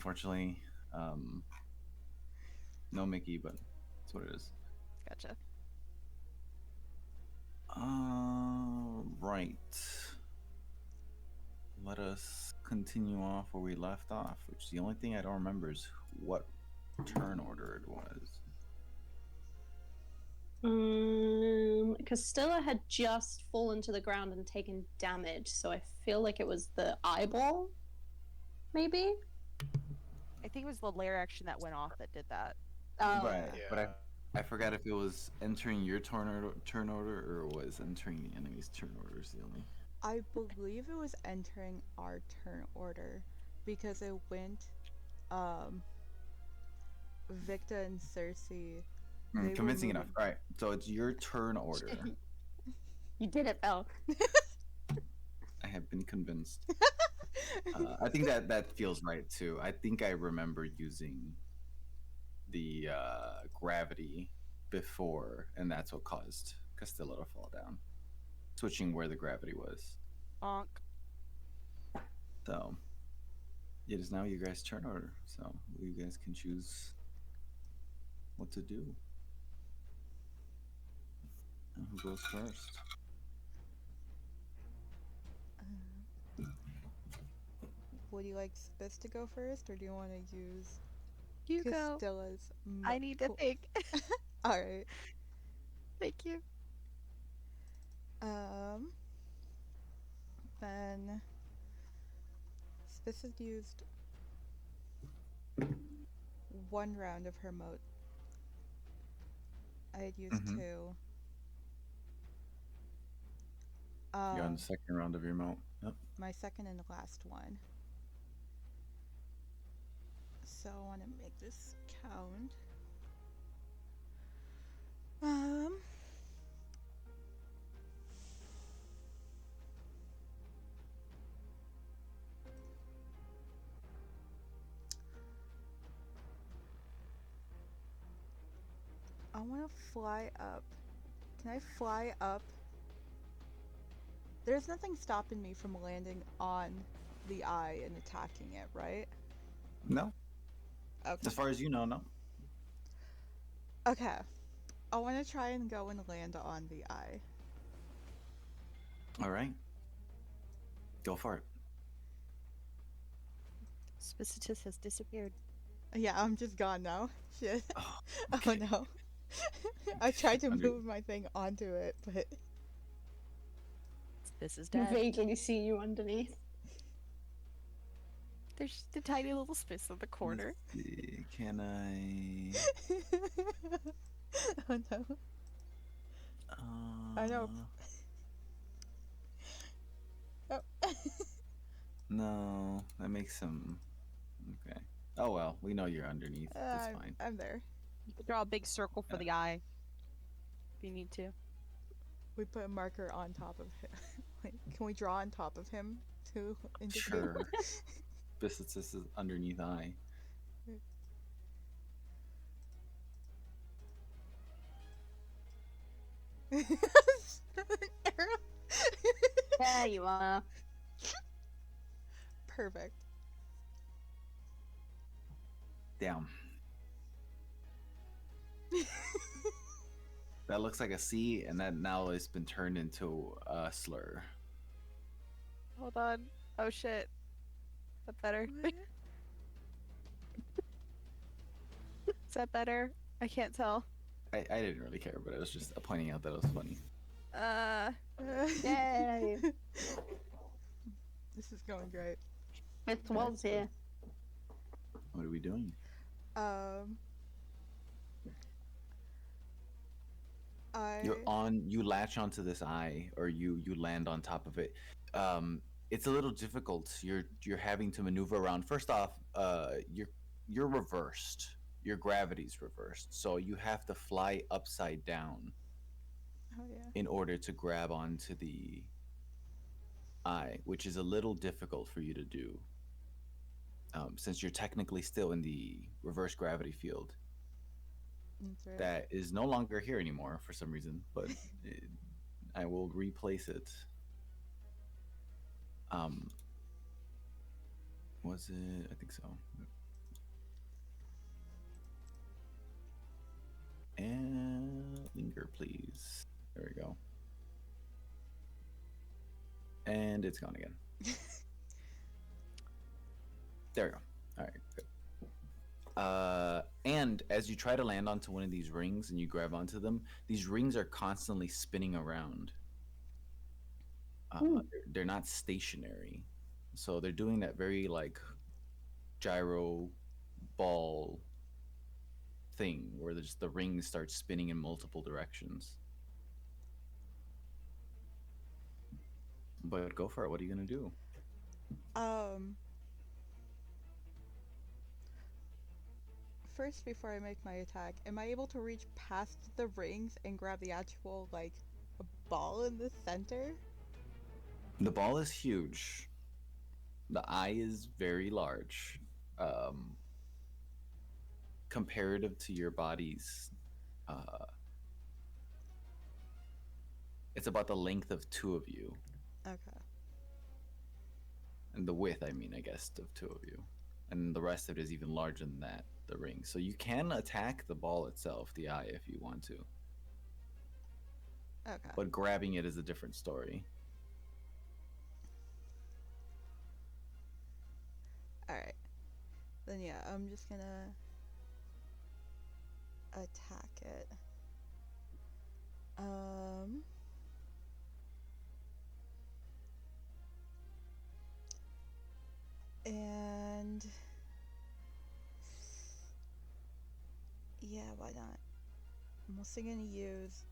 unfortunately, um, no Mickey, but that's what it is. Gotcha. Right. Let us continue off where we left off, which the only thing I don't remember is what turn order it was. Castilla had just fallen to the ground and taken damage, so I feel like it was the eyeball, maybe. I think it was the lair action that went off that did that. Right, Yeah. but I forgot if it was entering your turn order or was entering the enemy's turn order. Is the only. I believe it was entering our turn order because it went Victa and Cersei. They Convincing were enough. All right, so it's your turn order. You did it, Belle. I have been convinced. I think that feels right too. I think I remember using the gravity before, and that's what caused Castillo to fall down. Switching where the gravity was. Bonk. So it is now your guys' turn order. So you guys can choose what to do. And who goes first? Would you like Spiss to go first, or do you want to use You go. Castilla's? I need to think. All right. Thank you. Then Spiss has used one round of her moat. I had used two. You're on the second round of your mount. Yep. My second and last one. So I want to make this count. I want to fly up. Can I fly up? There's nothing stopping me from landing on the eye and attacking it, right? No. Okay. As far as you know, no. Okay. I want to try and go and land on the eye. All right. Go for it. Spicitus has disappeared. Yeah, I'm just gone now. Shit. Oh, Oh no. I tried to Under- move my thing onto it, but This is I dead. vaguely see you underneath. There's just a tiny little Spiss in the corner. Let's see. Can I? oh no. I know. Oh. No, that makes some. Okay. Oh well, we know you're underneath. That's fine. I'm there. You can draw a big circle for the eye. If you need to. We put a marker on top of him. Wait, can we draw on top of him to indicate? Sure. This is underneath eye. Arrow. There you are. Perfect. Damn. That looks like a C, and that now has been turned into a slur. Hold on. Oh shit. Is that better? Is that better? I can't tell. I didn't really care, but I was just pointing out that it was funny. Yay! This is going great. It was here. What are we doing? You latch onto this eye, or you land on top of it. It's a little difficult. You're having to maneuver around. First off, you're reversed. Your gravity's reversed, so you have to fly upside down. Oh yeah. In order to grab onto the eye, which is a little difficult for you to do, since you're technically still in the reverse gravity field. That's right. That is no longer here anymore for some reason, but I will replace it. Was it? I think so. And linger, please. There we go. And it's gone again. There we go. All right, good. And as you try to land onto one of these rings and you grab onto them, these rings are constantly spinning around. They're not stationary, so they're doing that very like gyro ball thing where the rings start spinning in multiple directions. But go for it. What are you gonna do? Um, First, before I make my attack, am I able to reach past the rings and grab the actual, like, ball in the center? The ball is huge. The eye is very large. Um, Comparative to your body's, uh, it's about the length of two of you. Okay. And the width, I mean, I guess, of two of you. And the rest of it is even larger than that, the ring. So you can attack the ball itself, the eye, if you want to. Okay. But grabbing it is a different story. Alright. Then yeah, I'm just gonna attack it. And yeah, why not? I'm also gonna use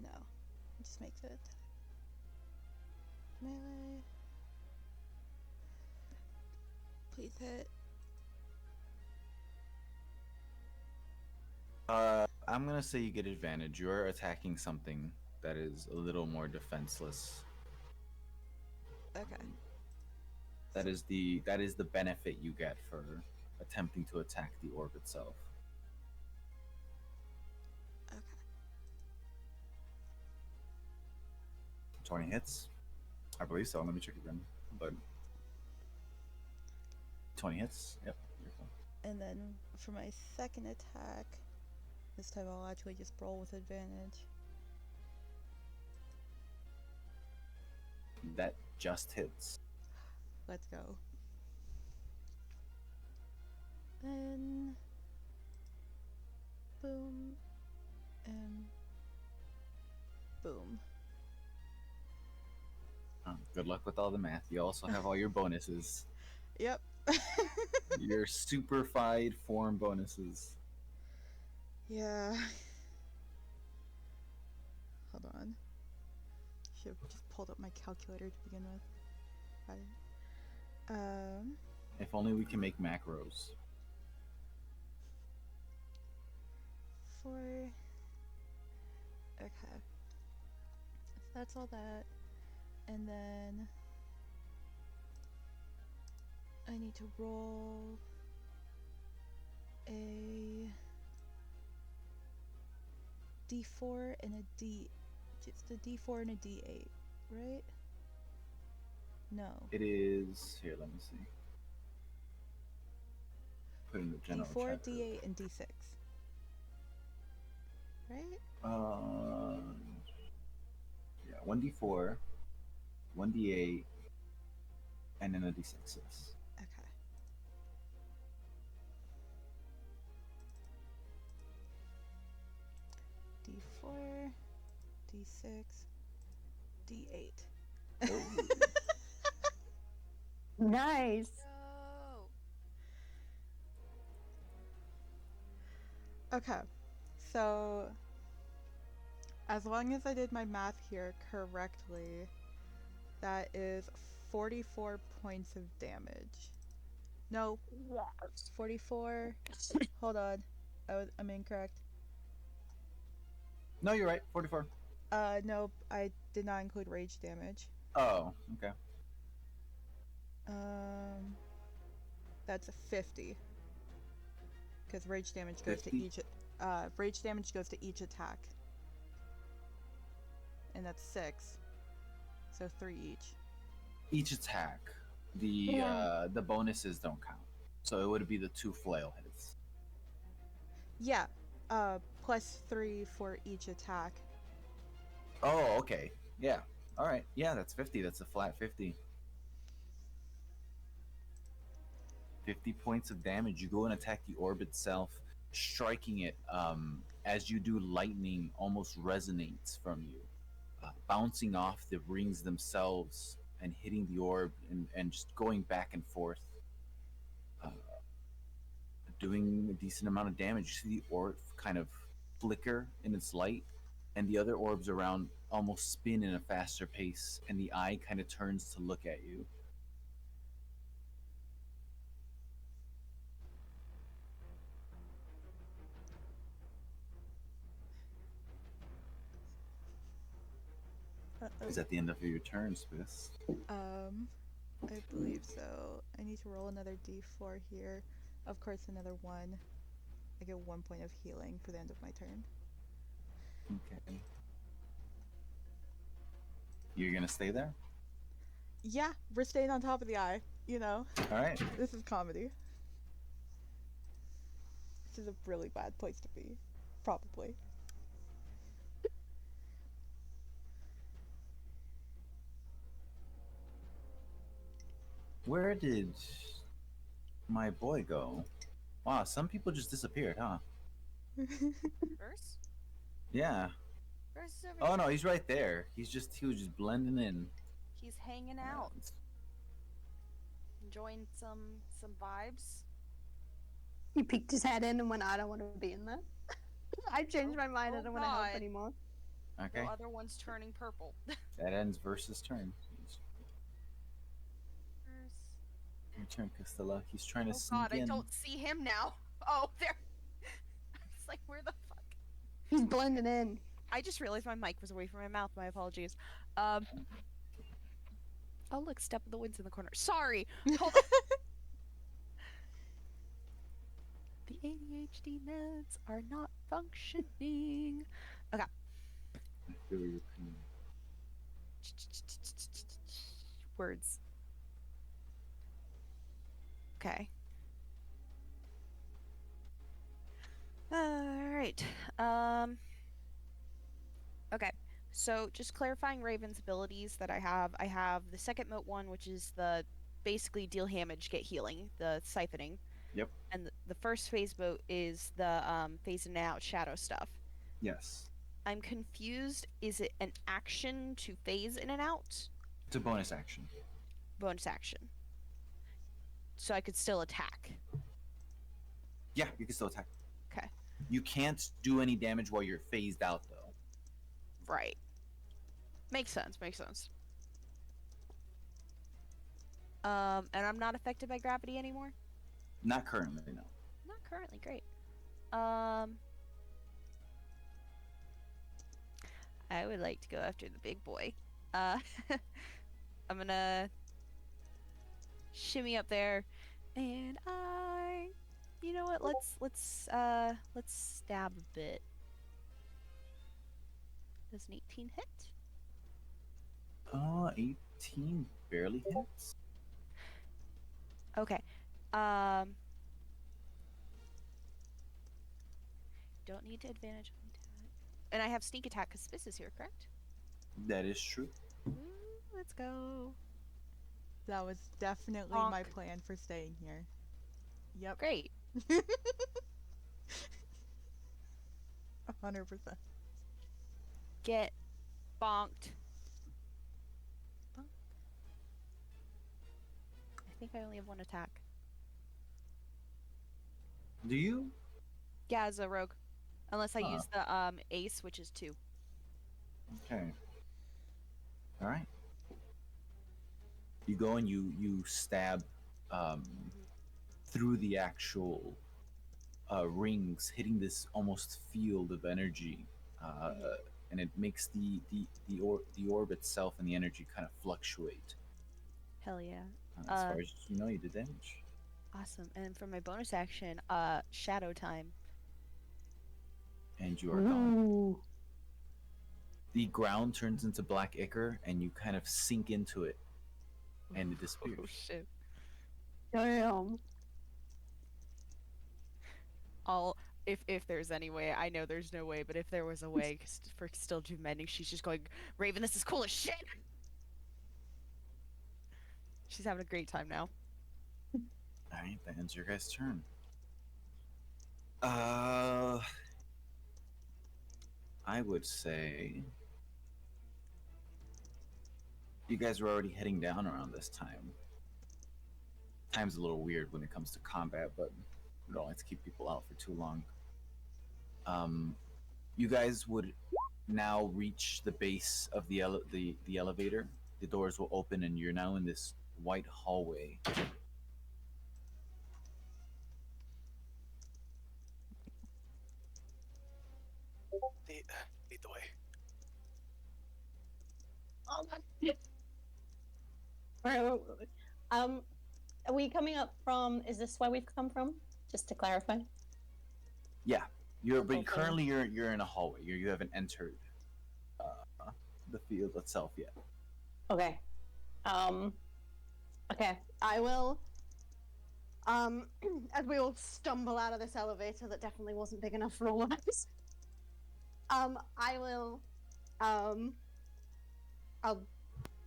no. It just makes it melee. Please hit. I'm gonna say you get advantage. You're attacking something that is a little more defenseless. Okay. That is the benefit you get for attempting to attack the orb itself. Okay. 20 hits? I believe so. Let me check again. But 20 hits? Yep. You're fine. And then for my second attack, this time I'll actually just roll with advantage. That just hits. Let's go. Then boom and boom. Good luck with all the math. You also have all your bonuses. Yep. Your superfied form bonuses. Yeah. Hold on. Should have just pulled up my calculator to begin with. If only we can make macros. 4. Okay. So that's all that. And then I need to roll a D4 and a D, just a D4 and a D8, right? No. It is here. Let me see. Put in the general D4, chat. D8, and D6. Right? Yeah, 1d4, 1d8, and then a d6. Yes. Okay. D4, D6, D8. Nice. No. Okay. So, as long as I did my math here correctly, that is 44 points of damage. No, 44. Hold on. I'm incorrect. No, you're right. 44. No, I did not include rage damage. Oh, okay. That's a 50. Because rage damage goes to 50? each. Rage damage goes to each attack. And that's 6. So 3 each. Each attack, Yeah. the bonuses don't count. So it would be the 2 flail hits. Yeah. Plus 3 for each attack. Oh, okay. Yeah. All right. Yeah, that's 50. That's a flat 50. 50 points of damage. You go and attack the orb itself, striking it. As you do, lightning almost resonates from you, bouncing off the rings themselves and hitting the orb and just going back and forth, uh, doing a decent amount of damage. You see the orb kind of flicker in its light, and the other orbs around almost spin in a faster pace, and the eye kind of turns to look at you. Is that the end of your turn, Spiss? I believe so. I need to roll another d4 here. Of course, another 1. I get 1 point of healing for the end of my turn. Okay. You're gonna stay there? Yeah, we're staying on top of the eye. You know, All right. this is comedy. This is a really bad place to be. Probably. Where did my boy go? Wow, some people just disappeared, huh? Verse? Yeah. Verse is over Oh here. no, he's right there. He was just blending in. He's hanging out, enjoying some vibes. He peeked his head in and went, I don't want to be in there. I changed my mind. I Oh don't want to help God. anymore. Okay. The other one's turning purple. That ends Versus turn. Verse. Your turn, Castella. He's trying to Oh sneak God, I in. don't see him now. Oh, there. It's like, where the fuck? He's blending in. I just realized my mic was away from my mouth. My apologies. Oh look, Step of the Woods in the corner. Sorry. Hold on. The ADHD meds are not functioning. I feel your pain. Words. Okay. All right. Okay. So just clarifying Raven's abilities that I have the second mote one, which is the basically deal damage, get healing, the siphoning. Yep. And the first phase mote is the phase in and out shadow stuff. Yes. I'm confused. Is it an action to phase in and out? It's a bonus action. Bonus action. So I could still attack. Yeah, you can still attack. Okay. You can't do any damage while you're phased out, though. Right. Makes sense. Makes sense. And I'm not affected by gravity anymore? Not currently, no. Not currently. Great. I would like to go after the big boy. I'm gonna shimmy up there, and you know what? Let's stab a bit. Does an 18 hit? 18 barely hits. Okay. Don't need to advantage on attack. And I have sneak attack because Spiss is here, correct? That is true. Ooh, let's go. That was definitely my Bonk. plan for staying here. Yep. Great. 100%. Get bonked. Bonk. I think I only have one attack. Do you? Yeah, as a rogue. Unless I use the ace, which is 2. Okay. All right. You go and you stab through the actual rings, hitting this almost field of energy, and it makes the orb itself and the energy kind of fluctuate. Hell yeah. As far as you know, you did damage. Awesome. And for my bonus action, shadow time. and you are gone. Ooh. The ground turns into black ichor, and you kind of sink into it, and it Oh disappears. shit. Damn. I'll if there's any way, I know there's no way, but if there was a way for still mending, she's just going, Raven, this is cool as shit. She's having a great time now. All right, that ends your guys' turn. I would say you guys were already heading down around this time. Time's a little weird when it comes to combat, but we don't like to keep people out for too long. You guys would now reach the base of the elevator. The doors will open, and you're now in this white hallway. Lead the way. Oh, are we coming up from? Is this where we've come from? Just to clarify. Yeah, but Okay. currently you're in a hallway. You haven't entered the field itself yet. Okay. Okay. I will. As we all stumble out of this elevator that definitely wasn't big enough for all of us. I will. I'll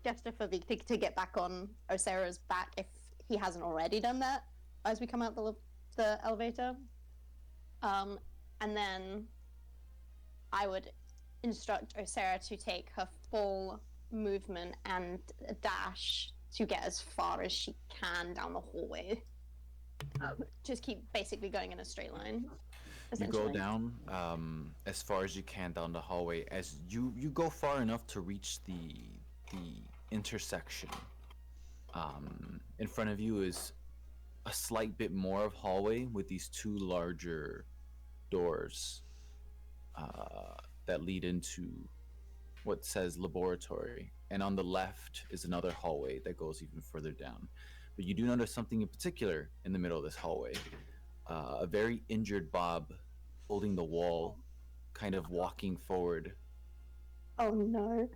gesture for Victor to get back on Osera's back if he hasn't already done that as we come out the elevator. And then I would instruct Osera to take her full movement and dash to get as far as she can down the hallway. Just keep basically going in a straight line. You go down as far as you can down the hallway. As you go far enough to reach the intersection. In front of you is a slight bit more of hallway with these two larger doors that lead into what says laboratory, and on the left is another hallway that goes even further down. But you do notice something in particular in the middle of this hallway. A very injured Bob holding the wall, kind of walking forward. Oh no.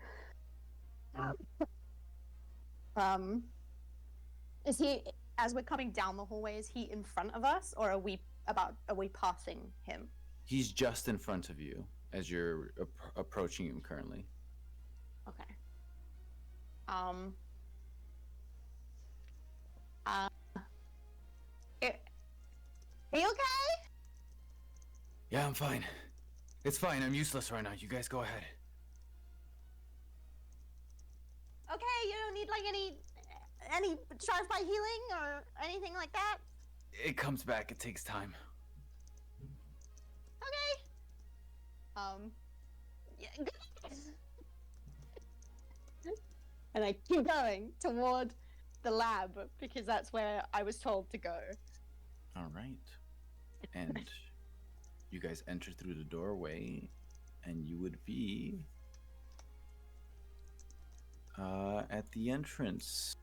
Is he, as we're coming down the hallway, is he in front of us, or are we passing him? He's just in front of you as you're approaching him currently. Okay. Are you okay? Yeah, I'm fine. It's fine. I'm useless right now. You guys go ahead. Okay, you don't need like any drive-by healing or anything like that? It comes back. It takes time. Okay. Yeah. And I keep going toward the lab because that's where I was told to go. All right. And you guys enter through the doorway, and you would be at the entrance.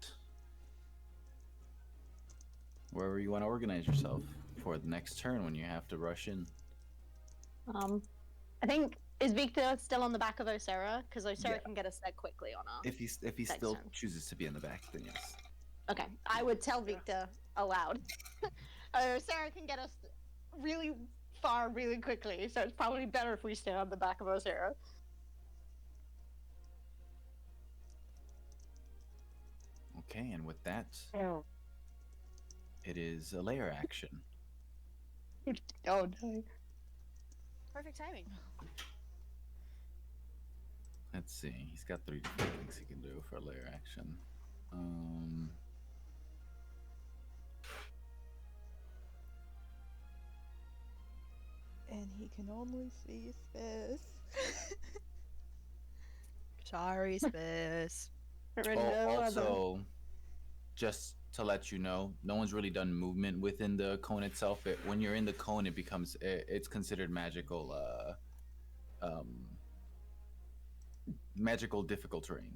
Wherever you want to organize yourself for the next turn when you have to rush in. I think, is Victor still on the back of Osera? Because Osera Yeah. can get us there quickly on our... If he Next still turn. chooses to be in the back, then yes. Okay, I would tell Victor aloud. Osera can get us really far really quickly, so it's probably better if we stay on the back of Osera. Okay, and with that, Oh. it is a layer action. Oh no. Perfect timing. Let's see. He's got 3 different things he can do for a layer action. And he can only see space. Sorry, Space. Also, just to let you know, no one's really done movement within the cone itself. When you're in the cone, it's considered magical, magical difficult terrain.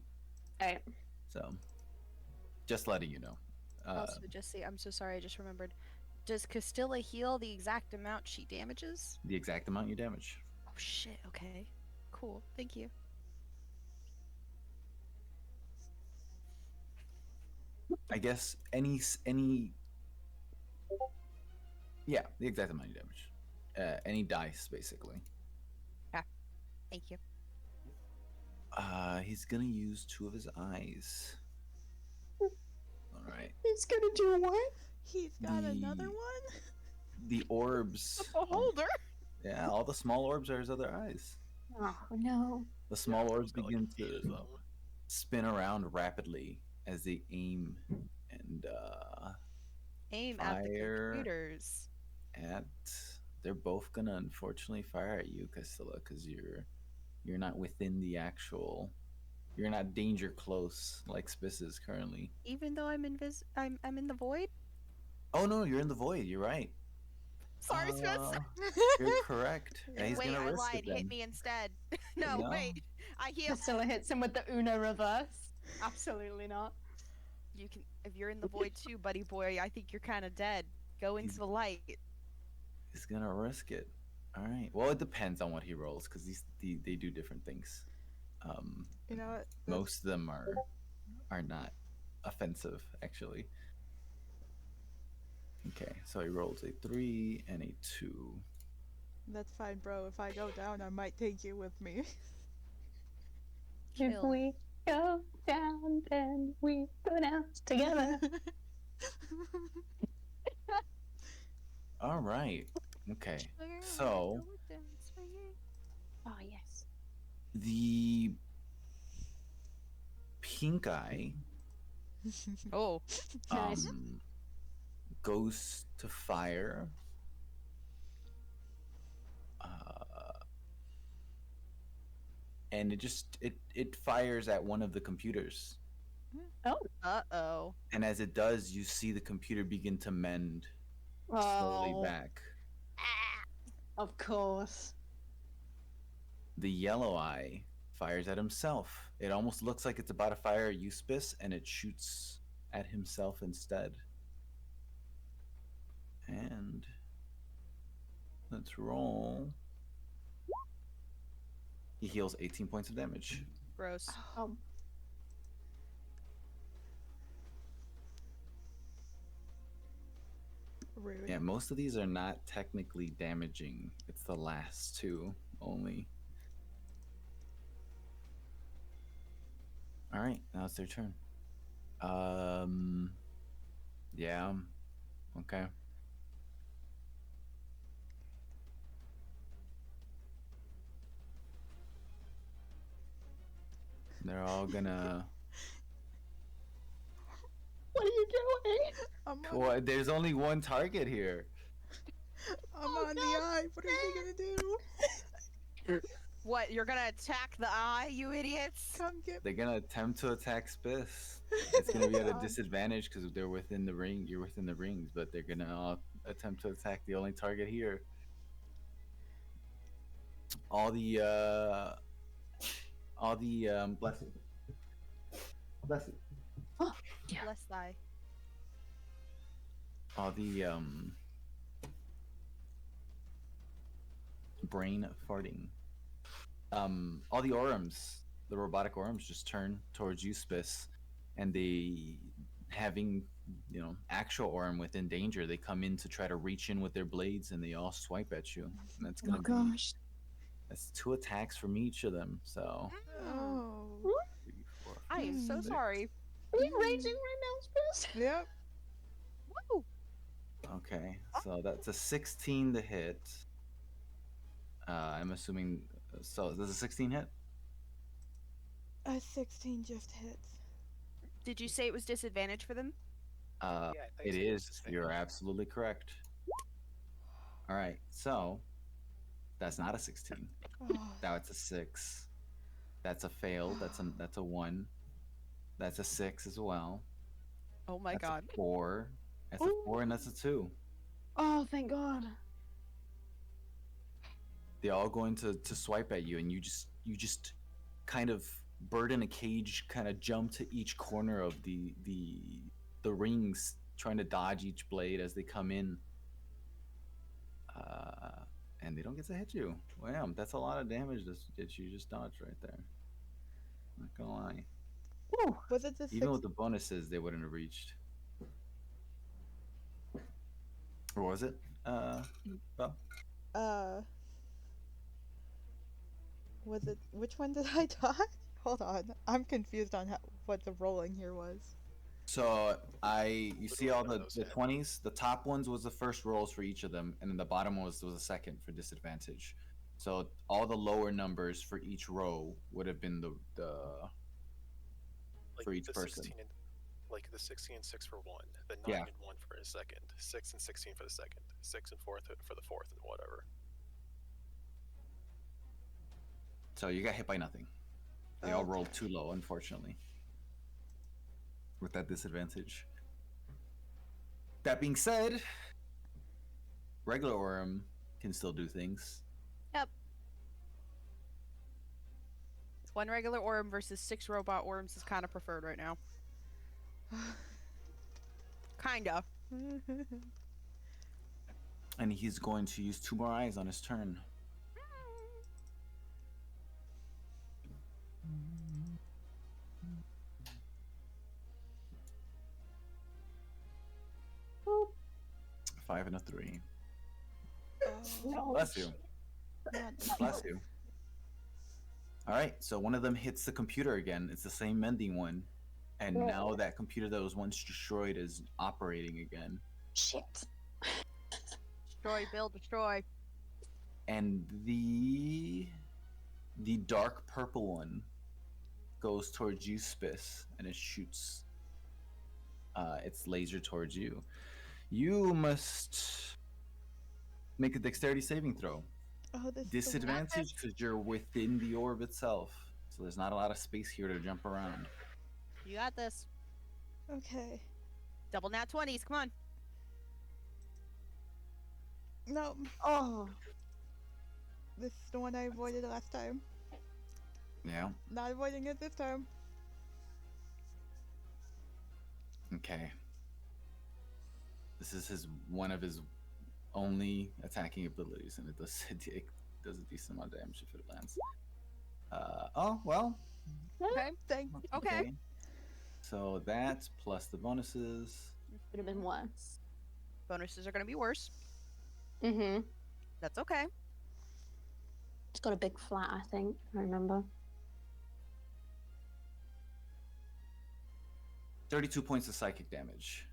Alright. So, just letting you know. Also, Jesse, I'm so sorry, I just remembered. Does Castilla heal the exact amount she damages? The exact amount you damage. Oh shit. Okay. Cool. Thank you. I guess yeah, the exact amount of damage. Any dice basically. Yeah. Thank you. He's gonna use 2 of his eyes. All right. He's gonna do what? He's got another The one? the orbs. A beholder. Yeah, all the small orbs are his other eyes. Oh no. The small orbs Go begin use to them. spin around rapidly as they aim and Aim at the fire computers. at. They're both gonna unfortunately fire at you, Castilla, because you're not within the actual. You're not danger close like Spiss is currently. Even though I'm in the void. Oh no, you're in the void. You're right. Sorry, Spence. You're correct. Yeah, he's Wait, gonna I risk lied. it then. Hit me instead. No, No. wait. I heal. Priscilla hits him with the Uno reverse. Absolutely not. You can, if you're in the void too, buddy boy. I think you're kind of dead. Go into He's- the light. He's gonna risk it. All right. Well, it depends on what he rolls because they do different things. You know what? Most of them are not offensive actually. Okay, so he rolls a 3 and a 2. That's fine, bro. If I go down, I might take you with me. If Chill. we go down, then we go down together. All right. Okay. So Oh yes. the pink eye Oh, Nice. goes to fire. And it fires at one of the computers. Oh. uh-oh. And as it does, you see the computer begin to mend slowly Oh. back. Of course. The yellow eye fires at himself. It almost looks like it's about to fire at Euspis, and it shoots at himself instead. And let's roll. He heals 18 points of damage. Gross. Oh. Rude. Yeah, most of these are not technically damaging. It's the last 2 only. All right, now it's their turn. Yeah. Okay. They're all gonna. What are you doing? I'm on, Well, there's only one target here. I'm on the eye. What are we gonna do? What? You're gonna attack the eye, you idiots? Come get They're gonna attempt to attack Spiss. It's gonna be at a God. disadvantage because they're within the ring. You're within the rings, but they're gonna attempt to attack the only target here. All the bless it. Bless it. Bless thy. All the brain farting. All the Oryms, the robotic Oryms, just turn towards you, Spiss, and they, having actual Orym within danger, they come in to try to reach in with their blades, and they all swipe at you. And that's gonna be that's 2 attacks from each of them. So Oh. 3, 4, I am so 6. sorry. Are you raging right now, Spruce? Yep. Woo! Okay, so that's a 16 to hit. I'm assuming. So does a 16 hit? A 16 just hits. Did you say it was disadvantage for them? Yeah, I think It so. is. It's You're fine. absolutely correct. All right, so that's not a 16. Oh. Now it's a 6. That's a fail. That's a 1. That's a 6 as well. Oh my That's god. a 4. That's a 4 and that's a 2. Oh, thank God. They all going to swipe at you, and you just kind of bird in a cage, kind of jump to each corner of the rings, trying to dodge each blade as they come in. and they don't get to hit you. Wham! That's a lot of damage that you just dodged right there. Not gonna lie. Ooh. Was it the Even 6? with the bonuses, they wouldn't have reached. Or was it? Well, Uh, was it? Which one did I dodge? Hold on, I'm confused on what the rolling here was. so you see all Literally none of the those hit. 20s. The top ones was the first rolls for each of them, and then the bottom was the second for disadvantage. So all the lower numbers for each row would have been the Like for each the person. 16 and like the 16 and 6 for one, the 9 Yeah. and 1 for a second, 6 and 16 for the second, 6 and 4 for the fourth, and whatever. So you got hit by nothing. They all rolled Okay. too low, unfortunately, with that disadvantage. That being said, regular Orym can still do things. It's one regular Orym versus 6 robot Oryms is kind of preferred right now. Kinda. And he's going to use 2 more eyes on his turn. Boop. 5 and a 3. No. Bless you. Not Bless you. All right, so one of them hits the computer again. It's the same mending one. And now that computer that was once destroyed is operating again. Shit. Destroy, build, destroy. And the dark purple one goes towards you, Spiss, and it shoots its laser towards you. You must make a dexterity saving throw. Oh, this Disadvantage because you're within the orb itself, so there's not a lot of space here to jump around. You got this. Okay. Double nat 20s, come on. No, Oh. this is the one I avoided last time. Yeah. Not avoiding it this time. Okay. This is one of his only attacking abilities, and it does a decent amount of damage if it lands. Oh well. Okay. Thank Okay. So that plus the bonuses. Could have been worse. Bonuses are gonna be worse. Mm-hmm. That's okay. It's got a big flat, I think. I remember. 32 points of psychic damage.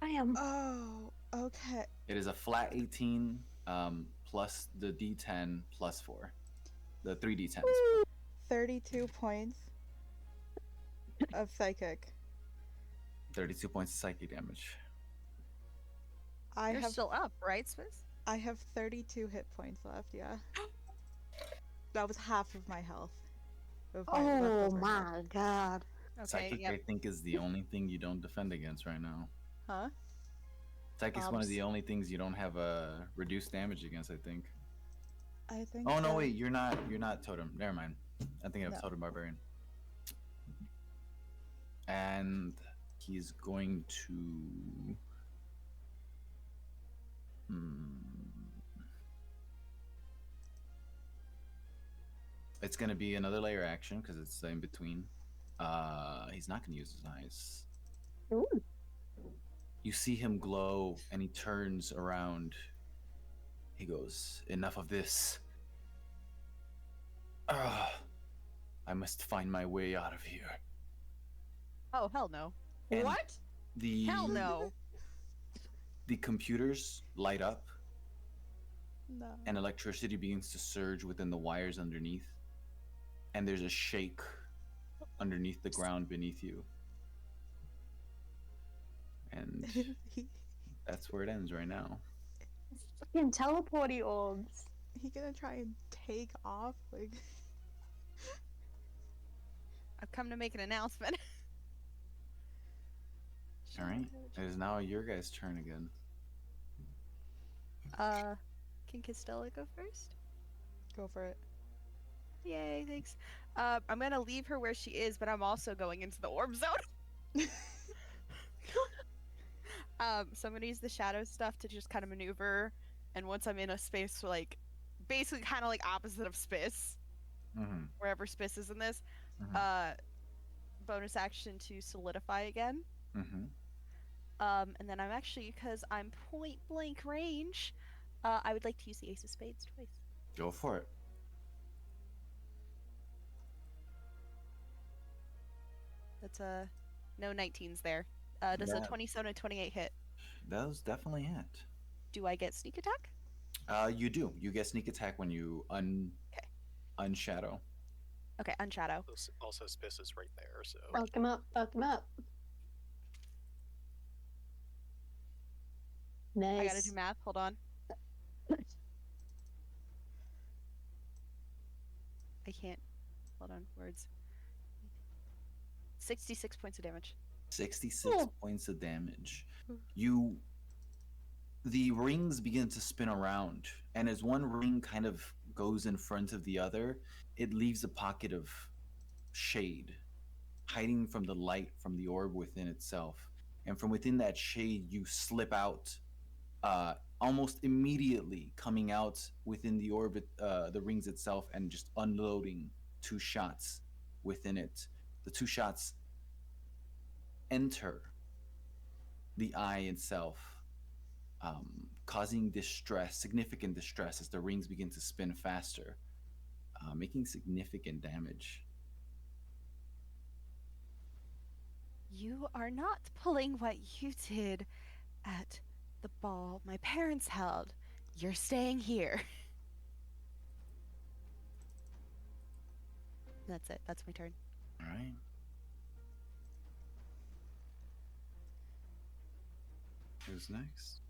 I am. Oh, okay. It is a flat 18 plus the D10 plus 4. The 3D10s. 32 points of psychic. 32 points of psychic damage. You're still up, right, Swiss? I have 32 hit points left, yeah. That was half of my health. Of my Oh leftover my health. god. Okay, Psychic, yep. I think, is the only thing you don't defend against right now. Huh? Psychic's one of Bobs. the only things you don't have reduced damage against, I think. I think Oh no, so. wait, you're not totem. Never mind. I'm thinking of No. totem barbarian. And he's going to it's going to be another layer action because it's in between. He's not going to use his eyes. Ooh. You see him glow, and he turns around. He goes, "Enough of this. I must find my way out of here." Oh, hell no. And What? The Hell no. the computers light up, No. and electricity begins to surge within the wires underneath, and there's a shake underneath the ground beneath you. And that's where it ends right now. Fucking teleporty orbs. He gonna try and take off? Like, I've come to make an announcement. All right, it is now your guys' turn again. Can Castella go first? go for it. Yay, thanks. I'm gonna leave her where she is, but I'm also going into the orb zone. So I'm gonna use the shadow stuff to just kind of maneuver and once I'm in a space like basically kind of like opposite of Spiss, Mm-hmm. wherever Spiss is in this, Mm-hmm. uh, bonus action to solidify again. Mm-hmm. And then I'm actually, because I'm point blank range, I would like to use the Ace of Spades twice. Go for it. That's no 19s there. Does a That 27 and 28 hit? that was definitely it. Do I get sneak attack? You do. You get sneak attack when you Okay. unshadow. Okay, unshadow. Also, Spiss is right there, so Fuck him up. Fuck him up. Nice. I gotta do math. Hold on. I can't. Hold on. Words. 66 points of damage. 66 Oh. points of damage. Hmm. The rings begin to spin around, and as one ring kind of goes in front of the other, it leaves a pocket of shade hiding from the light from the orb within itself. And from within that shade, you slip out almost immediately, coming out within the orbit, the rings itself, and just unloading 2 shots within it. The 2 shots enter the eye itself, causing distress, significant distress, as the rings begin to spin faster, making significant damage. You are not pulling what you did at the ball my parents held. You're staying here. That's it. That's my turn. All right. Who's next?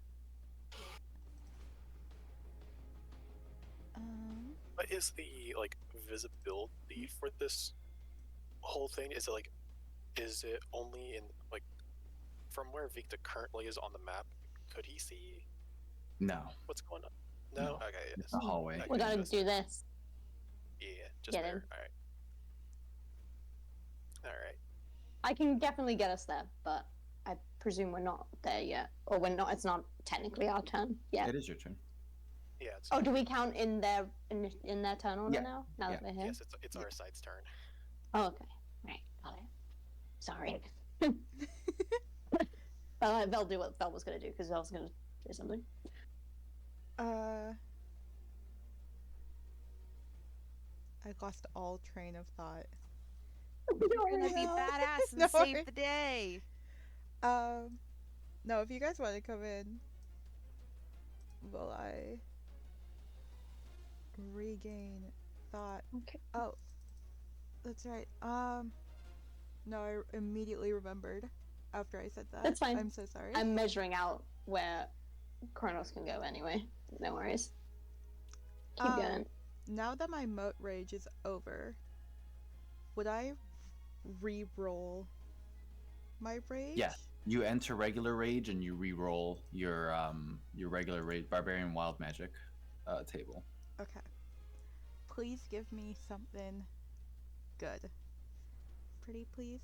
what is the like visibility for this whole thing? Is it only in like from where Victor currently is on the map? Could he see No. what's going on? No. No. Okay. It's a hallway. Okay, We gotta just- do this. Yeah. Just Get there. in. All right. All right. I can definitely get us there, but I presume we're not there yet, or we're not. It's not technically our turn yet. It is your turn. Yeah. It's, Oh, do we count in their turn order Yeah. now? Now that Yeah. we're here. yes, it's our side's turn. Oh, okay. Right. Got it. Sorry. Vel do what Vel was gonna do because Vel's gonna do something. I lost all train of thought. You're gonna be No. badass and No save worries. the day. No, if you guys want to come in, will I regain thought? Okay. Oh, that's right. No, I immediately remembered after I said that. That's fine. I'm so sorry. I'm measuring out where Kronos can go anyway. No worries. Keep Um, going. Now that my moat rage is over, would I re-roll my rage? Yeah. You enter regular rage and you re-roll your regular rage barbarian wild magic table. Okay. Please give me something good. Pretty please.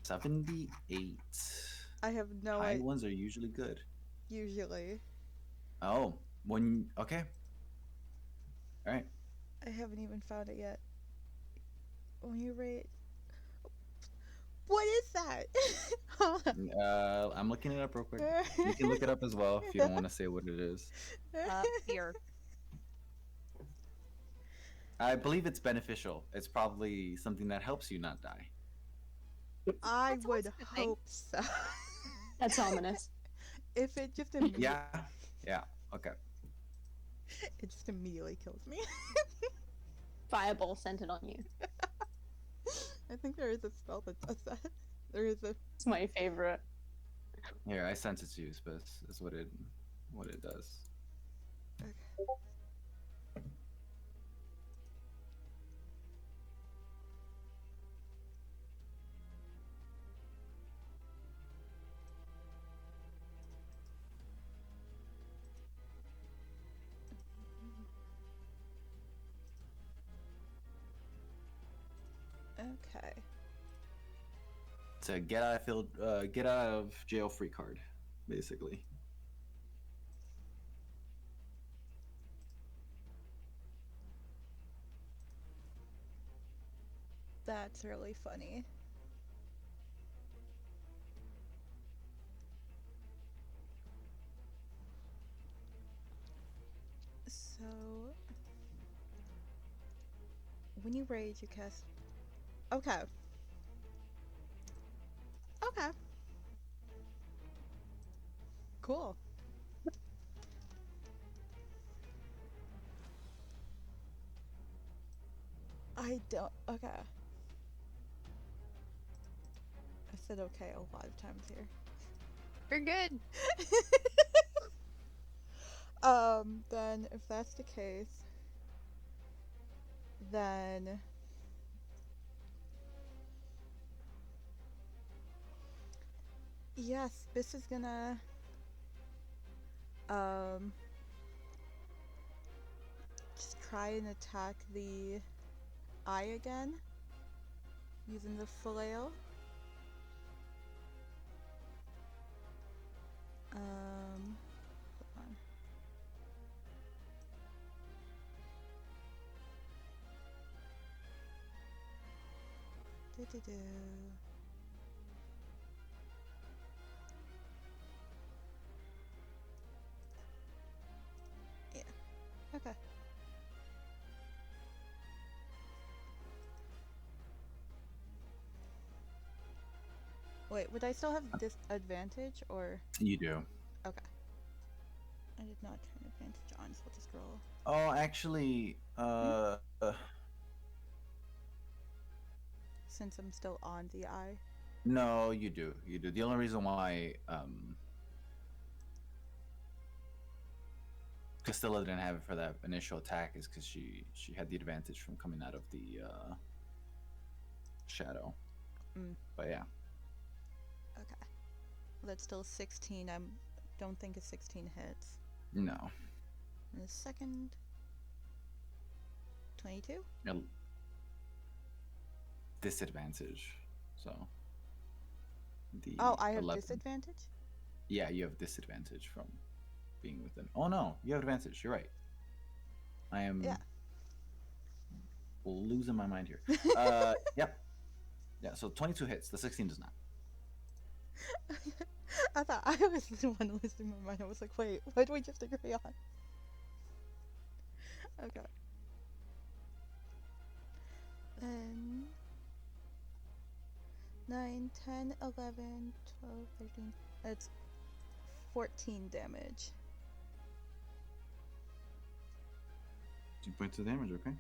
78. I have no High idea. ones are usually good. Usually. Oh, okay. All right. I haven't even found it yet. When you rate. What is that? Hold on. I'm looking it up real quick. You can look it up as well if you don't want to say what it is. Fear. I believe it's beneficial. It's probably something that helps you not die. I That's would always a good thing. hope so. That's ominous. If it just immediately, Yeah. Okay. it just immediately kills me. Fireball centered on you. I think there is a spell that does that. There is a. It's my favorite. Here, I sent it to you, Spiss. Is what it does. Okay. It's a get out of jail free card, basically. That's really funny. So, when you rage, you cast. Okay. Okay. Cool. I don't. Okay. I said okay a lot of times here. You're good. Then if that's the case, then yes, this is gonna um just try and attack the eye again using the flail. Hold on. Do-do-do. Yeah. Okay. Wait, would I still have disadvantage or? You do. Okay. I did not turn advantage on, so I'll just roll. Oh, actually, Since I'm still on the eye. no, you do. You do. The only reason why Castilla didn't have it for that initial attack is because she had the advantage from coming out of the shadow. But yeah. Okay. That's still 16. I don't think a 16 hits. No. And the second. 22? Disadvantage. So. Oh, I have 11. disadvantage? Yeah, you have disadvantage from being within. Oh no, you have advantage. You're right. I am. Yeah. Losing my mind here. Yep. Yeah. So 22 hits. The 16 does not. I thought I was the one losing my mind. I was like, wait, what do we just agree on? Okay. Then 9, 10, 11, 12, 13. That's 14 damage. 2 points of damage. Okay.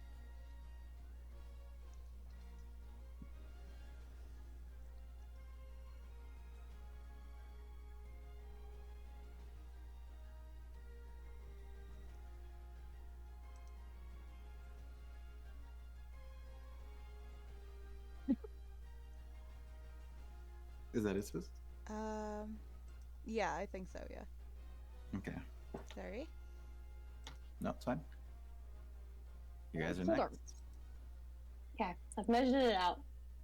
Is that his fist? Yeah, I think so, yeah. Okay. Sorry. No, it's fine. You guys are Hold next. on. Okay, I've measured it out.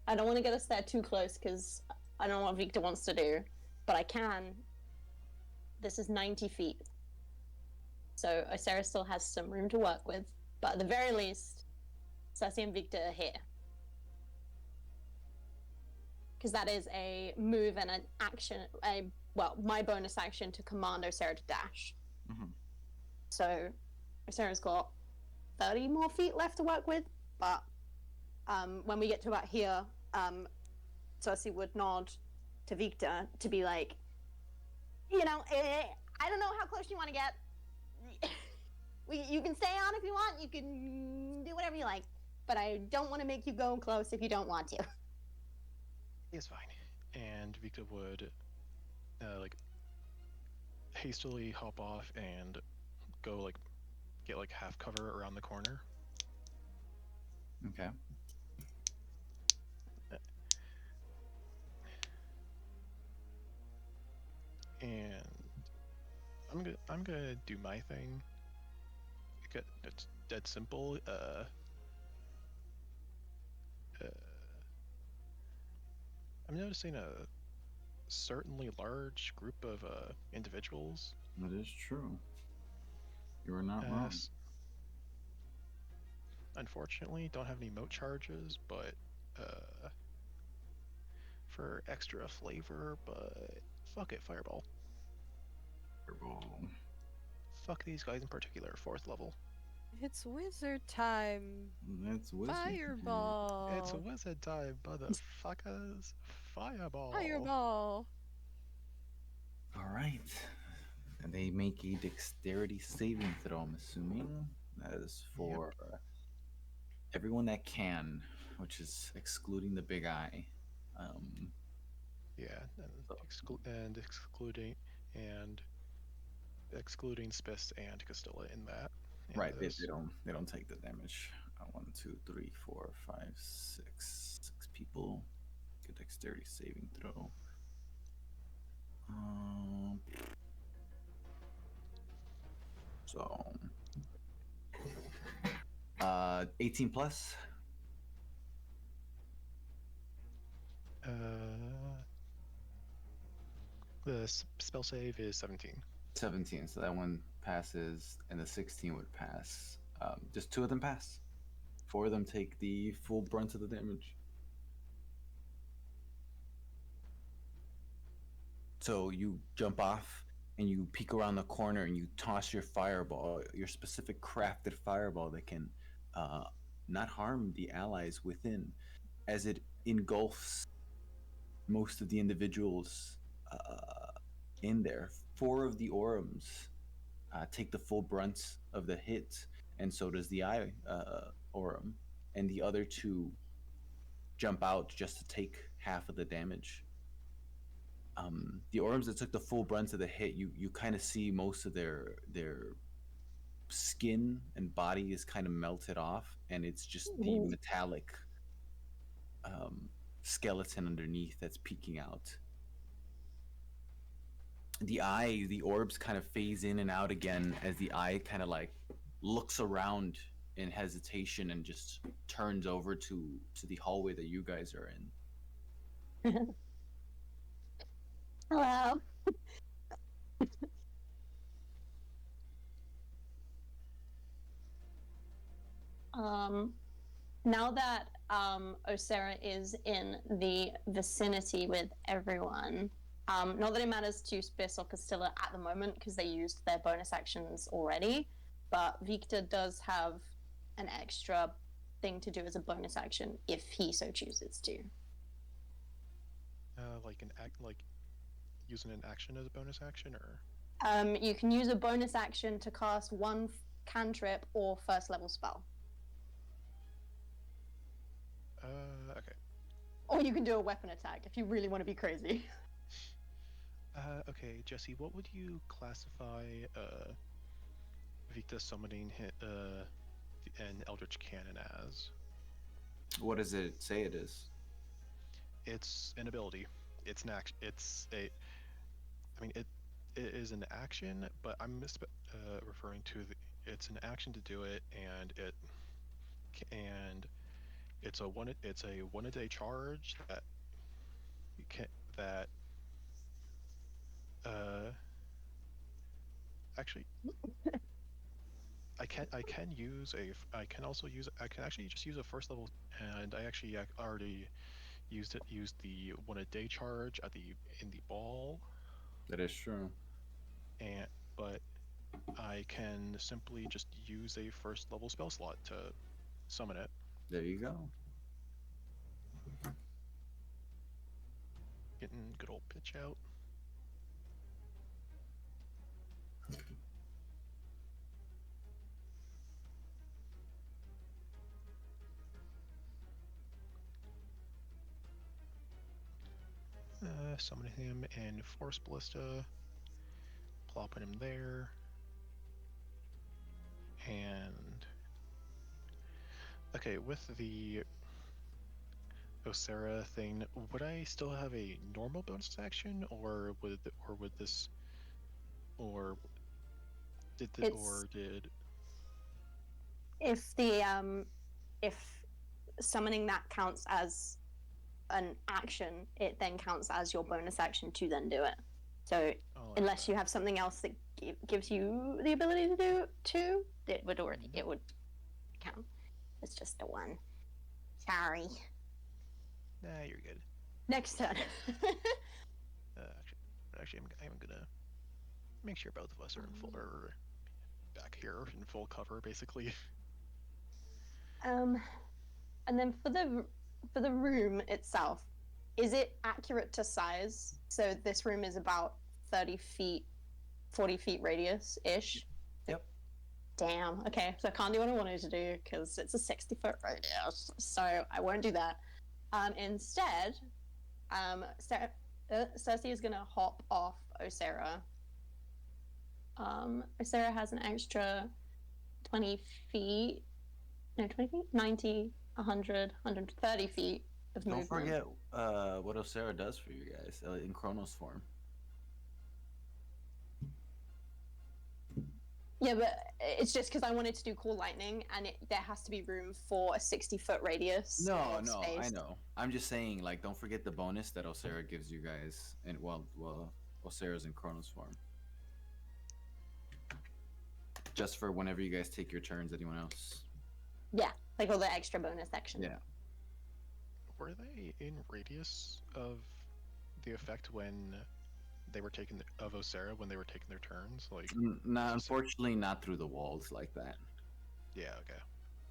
I don't want to get us there too close because I don't know what Victor wants to do, but I can. This is 90 feet. So Osera still has some room to work with, but at the very least, Cersei and Victor are here. Because that is a move and an action, my bonus action to command Osera to dash. Mm-hmm. So Osera's got 30 more feet left to work with, but when we get to about here, Cersei would nod to Victor to be like, I don't know how close you want to get. You can stay on if you want. You can do whatever you like, but I don't want to make you go close if you don't want to. It's fine. And Victor would hastily hop off and go get half cover around the corner. Okay. And I'm gonna do my thing. It's dead simple. I'm noticing a certainly large group of individuals. That is true. You are not wrong. Unfortunately, don't have any moat charges, but for extra flavor, but fuck it, fireball. Fireball. Fuck these guys in particular, 4th level. It's wizard time. That's wizard. Fireball. It's wizard time, motherfuckers. Fireball. Fireball. All right. And they make a dexterity saving throw, I'm assuming. That is for everyone that can, which is excluding the big eye. Yeah, and excluding Spist and Castilla in that. Right, they don't take the damage. 1, 2, 3, 4, 5, 6 people. Good dexterity saving throw. 18 plus. The spell save is 17. 17, so that one passes, and the 16 would pass. Just 2 of them pass. 4 of them take the full brunt of the damage. So you jump off and you peek around the corner and you toss your fireball, your specific crafted fireball that can not harm the allies within, as it engulfs most of the individuals in there. 4 of the Oryms take the full brunt of the hit, and so does the eye Orym, and the other 2 jump out just to take half of the damage. The Oryms that took the full brunt of the hit, you kind of see most of their skin and body is kind of melted off, and it's just the metallic skeleton underneath that's peeking out. The orbs kind of phase in and out again as the eye kind of like looks around in hesitation and just turns over to the hallway that you guys are in. Hello. Now that Osera is in the vicinity with everyone, not that it matters to Spiss or Castilla at the moment because they used their bonus actions already, but Victor does have an extra thing to do as a bonus action if he so chooses to. Like using an action as a bonus action, or you can use a bonus action to cast one cantrip or first level spell. Okay. Or you can do a weapon attack if you really want to be crazy. Okay, Jesse, what would you classify Victor summoning an Eldritch Cannon as? What does it say it is? It's an ability. It's an action. It is an action, but I'm referring to it's an action to do it, and it's a one a day charge that actually I can actually just use a first level, and I actually already used the 1 a day charge in the ball. That is true. But I can simply just use a first level spell slot to summon it. There you go. Getting good old pitch out. Summoning him in Force Ballista, plopping him there, and okay, with the Osera thing, would I still have a normal bonus action, or did if summoning that counts as an action, it then counts as your bonus action to then do it. So unless you have something else that gives you the ability to do it too, it would count. It's just the one. Sorry. Nah, you're good. Next turn. Actually, I'm gonna make sure both of us are in full, or back here in full cover, basically. And then for the room itself, is it accurate to size? So this room is about 30 feet, 40 feet radius ish. Yep. Damn. Okay, so I can't do what I wanted to do because it's a 60-foot radius. So I won't do that. Instead, Cersei is gonna hop off Osera. Osera has an extra 20 feet. No, 20 feet? 90, 100, 130 feet of Don't movement. forget what Osera does for you guys in Chronos form. Yeah, but it's just because I wanted to do Cool Lightning, and there has to be room for a 60-foot radius. No, of no, space. I know. I'm just saying, like, don't forget the bonus that Osera gives you guys, and Osera's in Chronos form. Just for whenever you guys take your turns. Anyone else? Yeah, like all the extra bonus section. Yeah. Were they in radius of the effect when they were taking of Osera when they were taking their turns? Like, Nah, unfortunately, not through the walls like that. yeah, okay.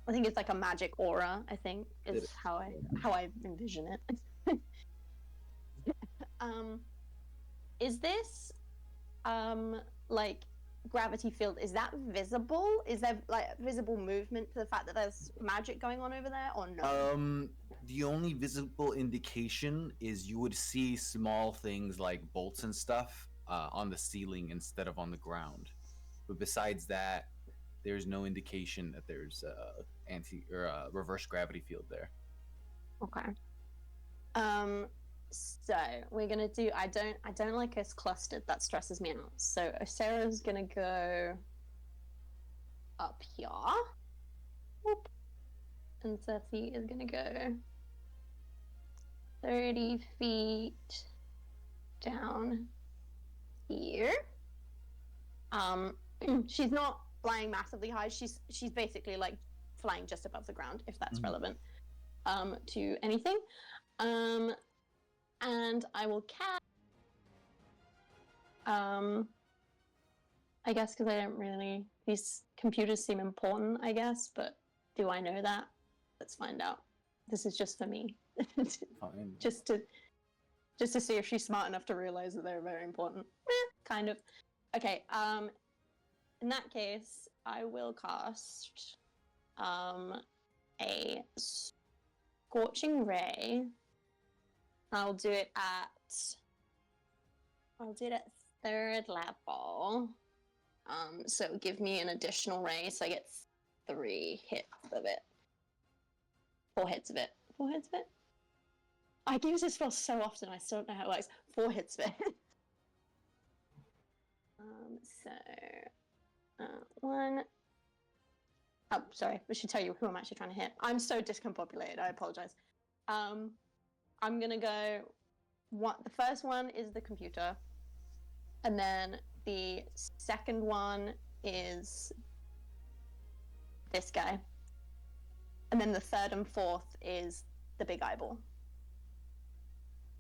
I think it's like a magic aura. I think It is is. how I envision it. Is this like gravity field? Is that visible? Is there like visible movement to the fact that there's magic going on over there, or no? The only visible indication is you would see small things like bolts and stuff on the ceiling instead of on the ground. But besides that, there's no indication that there's reverse gravity field there. Okay. So we're gonna do. I don't like us clustered. That stresses me out. So Sarah's gonna go up here. Whoop. And Cersei is gonna go 30 feet down here. She's not flying massively high. She's basically like flying just above the ground, if that's relevant to anything. And I will cast. I guess because I don't really. These computers seem important, I guess, but do I know that? Let's find out. This is just for me. Fine. just to see if she's smart enough to realize that they're very important. Kind of. Okay. In that case, I will cast a scorching ray. I'll do it at third level. So give me an additional ray, so I get 3 hits of it. 4 hits of it. 4 hits of it? I use this spell so often, I still don't know how it works. 4 hits of it. One. Oh, sorry. I should tell you who I'm actually trying to hit. I'm so discombobulated. I apologize. I'm gonna go. The first one is the computer, and then the second one is this guy, and then the third and fourth is the big eyeball.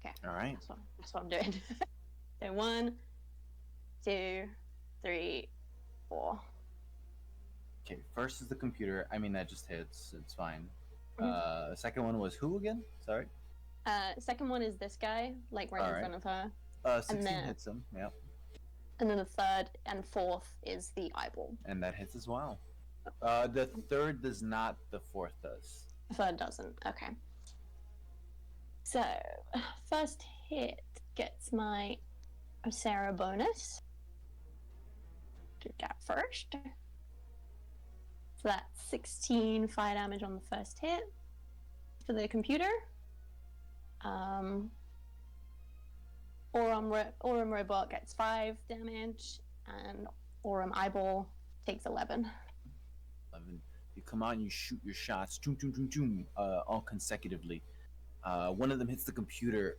Okay. All right. That's what I'm doing. So 1, 2, 3, 4. Okay, first is the computer. I mean, that just hits. It's fine. The second one was who again? Sorry. Second one is this guy, like right in front of her. 16 then- hits him. Yep. And then the third and fourth is the eyeball. And that hits as well. The third does not. The fourth does. The third doesn't. Okay. So, first hit gets my Osera bonus. Do that first. So that's 16 fire damage on the first hit for the computer. Orym robot gets 5 damage, and Orym eyeball takes 11. 11. You come out and you shoot your shots, choom, choom, choom, choom, all consecutively. One of them hits the computer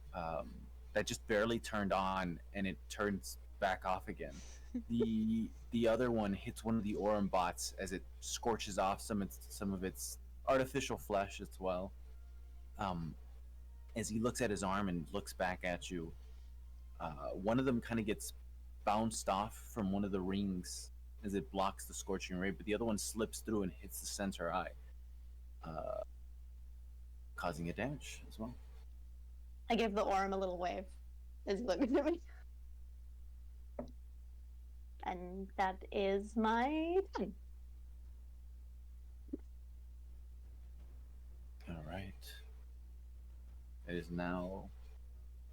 that just barely turned on, and it turns back off again. The other one hits one of the Orym bots as it scorches off some of its artificial flesh as well. as he looks at his arm and looks back at you, one of them kind of gets bounced off from one of the rings as it blocks the scorching ray, but the other one slips through and hits the center eye, causing it damage as well. I give the Orym a little wave as he looks at me. And that is my turn. All right. It is now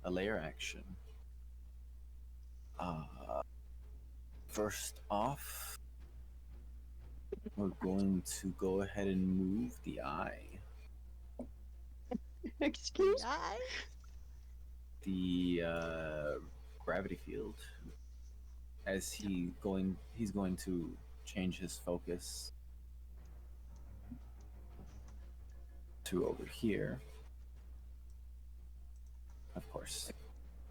a layer action. First off, we're going to go ahead and move the eye. Excuse me? Yeah. The gravity field. As he's going to change his focus to over here. Of course.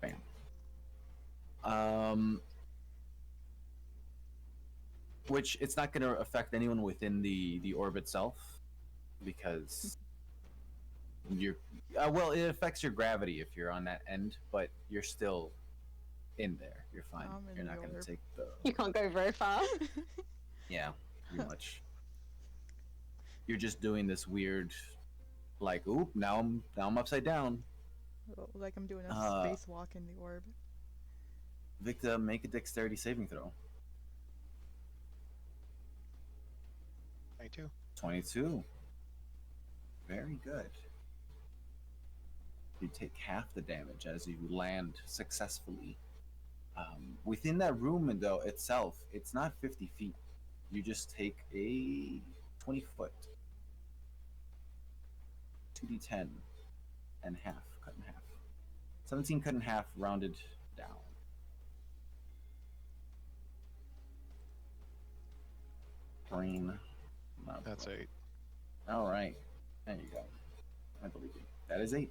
Bam. Which it's not going to affect anyone within the orb itself, because you're well, it affects your gravity if you're on that end, but you're still in there. You're fine. I'm in You're the not going orb. to take the You can't go very far. yeah, pretty much. You're just doing this weird, like, oop, now I'm upside down. Like I'm doing a spacewalk in the orb. Victor, make a dexterity saving throw. 22. 22. Very good. You take half the damage as you land successfully. Within that room, though, itself, it's not 50 feet. You just take a 20 foot. 2d10 and half, cut in half. 17 cut in half, rounded down. Brain. That's 8. All right. There you go. I believe you. That is 8.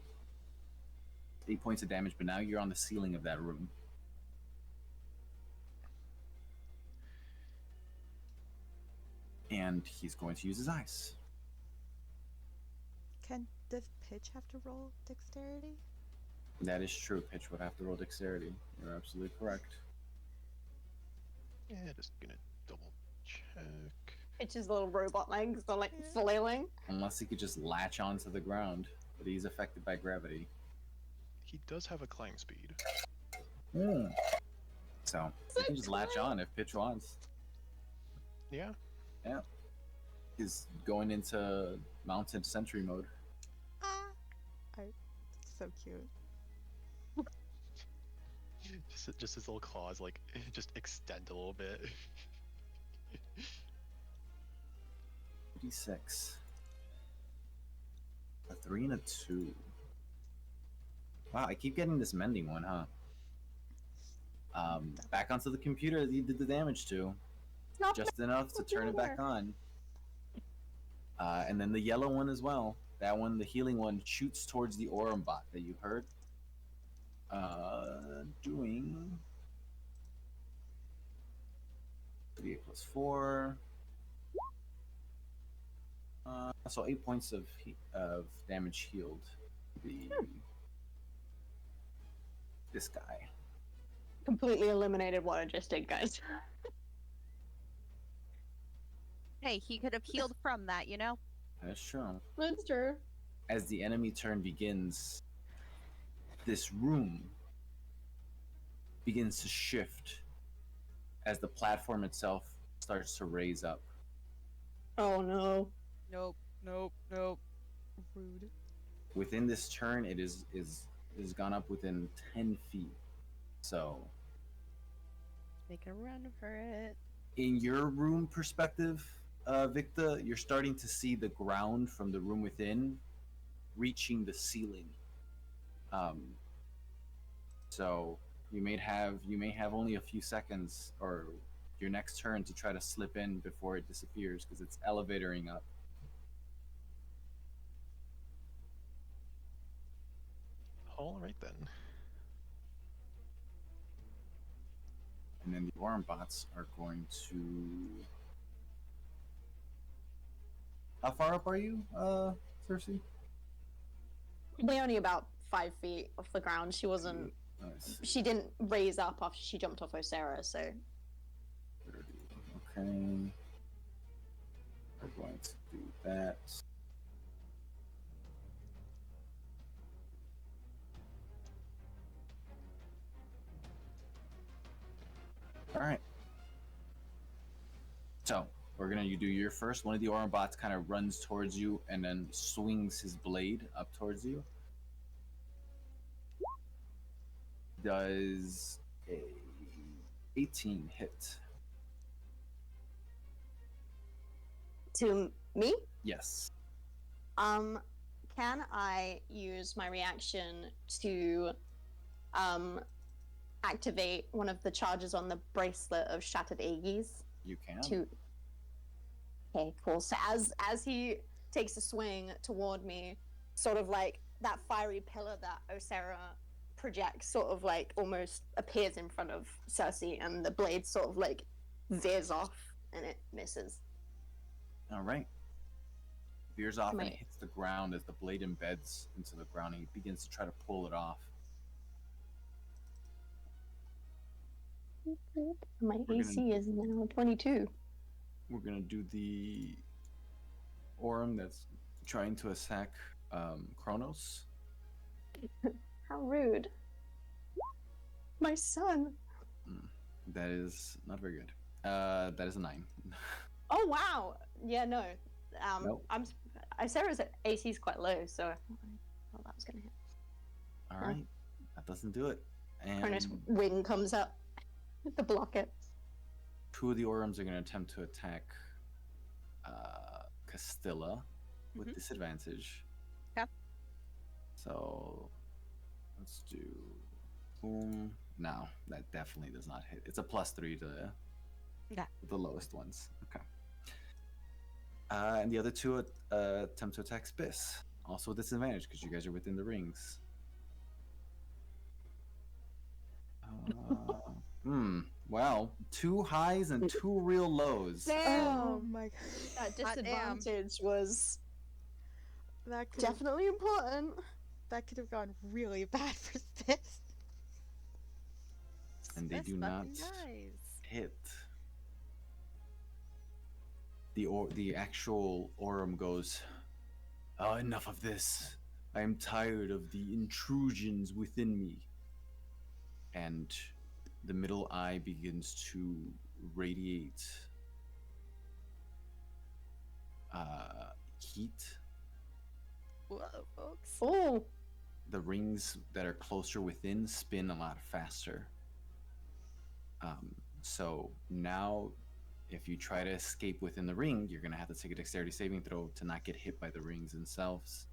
8 points of damage, but now you're on the ceiling of that room. And he's going to use his eyes. Does Pitch have to roll dexterity? That is true. Pitch would have to roll dexterity. You're absolutely correct. Yeah, just gonna double check. It's his little robot legs are like flailing. Unless he could just latch onto the ground, but he's affected by gravity. He does have a climb speed. So he can just latch on if Pitch wants. Yeah. Yeah. He's going into mounted sentry mode. So cute. Just his little claws, like, just extend a little bit. 56. A 3 and a 2. Wow, I keep getting this mending one, huh? Back onto the computer that you did the damage to. Not Just enough to turn it back on. And then the yellow one as well. That one, the healing one, shoots towards the Orym bot that you heard. Doing 3 plus 4. So 8 points of damage healed. This guy. Completely eliminated what I just did, guys. Hey, he could have healed from that, you know? That's true. That's true. As the enemy turn begins, this room begins to shift as the platform itself starts to raise up. Oh no. Nope, nope, nope. Rude. Within this turn, it is gone up within 10 feet. So, Make a run for it. in your room perspective, Victor, you're starting to see the ground from the room within reaching the ceiling. So you may have only a few seconds or your next turn to try to slip in before it disappears because it's elevatoring up. All right then. And then the Orym bots are going to. How far up are you, Cersei? Probably only about 5 feet off the ground. She wasn't. Let's see. She didn't raise up after she jumped off Osera, so 30. Okay. We're going to do that. All right. So we're gonna you do your first. One of the Orym bots kind of runs towards you and then swings his blade up towards you. Does a 18 hit? to me, Yes. can I use my reaction to activate one of the charges on the bracelet of Shattered Aegis? You can. To Okay, cool. So as he takes a swing toward me, sort of like that fiery pillar that Osera projects, sort of like almost appears in front of Cersei, and the blade sort of like veers off and it misses. All right. Veers off and Right. hits the ground as the blade embeds into the ground and he begins to try to pull it off. My We're AC is now 22. We're gonna do the Orym that's trying to attack Kronos. How rude. My son. That is not very good. That is a 9. Oh wow. Yeah, no. Nope. Osera's AC is quite low, so I thought that was gonna hit. All right, that doesn't do it. Cronus And wing comes up to block it. 2 of the Oryms are going to attempt to attack Castilla with Mhm. disadvantage. Okay. So let's do boom. No, that definitely does not hit. It's a +3 to Okay. the lowest ones. Okay. And the other 2 attempt to attack Spiss, also with disadvantage because you guys are within the rings. Well, 2 highs and 2 real lows. Oh my god. That Hot damn. disadvantage was That could definitely important. have gone really bad for this. And they That's do not fucking nice. hit. The actual Orym goes, "Oh, enough of this. I am tired of the intrusions within me." And the middle eye begins to radiate heat. Whoa, folks. Oh, The rings that are closer within spin a lot faster. So now, if you try to escape within the ring, you're going to have to take a dexterity saving throw to not get hit by the rings themselves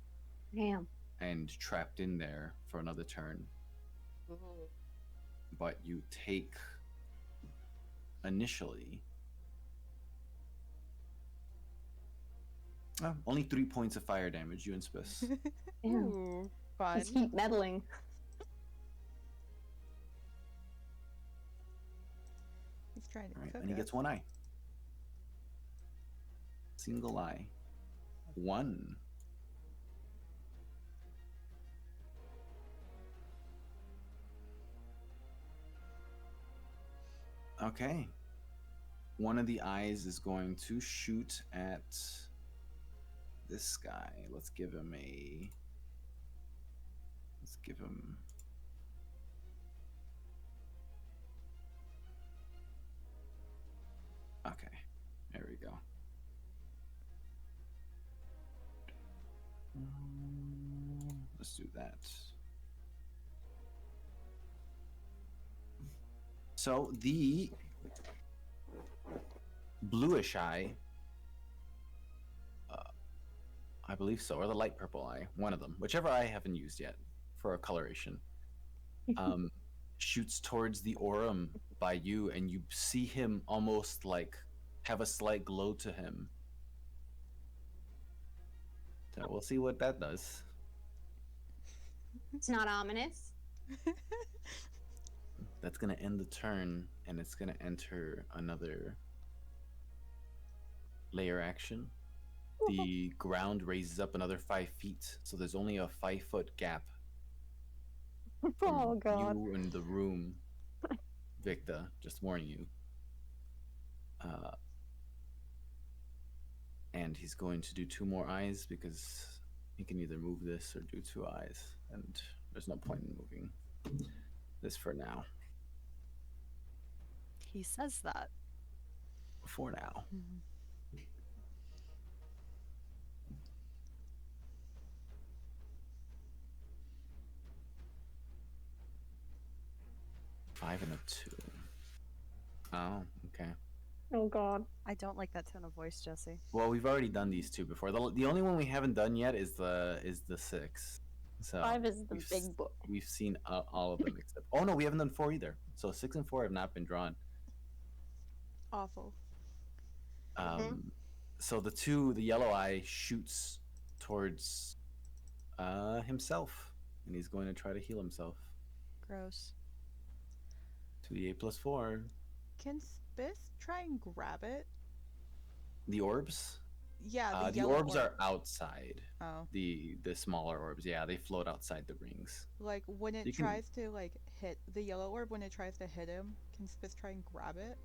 damn. and trapped in there for another turn. But you take initially only 3 points of fire damage, you and Spiss. Damn. Ooh, fun. He's heat meddling. He's trying to All right, cook and he us. gets 1 eye. Single eye. 1. Okay. One of the eyes is going to shoot at this guy. Let's give him. Okay, there we go. Let's do that. So the bluish eye, I believe so, or the light purple eye, one of them, whichever eye I haven't used yet for a coloration, shoots towards the Orym by you, and you see him almost like have a slight glow to him. So we'll see what that does. It's not ominous. That's gonna end the turn, and it's gonna enter another layer action. The ground raises up another 5 feet, so there's only a 5-foot gap Oh god. you in the room, Victor. Just warning you. And he's going to do 2 more eyes because he can either move this or do 2 eyes, and there's no point in moving this for now. He says that. For now. Five and a 2. Oh, okay. Oh god. I don't like that tone of voice, Jesse. Well, we've already done these 2 before. The only one we haven't done yet is the 6. So 5 is the we've big boy. we've seen all of them except. Oh no, we haven't done 4 either. So 6 and 4 have not been drawn. Awful. So the yellow eye shoots towards himself, and he's going to try to heal himself. Gross. 2d8 plus 4. Can Spiss try and grab it? The orbs. Yeah, The yellow orbs orb. are outside. Oh. The smaller orbs, yeah, they float outside the rings. Like when it You can- tries to like hit the yellow orb, when it tries to hit him, can Spiss try and grab it?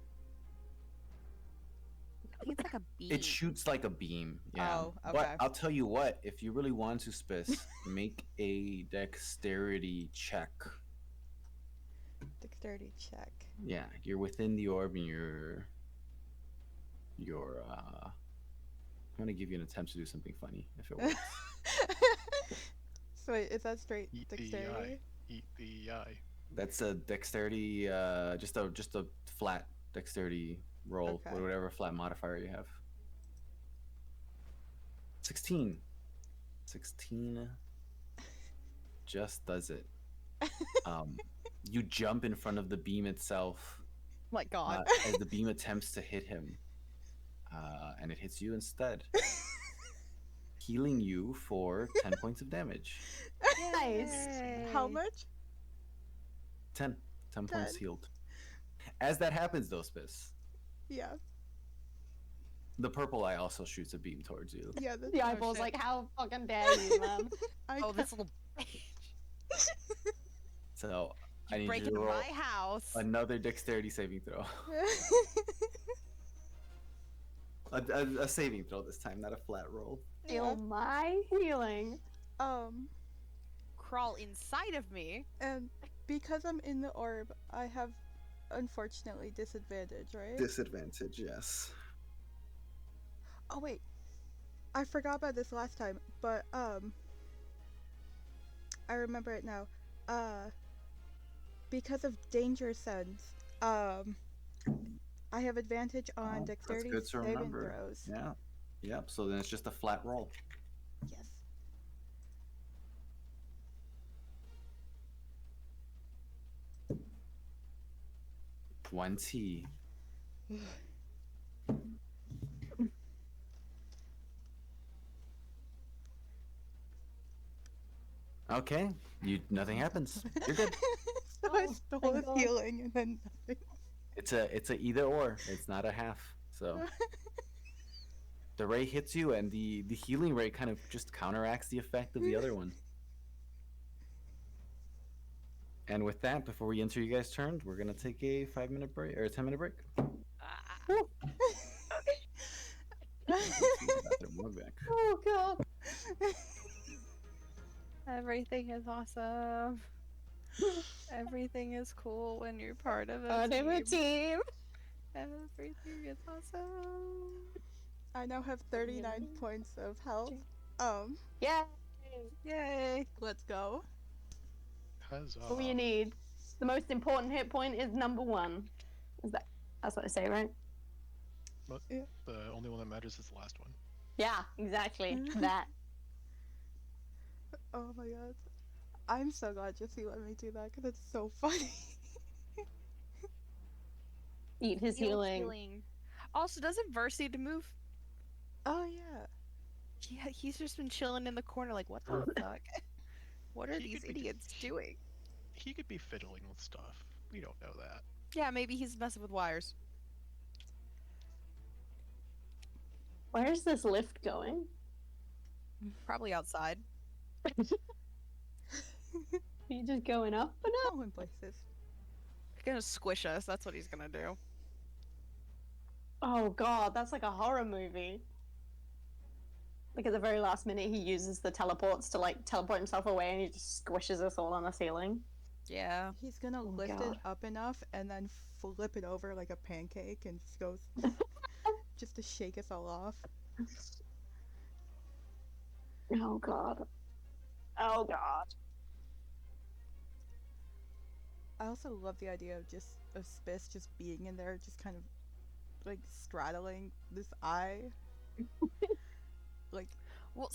I think it's like a beam. It shoots like a beam, yeah. Oh, But okay. I'll tell you what, if you really want to, Spiss, make a dexterity check. Dexterity check. Yeah, you're within the orb, and you're I'm gonna give you an attempt to do something funny if it works. So wait, is that straight Eat the dexterity? eye. Eat the eye. That's a dexterity, just a flat dexterity roll, Okay. whatever flat modifier you have. 16. 16 just does it. You jump in front of the beam itself My God. as the beam attempts to hit him, and it hits you instead, healing you for 10 points of damage. Nice. How much? 10 points 10. healed. As that happens, though, Spiss, Yeah. the purple eye also shoots a beam towards you. Yeah. The eyeball's shit. like, how fucking dare you, man? Oh, this little So I need break you to into roll my house. another dexterity saving throw. A saving throw this time, not a flat roll. Feel my healing. Crawl inside of me. And because I'm in the orb, I have unfortunately disadvantage, right? Disadvantage, yes. Oh wait, I forgot about this last time, but I remember it now. Because of danger sense, I have advantage on Oh, dexterity that's good to saving remember. throws. Yeah. Yep. So then it's just a flat roll. Yes. One T. Okay. Nothing happens. You're good. So I Oh, stole thank his God. healing and then nothing. It's a either or. It's not a half. So the ray hits you, and the healing ray kind of just counteracts the effect of the other one. And with that, before we enter you guys' turn, we're gonna take a 5-minute break or a 10-minute break. Bathroom, back. Oh god. Everything is awesome. Everything is cool when you're part of a Part of a team. team. Everything is awesome. I now have 39 points of health. Yeah. Yay. Let's go. Huzzah. All you need. The most important hit point is number 1. That's what I say, right? The only one that matters is the last one. Yeah, exactly. That. Oh my god. I'm so glad Jesse let me do that because it's so funny. Eat his healing. Also, doesn't Verse need to move? Oh yeah. Yeah, he's just been chilling in the corner like, what the fuck? What are He these could be- idiots doing? He could be fiddling with stuff. We don't know that. Yeah, maybe he's messing with wires. Where's this lift going? Probably outside. He's just going up and up. All in places. He's gonna squish us. That's what he's gonna do. Oh god, that's like a horror movie. Like at the very last minute, he uses the teleports to like teleport himself away, and he just squishes us all on the ceiling. Yeah. He's gonna Oh, lift it God. up enough and then flip it over like a pancake and just goes just to shake us all off. Oh god. Oh god. I also love the idea of Spiss just being in there, just kind of like straddling this eye. Like, Well,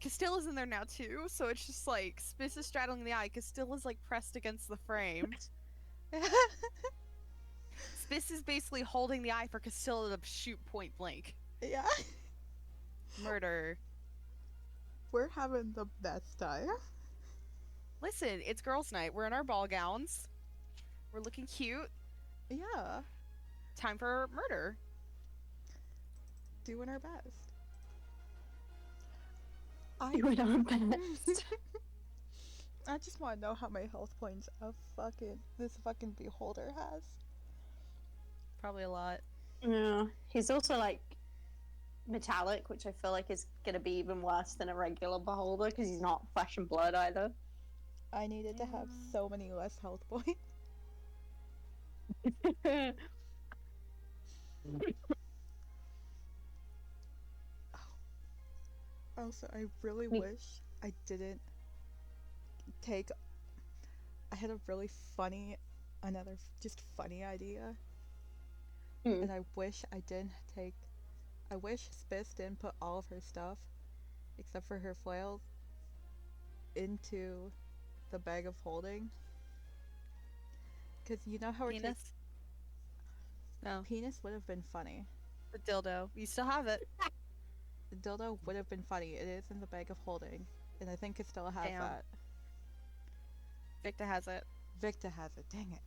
Castilla's in there now too, so it's just like Spiss is straddling the eye. Castilla's like pressed against the frame. Spiss is basically holding the eye for Castilla to shoot point blank. yeah, Murder. we're having the best time. Listen, it's girls' night. We're in our ball gowns. We're looking cute. Yeah, Time for murder. doing our best. Doing our best. I just want to know how many health points this fucking beholder has. Probably a lot. Yeah. He's also like metallic, which I feel like is gonna be even worse than a regular beholder because he's not flesh and blood either. I needed to have so many less health points. Also, I really wish I didn't take. I had a really funny, just funny idea, and I wish I didn't take. I wish Spiss didn't put all of her stuff, except for her flails, into the bag of holding. Because you know how Penis? No. Penis would have been funny. The dildo. You still have it. The dildo would have been funny. It is in the bag of holding, and I think it still has Damn. that. Victa has it. Victa has it. Dang it.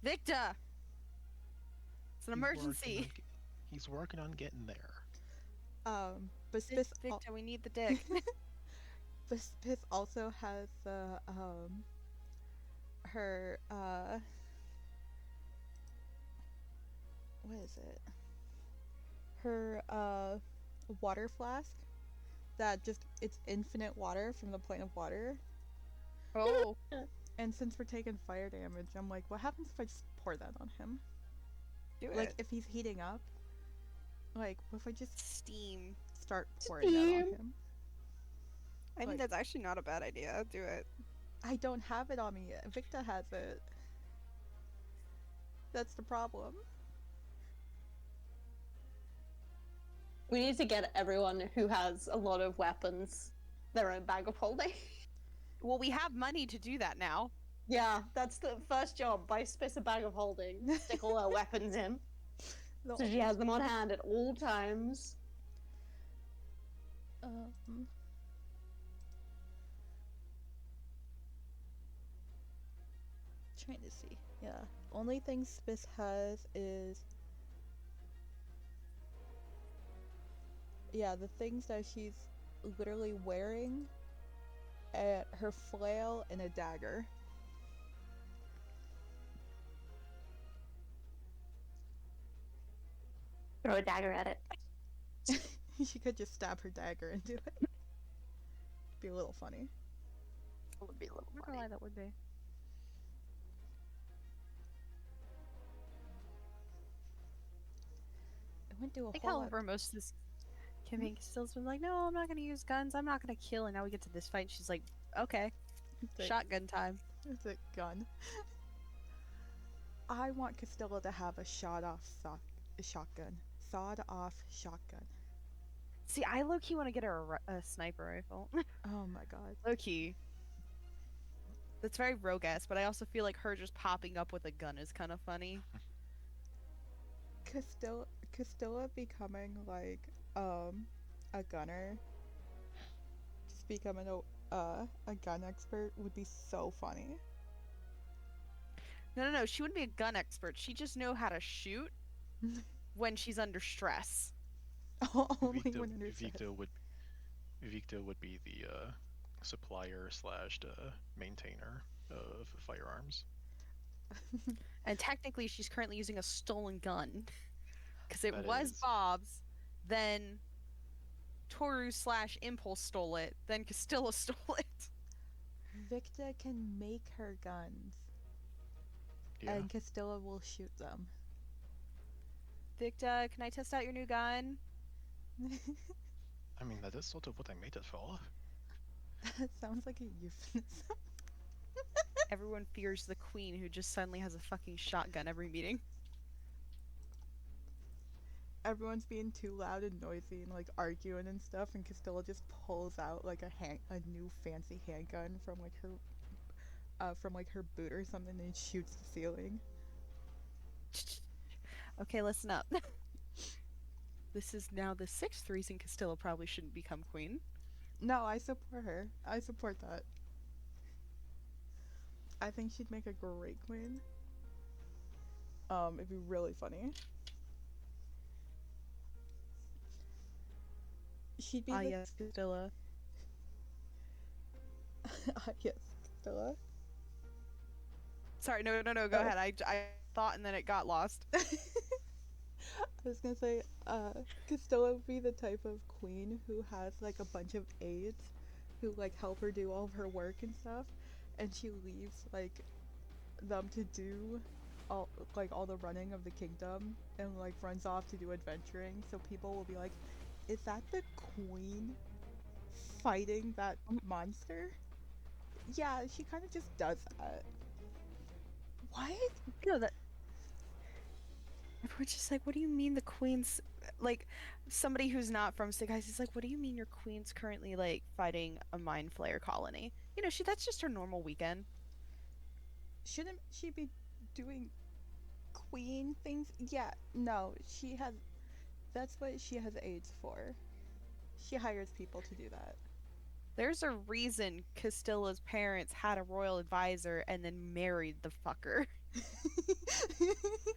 Victa! It's an emergency. He's working on getting there. But Spiss, Victa, we need the dick. but Spiss also has the her what is it? Her water flask that it's infinite water from the plane of water. Oh. And since we're taking fire damage, I'm like, what happens if I just pour that on him? Do Like it. if he's heating up, like what if I just Steam. start pouring that on him? I think Like- that's actually not a bad idea. Do it. I don't have it on me yet. Victa has it. That's the problem. We need to get everyone who has a lot of weapons their own bag of holding. Well, we have money to do that now. Yeah, that's the first job. Buy Spiss a bag of holding. Stick all her weapons in. No. So she has them on hand at all times. Trying to see. Yeah. Only thing Spiss has is the things that she's literally wearing, her flail and a dagger. Throw a dagger at it. She could just stab her dagger into it. Be a little funny. It would be a little I'm not funny. gonna lie, that would be. It went through a I think whole lot. however most of this campaign still's been like, no, I'm not gonna use guns, I'm not gonna kill, and now we get to this fight, she's like, okay, Like, shotgun time. It's a gun. I want Castilla to have a shotgun. Sawed-off shotgun. See, I low-key want to get her a sniper rifle. Oh my god. Low-key. That's very rogue-esque, but I also feel like her just popping up with a gun is kind of funny. Castilla becoming like a gunner, just becoming a gun expert would be so funny. No, she wouldn't be a gun expert. She just know how to shoot when she's under stress. Only Victor, when under stress. Victor would be the supplier slash maintainer. of firearms. And technically, she's currently using a stolen gun. Because it That was is. Bob's, then Toru/Impulse stole it, then Castilla stole it. Victa can make her guns, Yeah. and Castilla will shoot them. Victa, can I test out your new gun? I mean, that is sort of what I made it for. That sounds like a euphemism. Everyone fears the queen who just suddenly has a fucking shotgun every meeting. Everyone's being too loud and noisy and like arguing and stuff, and Castilla just pulls out like a new fancy handgun from like her boot or something and shoots the ceiling. Okay, listen up. This is now the 6th reason Castilla probably shouldn't become queen. No, I support her. I support that. I think she'd make a great queen. It'd be really funny. She'd be the Yes, Castilla. yes, Castilla. Sorry, no, go Oh. ahead. I thought and then it got lost. I was gonna say, Castilla would be the type of queen who has like a bunch of aides who like help her do all of her work and stuff, and she leaves like them to do all the running of the kingdom and like runs off to do adventuring, so people will be like, is that the queen fighting that monster? Yeah, she kind of just does that. What? No, that. Everyone's just like, what do you mean the queen's like somebody who's not from Stigheist is like, what do you mean your queen's currently like fighting a mind flayer colony? You know, that's just her normal weekend. Shouldn't she be doing queen things? Yeah, no, she has. That's what she has aides for. She hires people to do that. There's a reason Castilla's parents had a royal advisor and then married the fucker.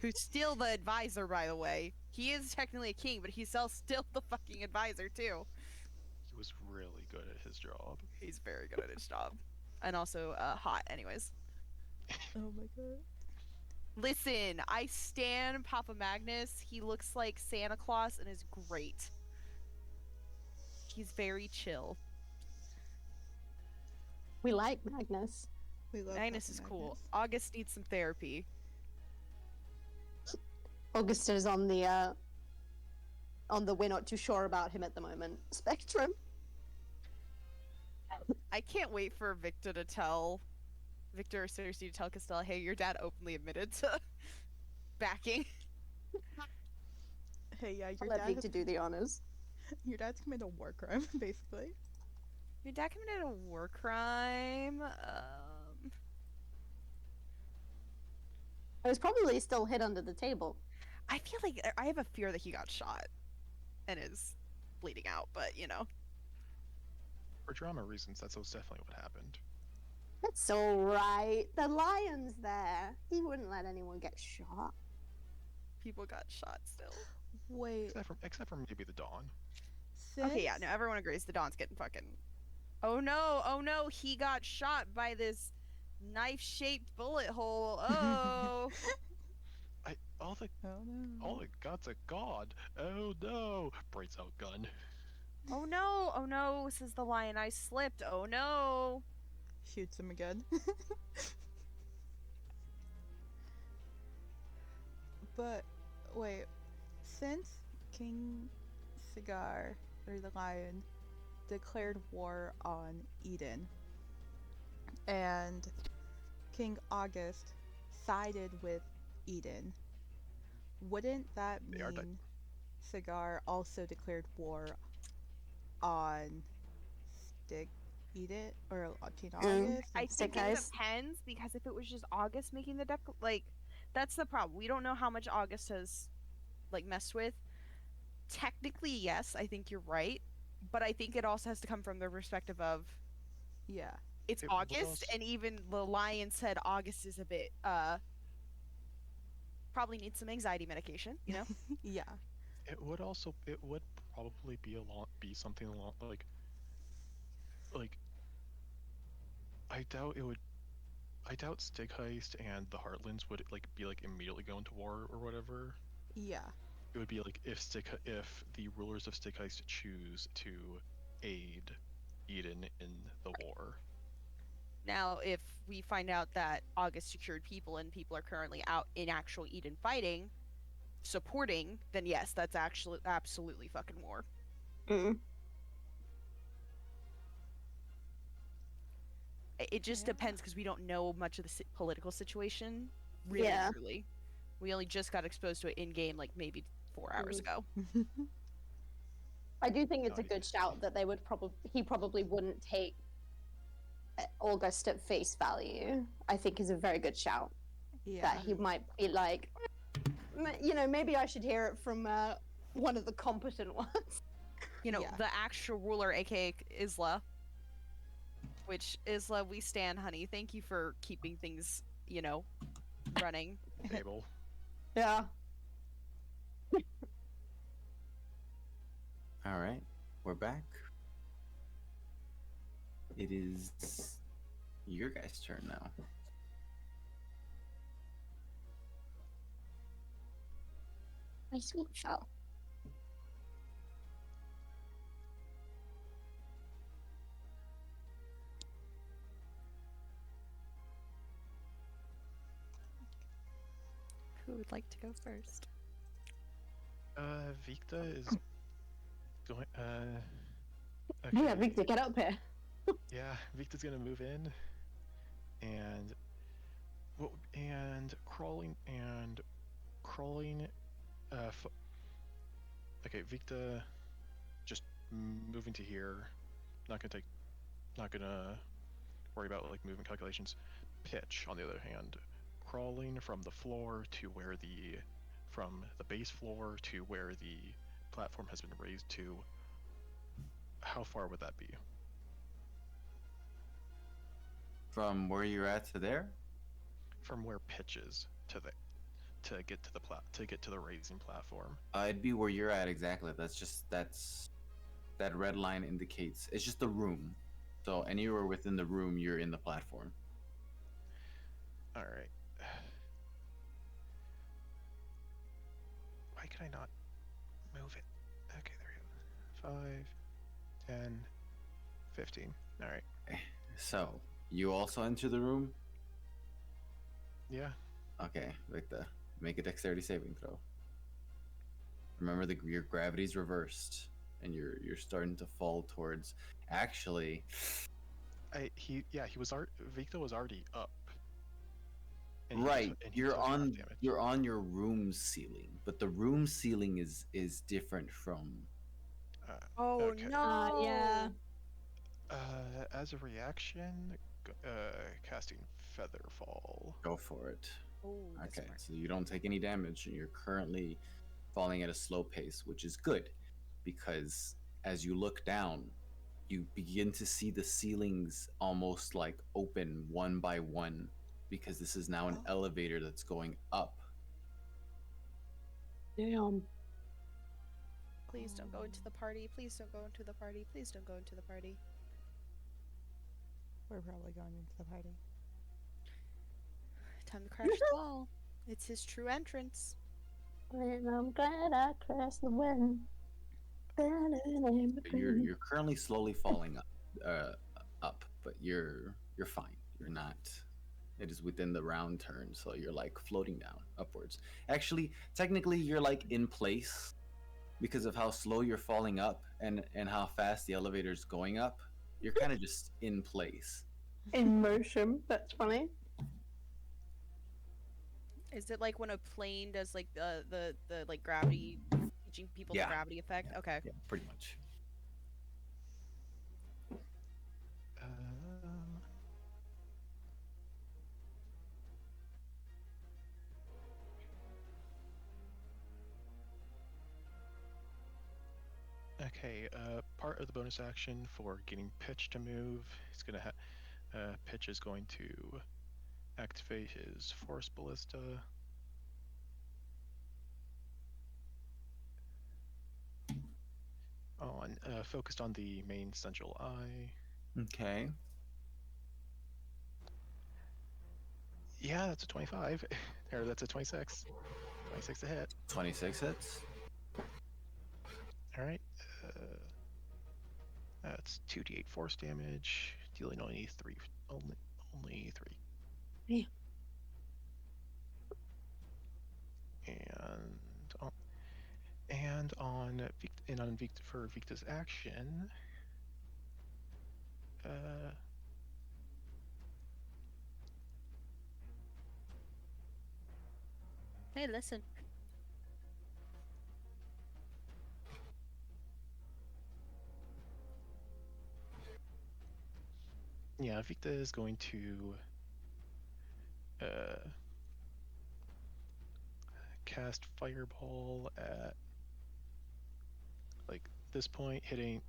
Who's still the advisor, by the way. He is technically a king, but he's still the fucking advisor, too. He was really good at his job. He's very good at his job. And also hot, anyways. Oh my god. Listen, I stan Papa Magnus. He looks like Santa Claus and is great. He's very chill. We like Magnus. We love Magnus Papa is cool. Magnus. August needs some therapy. August is on the we're not too sure about him at the moment spectrum. I can't wait for Victor or Cersei to tell Castella, hey, your dad openly admitted to backing. Hey, yeah, I'll let Vic to do the honors. your dad's committed a war crime, basically. Your dad committed a war crime. It was probably still hid under the table. I feel like I have a fear that he got shot and is bleeding out, but you know. For drama reasons, that's most definitely what happened. That's all right. The lion's there. He wouldn't let anyone get shot. People got shot still. Wait, Except for maybe the Dawn. Okay, yeah, no, everyone agrees the Dawn's getting fucking. Oh no, he got shot by this knife-shaped bullet hole. Oh. All the gods are God. Oh no! Breaks out gun. Oh no, says the lion. I slipped. Oh no. Shoots him again. But wait, since King Cigar or the Lion declared war on Eden, and King August sided with Eden, wouldn't that They are mean Cigar also declared war on Stig Eden or King August? I Sick think it guys. depends because if it was just August making the that's the problem. We don't know how much August has like messed with. Technically, yes, I think you're right, but I think it also has to come from the perspective of Yeah. it's It would August, also- and even the lion said August is a bit probably needs some anxiety medication, you know. Yeah. It would probably be something along like I doubt it would I doubt Stig Heist and the Heartlands would like be like immediately go into war or whatever. Yeah. It would be like if the rulers of Stig Heist choose to aid Eden in the war. Now, if we find out that August secured people and people are currently out in actual Eden fighting, supporting, then yes, that's actually absolutely fucking war. Mm. It just Yeah. depends because we don't know much of the political situation, really, Yeah. truly. We only just got exposed to it in game, like maybe 4 hours ago. I do think it's a I- good shout that he probably wouldn't take August at face value. I think is a very good shout. Yeah. That he might be like, you know, maybe I should hear it from one of the competent ones. You know, Yeah. the actual ruler, aka Isla. Which, Isla, we stand, honey. Thank you for keeping things, you know, running. Stable. Yeah. All right, we're back. It is your guys' turn now. My sweet shout. Who would like to go first? Victa is going. Okay. Yeah, Victor, get up here. Yeah, Victa's gonna move in, and crawling. Okay, Victa, just moving to here. Not gonna worry about like movement calculations. Pitch, on the other hand, crawling from the floor to from the base floor to where the platform has been raised to. How far would that be? From where you're at to there? From where pitch is to get to the raising platform. It'd be where you're at exactly. That's that red line indicates it's just the room. So anywhere within the room, you're in the platform. All right. Why can I not move it? Okay, there we go. 5, 10, 15. All right. So you also enter the room. Yeah. Okay, Victor, make a dexterity saving throw. Remember, your gravity's reversed, and you're starting to fall towards. Actually, Victor was already up. And right, and you're took half on damage. you're on your room ceiling, but the room ceiling is different from. Oh Okay. no! Yeah. As a reaction, casting Featherfall. Go for it. Oh, that's Okay, smart. so you don't take any damage, and you're currently falling at a slow pace, which is good, because as you look down, you begin to see the ceilings almost like open one by one, because this is now an elevator that's going up. Damn. Please don't go into the party. Please don't go into the party. Please don't go into the party. We're probably going into the party. Time to crash the wall. It's his true entrance. And I'm glad I crashed the wedding. You're currently slowly falling up, but you're fine. You're not. It is within the round turn, so you're like floating down upwards. Actually, technically, you're like in place because of how slow you're falling up and how fast the elevator's going up. You're kind of just in place. In motion. That's funny. Is it like when a plane does like the like gravity, teaching people Yeah. the gravity effect? Okay. Yeah, pretty much. Okay, part of the bonus action for getting Pitch to move, he's gonna Pitch is going to activate his Force Ballista. Focused on the main central eye. Okay. Yeah, that's a 25. Or that's a 26. 26 to hit. 26 hits. All right. That's 2d8 force damage, dealing only 3. Only 3. Yeah. And on for Victa's action, Hey, listen. yeah, Victa is going to cast Fireball at like this point, hitting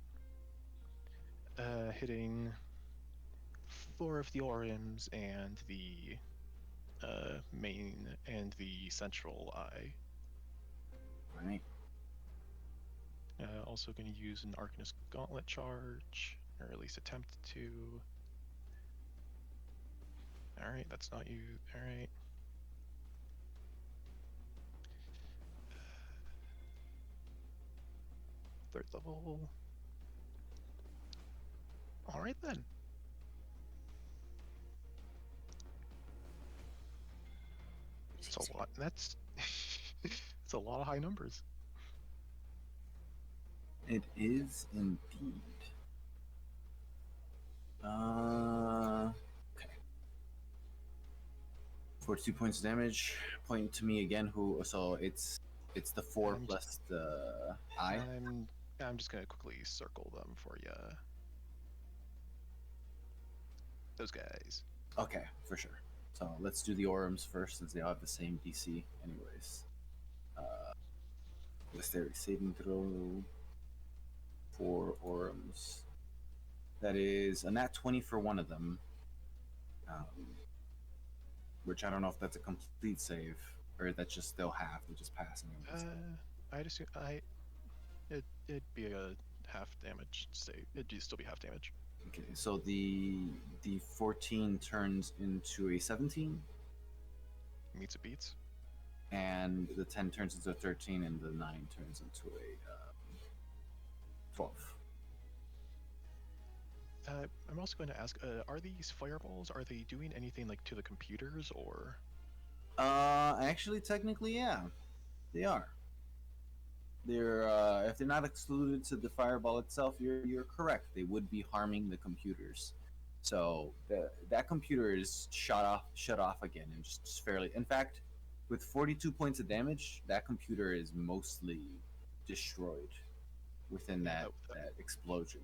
4 of the Oryms and the main and the central eye. Right. Also going to use an Arcanist Gauntlet charge, or at least attempt to. Alright, that's not you. Alright. Third level. Alright then. It's a lot. That's it's a lot of high numbers. It is indeed. Okay. 42 points of damage. Point to me again. So it's the 4 plus the eye. I'm just gonna quickly circle them for you. Those guys. Okay, for sure. So let's do the Oryms first, since they all have the same DC, anyways. Dexterity saving throw for Oryms. That is a nat 20 for one of them. Which I don't know if that's a complete save, or that's just they'll have to just pass anyways. I'd assume it'd be a half damage save. It'd still be half damage. Okay, so the 14 turns into a 17. Meets a beats. And the 10 turns into a 13, and the 9 turns into a 12. I'm also going to ask, are these fireballs, are they doing anything like to the computers, or? Actually, technically, yeah, they are. They're if they're not excluded to the fireball itself, you're correct. They would be harming the computers. So that computer is shut off again, and just fairly. In fact, with 42 points of damage, that computer is mostly destroyed within that explosion.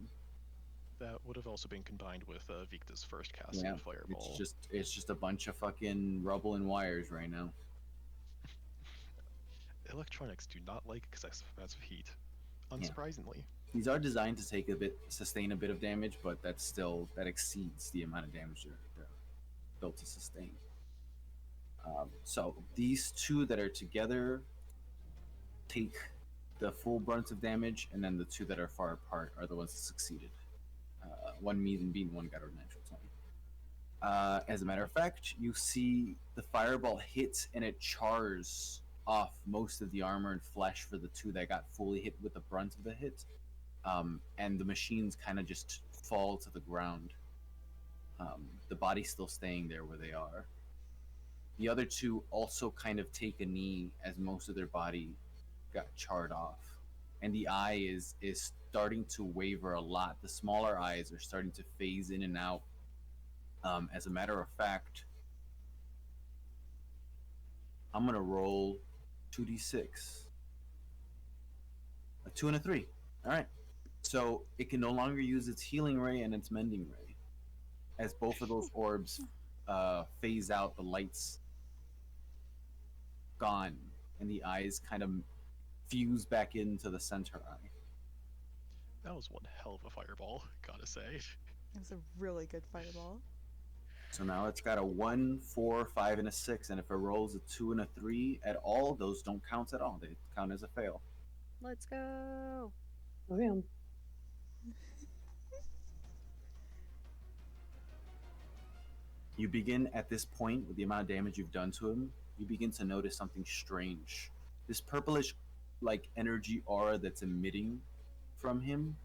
That would have also been combined with Victa's first casting of Fireball. It's just a bunch of fucking rubble and wires right now. Electronics do not like excessive heat, unsurprisingly. Yeah. These are designed to sustain a bit of damage, but that exceeds the amount of damage they're built to sustain. So these two that are together take the full brunt of damage, and then the two that are far apart are the ones that succeeded. One mean being one got a natural 20. As a matter of fact, you see the fireball hits and it chars off most of the armor and flesh for the two that got fully hit with the brunt of the hit. And the machines kind of just fall to the ground. The body's still staying there where they are. The other two also kind of take a knee as most of their body got charred off. And the eye is starting to waver a lot. The smaller eyes are starting to phase in and out. As a matter of fact, I'm going to roll 2d6. A 2 and a 3. All right. So it can no longer use its healing ray and its mending ray. As both of those orbs phase out, the light's gone, and the eyes kind of fuse back into the center eye. That was one hell of a fireball, gotta say. It was a really good fireball. So now it's got a 1, 4, 5, and a 6, and if it rolls a 2 and a 3 at all, those don't count at all. They count as a fail. Let's go. Oh yeah. You begin at this point, with the amount of damage you've done to him, you begin to notice something strange. This purplish, like, energy aura that's emitting from him,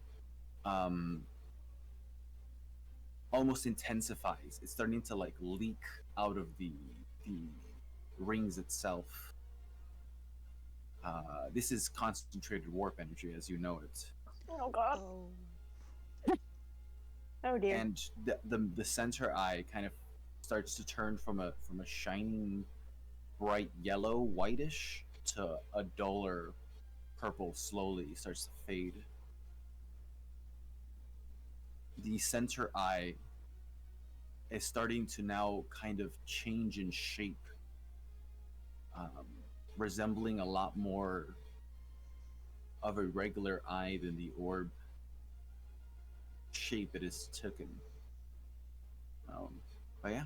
um, almost intensifies. It's starting to like leak out of the rings itself. This is concentrated warp energy, as you know it. Oh god. Oh. Oh dear. And the center eye kind of starts to turn from a shining bright yellow whitish to a duller purple, slowly starts to fade. The center eye is starting to now kind of change in shape, resembling a lot more of a regular eye than the orb shape it has taken. But yeah,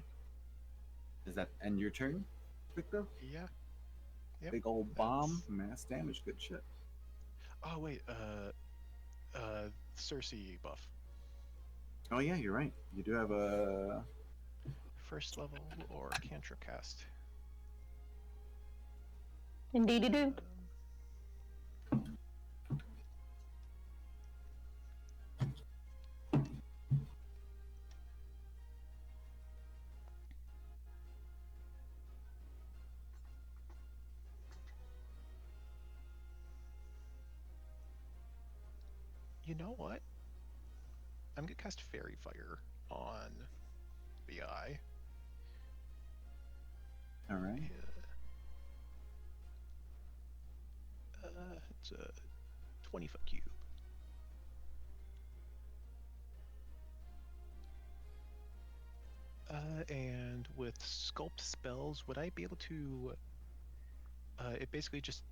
does that end your turn, Victor? Yeah. Yep. Big old bomb, That's- mass damage, good shit. Oh wait, Cersei buff. Oh yeah, you're right. You do have a First level or cantrip cast. Indeedy do. You know what? I'm gonna cast Fairy Fire on the eye. all right. It's a 20-foot cube. And with sculpt spells, would I be able to? It basically just.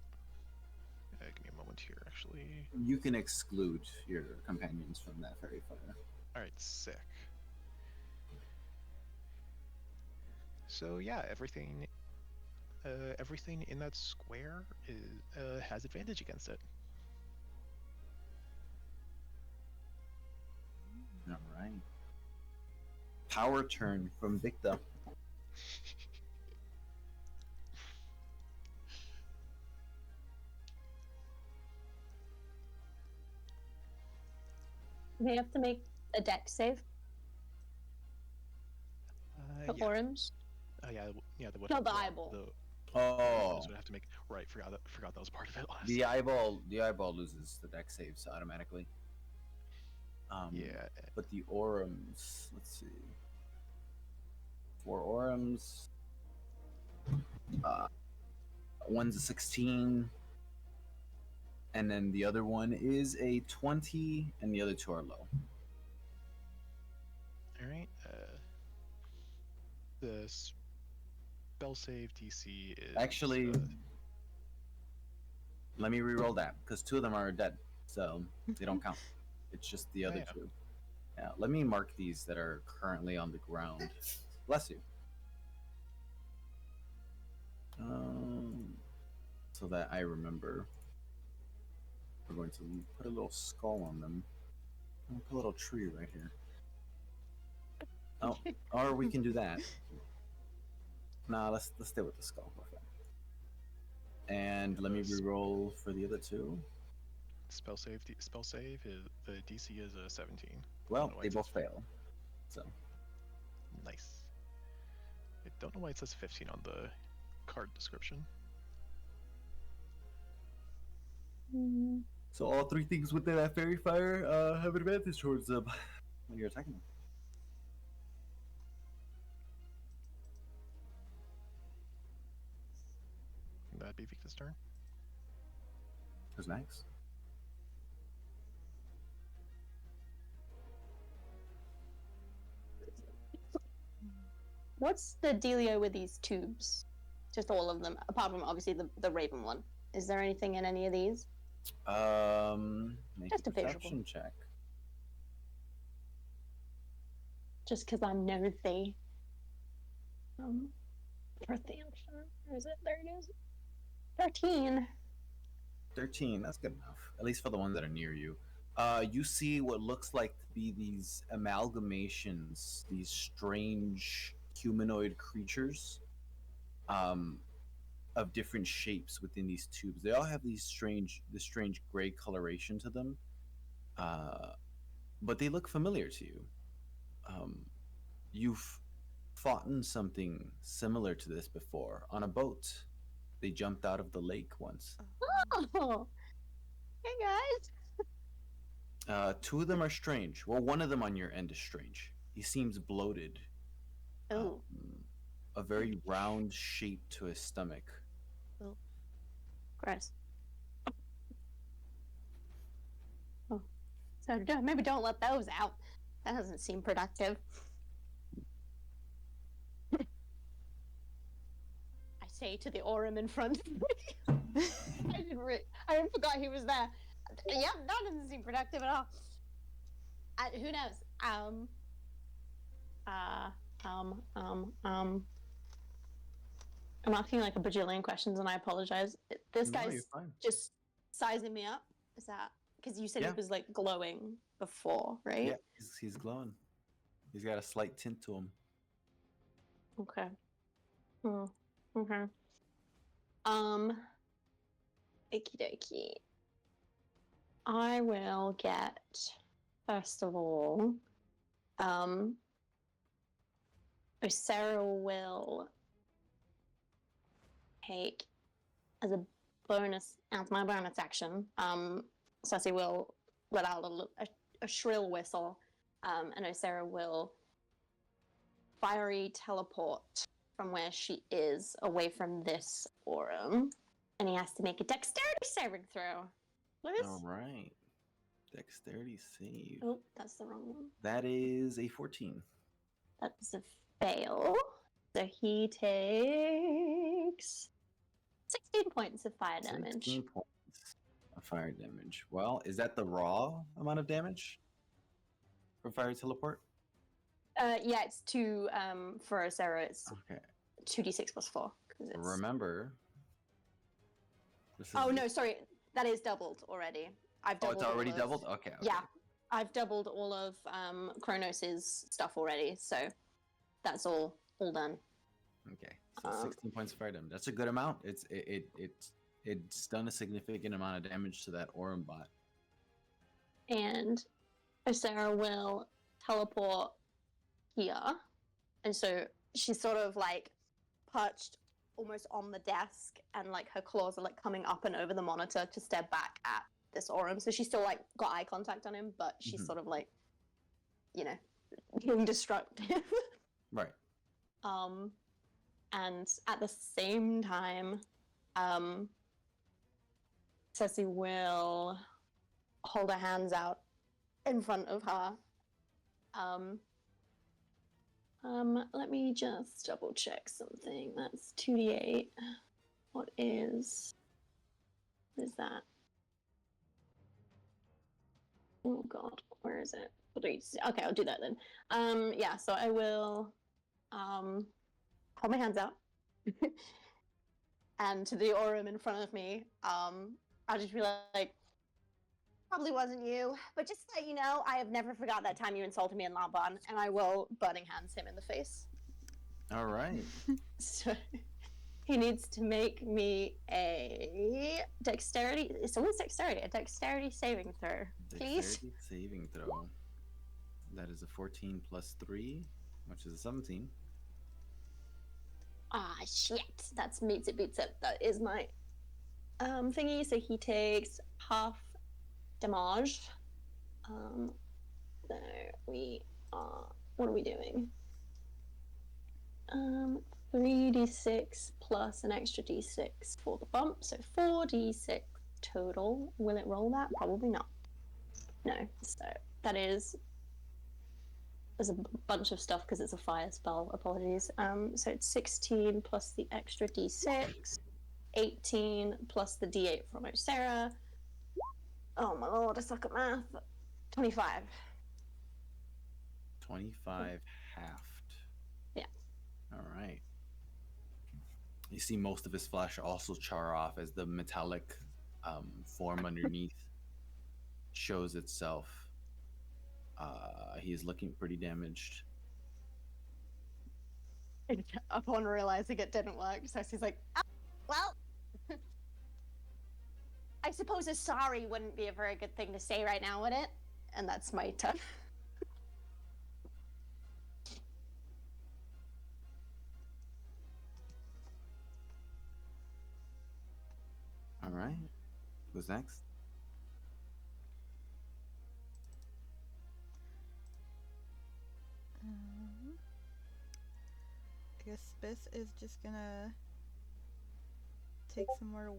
Give me a moment here, actually. You can exclude your companions from that fairy fire. All right, sick. So yeah, everything in that square has advantage against it. All right. Power turn from Victor. They have to make a deck save for Yeah. Oryms. Oh yeah, yeah. The Not the eyeball. Oh, Would have to make right. Forgot that was part of it last. the eyeball loses the deck saves automatically. Yeah. But the Oryms, let's see. For Oryms, one's a 16, and then the other one is a 20, and the other two are low. All right. The spell save DC is Actually, let me re-roll that because two of them are dead, so they don't count. It's just the other yeah. two. Yeah, let me mark these that are currently on the ground. Bless you. So that I remember. We're going to put a little skull on them. I'll put a little tree right here. Oh, or we can do that. Nah, let's stay with the skull. Okay. And let me re-roll for the other two. spell save. Spell save is the DC is a 17. Well, why they it both says- fail. So Nice. I don't know why it says 15 on the card description. So all three things within that fairy fire have advantage towards them when you're attacking them. That'd be Victor's turn. Who's next? What's the dealio with these tubes? Just all of them, apart from obviously the Raven one. Is there anything in any of these? Make Just a a visual. perception check. Just because I'm nosy. Perception. Where is it? There it is. 13. 13. That's good enough. At least for the ones that are near you. You see what looks like to be these amalgamations, these strange humanoid creatures um, of different shapes within these tubes. They all have this strange gray coloration to them, uh, but they look familiar to you. Um, you've fought in something similar to this before on a boat. They jumped out of the lake once. Oh, hey guys. Two of them are strange. Well, one of them on your end is strange. He seems bloated. Oh, A very round shape to his stomach. gross. Oh, so maybe don't let those out. That doesn't seem productive. I say to the Orym in front of me. I forgot he was there. Yep, that doesn't seem productive at all. Who knows? I'm asking like a bajillion questions, and I apologize. This No, guy's you're fine. just sizing me up. Is that because you said Yeah. he was like glowing before, right? Yeah, he's glowing. He's got a slight tint to him. Okay. Okay. Okie dokie. I will get first of all. Sarah will take as a bonus, as my bonus action. Cersei will let out a shrill whistle, and Osera will fiery teleport from where she is away from this Orym, and he has to make a dexterity saving throw. Please. All right. Dexterity save. Oh, that's the wrong one. That is a 14. That's a fail. So he takes 16 points of fire damage. 16 points of fire damage. Well, is that the raw amount of damage for fire teleport? Yeah, it's 2 for Sarah. It's Okay. 2d6 plus 4. It's... Remember. This is Oh no, sorry, that is doubled already. I've doubled. it's already all doubled. Of... Okay. Yeah, I've doubled all of Kronos's stuff already, so that's all done. Okay. So 16 points of fire damage. That's a good amount. It's done a significant amount of damage to that Orym bot. And Sarah will teleport here, and so she's sort of like perched almost on the desk, and like her claws are like coming up and over the monitor to stare back at this Orym. So she's still like got eye contact on him, but she's sort of like, being destructive. Right. And at the same time, Cersei will hold her hands out in front of her. Let me just double check something. That's 2d8. What is that? Oh god, where is it? Okay, I'll do that then. Yeah, so I will hold my hands out. And to the Orym in front of me, I'll just be like, probably wasn't you, but just to let you know, I have never forgot that time you insulted me in Laban, and I will burning hands him in the face. All right. So he needs to make me a dexterity. It's always dexterity. A dexterity saving throw, please. Dexterity saving throw. That is a 14 plus 3, which is a 17. Ah, shit. That meets it, beats it. That is my thingy. So he takes half damage. There we are. What are we doing? 3d6 plus an extra d6 for the bump, so 4d6 total. Will it roll that? Probably not. No. So that is. There's a bunch of stuff because it's a fire spell. Apologies. So it's 16 plus the extra d6, 18 plus the d8 from Osera. Oh my lord, I suck at math. 25. 25 halved. Yeah. All right. You see most of his flesh also char off as the metallic form underneath shows itself. He is looking pretty damaged. Upon realizing it didn't work, Cecily's like, "Oh, well, I suppose a sorry wouldn't be a very good thing to say right now, would it?" And that's my turn. All right. Who's next? I guess Spiss is just gonna take some more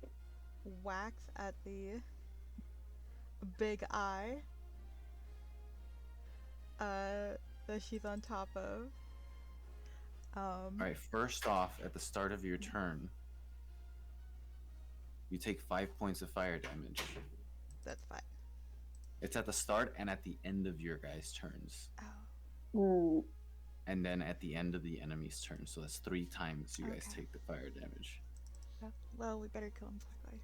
wax at the big eye that she's on top of. All right. First off, at the start of your turn, you take 5 points of fire damage. That's fine. It's at the start and at the end of your guys' turns, Oh, Ooh. and then at the end of the enemy's turn. So that's 3 times you guys Okay. take the fire damage. well, we better kill him quickly.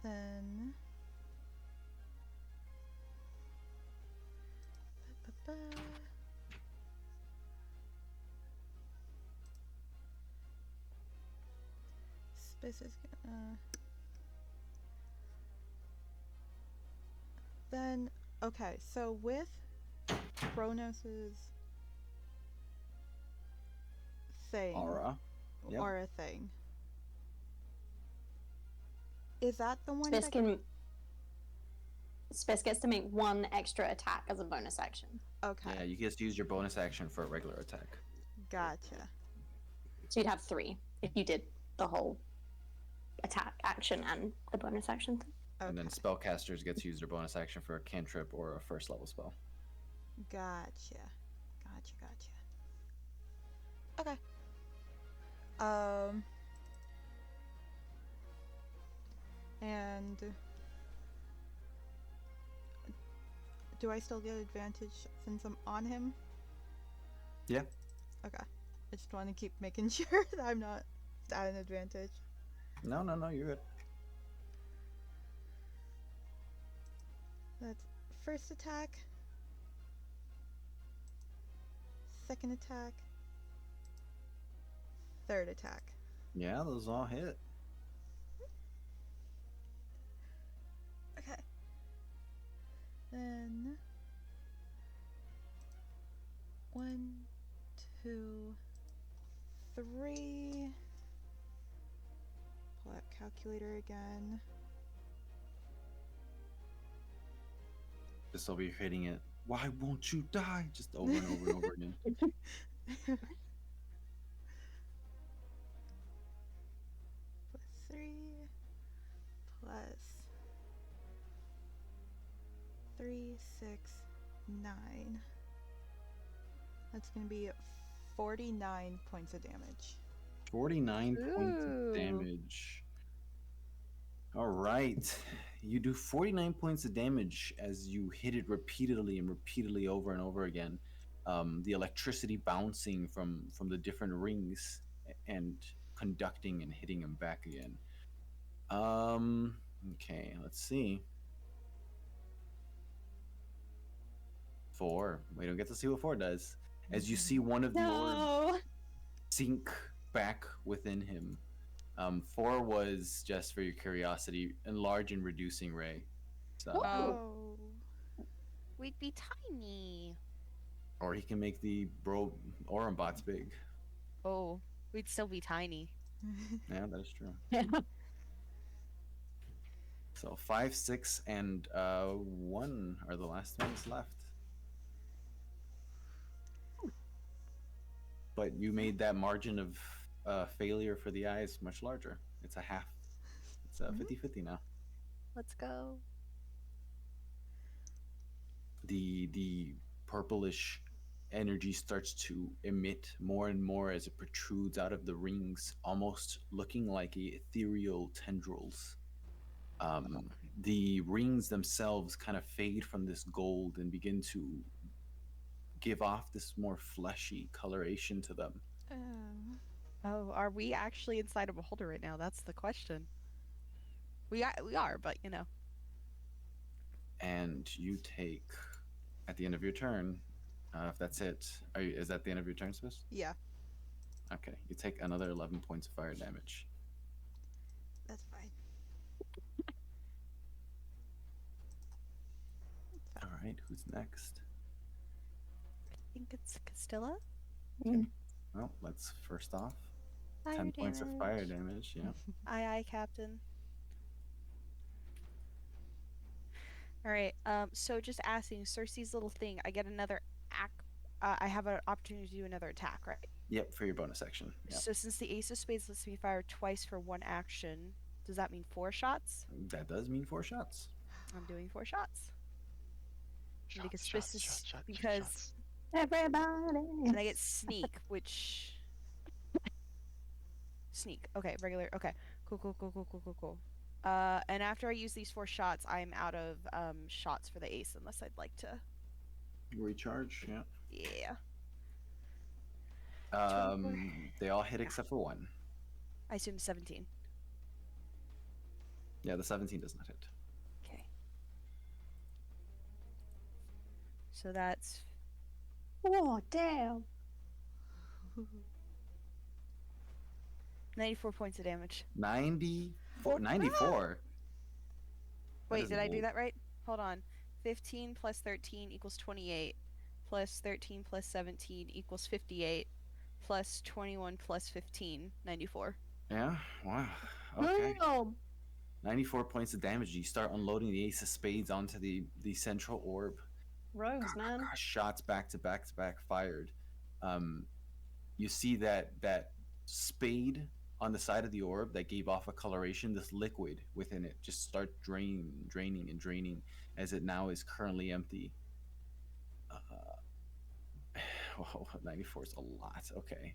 Then. Spiss is gonna. Then, okay, so with Kronos's thing, Aura. Yep. aura thing, is that the one Spiss that can. Spiss gets to make one extra attack as a bonus action. Okay, Yeah, you just use your bonus action for a regular attack. gotcha. So you'd have 3 if you did the whole attack action and the bonus action thing. Okay, And then spellcasters get to use their bonus action for a cantrip or a first level spell. gotcha. Okay. And do I still get advantage since I'm on him? Yeah. Okay. I just want to keep making sure that I'm not at an advantage. No, you're good. That's first attack, second attack, third attack. Yeah, those all hit. Okay. Then 1, 2, 3. Pull out calculator again. Just over here hitting it. Why won't you die? Just over and over and over again. Plus 3 plus 3, 6, 9. That's going to be 49 points of damage. 49 points Ooh. of damage. All right. You do 49 points of damage as you hit it repeatedly and repeatedly over and over again. The electricity bouncing from the different rings and conducting and hitting him back again. Okay, let's see. 4. We don't get to see what 4 does. As you see one of the orbs No. sink back within him. 4 was, just for your curiosity, enlarge and reducing ray. So, Oh. We'd be tiny. or he can make the Orym bots big. Oh, we'd still be tiny. Yeah, that is true. Yeah. So 5, 6, and 1 are the last ones left. But you made that margin of failure for the eyes much larger. It's a half. It's 50-50 now. Let's go. The purplish energy starts to emit more and more as it protrudes out of the rings, almost looking like ethereal tendrils. The rings themselves kind of fade from this gold and begin to give off this more fleshy coloration to them. Oh, are we actually inside a beholder right now? That's the question. We are, but you know. And you take at the end of your turn. If that's it, is that the end of your turn, Swiss? Yeah, Okay, you take another 11 points of fire damage. that's fine. All right, who's next? I think it's Castilla. Okay. Well, let's first off Fire 10 points of fire damage. damage. Yeah. Aye, Captain. All right. So just asking, Cersei's little thing. I get another act. I have an opportunity to do another attack, right? Yep, for your bonus action. Yep. So since the Ace of Spades lets me fire twice for one action, does that mean 4 shots? That does mean 4 shots. I'm doing 4 shots. Because Shots, this is shots, shots, because shots. Everybody. and I get sneak, which sneak. Okay, regular. Okay, cool. And after I use these 4 shots, I'm out of shots for the ace, unless I'd like to. Recharge. Yeah. Yeah. They all hit except for one. I assume 17. Yeah, the 17 does not hit. Okay. So that's Oh, damn. 94 points of damage. 94. 94. Wait, did I do that right? Hold on. 15 plus 13 equals 28. Plus 13 plus 17 equals 58. Plus 21 plus 15, 94. Yeah. Wow. Okay. Damn. 94 points of damage. You start unloading the Ace of Spades onto the central orb. Rogues, man. Shots back to back to back fired. You see that spade on the side of the orb that gave off a coloration, this liquid within it just start draining as it now is currently empty. Whoa, 94 is a lot. Okay.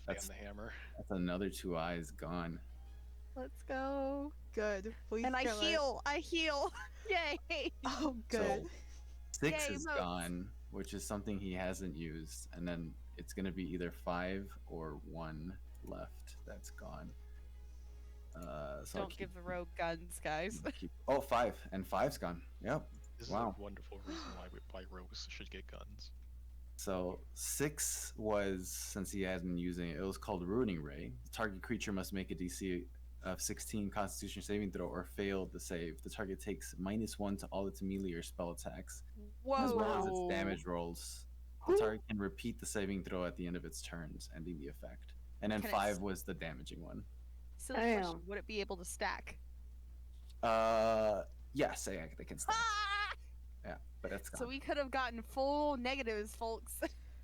Fan the hammer. That's another 2 eyes gone. Let's go. Good. Please And I kill it. heal. I heal. Yay. Oh, good. So 6 Yay, is votes. gone, which is something he hasn't used, and then it's going to be either 5 or 1 left that's gone. So Don't give the rogue guns, guys. Oh, 5, and 5's gone. Yep. This Wow. is a wonderful reason why rogues should get guns. So 6 was, since he hadn't using it, it was called Ruining Ray. The target creature must make a DC of 16 Constitution saving throw or fail the save. The target takes -1 to all its melee or spell attacks, as well as its Whoa. damage rolls. The target can repeat the saving throw at the end of its turns, ending the effect. And then Can it 5 was the damaging one. Silly question. Damn. Would it be able to stack? Yes, they can stack. Ah! Yeah, but it's gone. So we could have gotten full negatives, folks.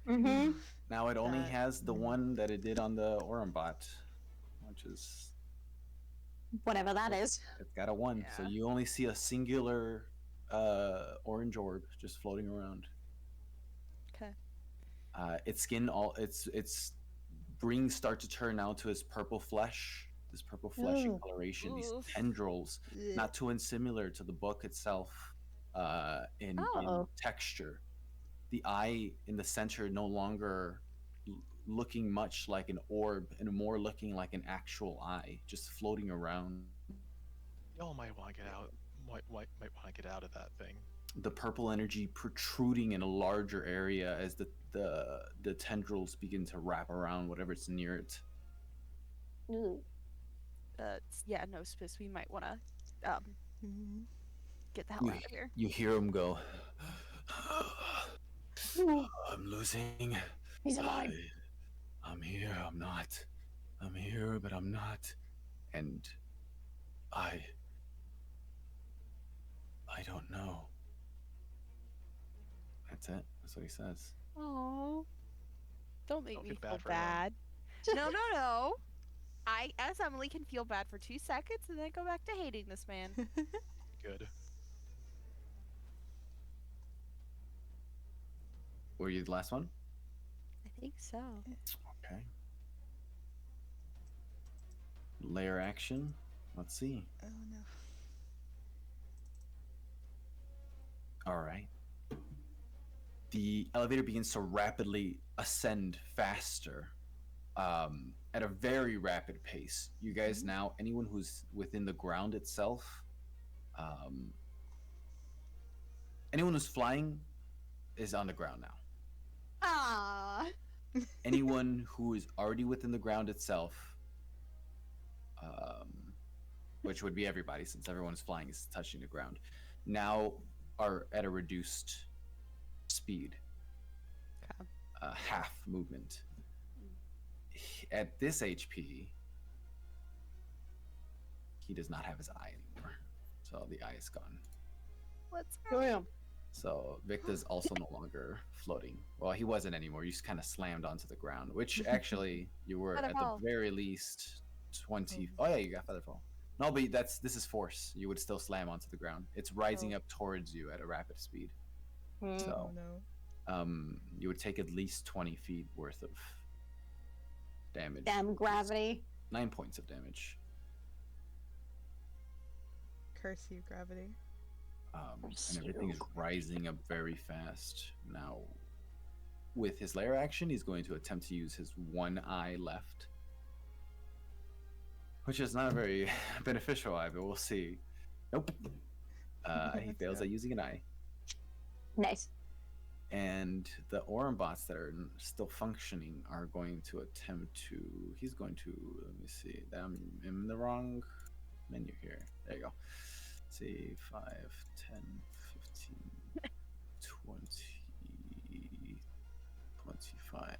Mm-hmm. Now it only That- has the one that it did on the Orym bot, which is Whatever that is. it's got a 1. So Yeah. you only see a singular orange orb just floating around. Okay. Its skin its rings start to turn now to its purple flesh, this purple fleshy Ooh. coloration, these Oof. tendrils, Ugh. not too unsimilar to the book itself in Oh. texture. The eye in the center no longer looking much like an orb and more looking like an actual eye, just floating around. Y'all might want to get out. Might want to get out of that thing. The purple energy protruding in a larger area as the tendrils begin to wrap around whatever's near it. Ooh. Yeah, no, Spiss, we might want to Mhm. get the hell out of here. You hear him go, I'm losing. He's alive. I'm here, I'm not. I'm here, but I'm not. And I don't know. That's it. That's what he says. Oh, don't make Don't me feel feel bad for him. bad. No. I, as Emily, can feel bad for 2 seconds and then go back to hating this man. Good. Were you the last one? I think so. Okay. Layer action. Let's see. Oh no. All right. The elevator begins to rapidly ascend faster. at a very rapid pace. You guys now, anyone who's within the ground itself, um, anyone who's flying is on the ground now. Ah. Anyone who is already within the ground itself, um, which would be everybody since everyone's flying is touching the ground, now are at a reduced speed, Okay. half movement. At this HP, he does not have his eye anymore, so the eye is gone. Let's Oh, yeah. So Victor's also no longer floating. Well, he wasn't anymore. You just kind of slammed onto the ground, which actually you were at the Featherfall. very least 20. Oh yeah, you got featherfall. No, but this is force. You would still slam onto the ground. It's rising up towards you at a rapid speed. Hmm. So, Oh no. you would take at least 20 feet worth of damage. Damn gravity. 9 points of damage. Curse you, gravity. And everything is rising up very fast. Now, with his lair action, he's going to attempt to use his one eye left, which is not a very beneficial eye, but we'll see. Nope. He Let's fails go. at using an eye. Nice. And the Orym bots that are still functioning are going to attempt to. He's going to. Let me see. I'm in the wrong menu here. There you go. Let's see. 5, 10, 15, 20, 25,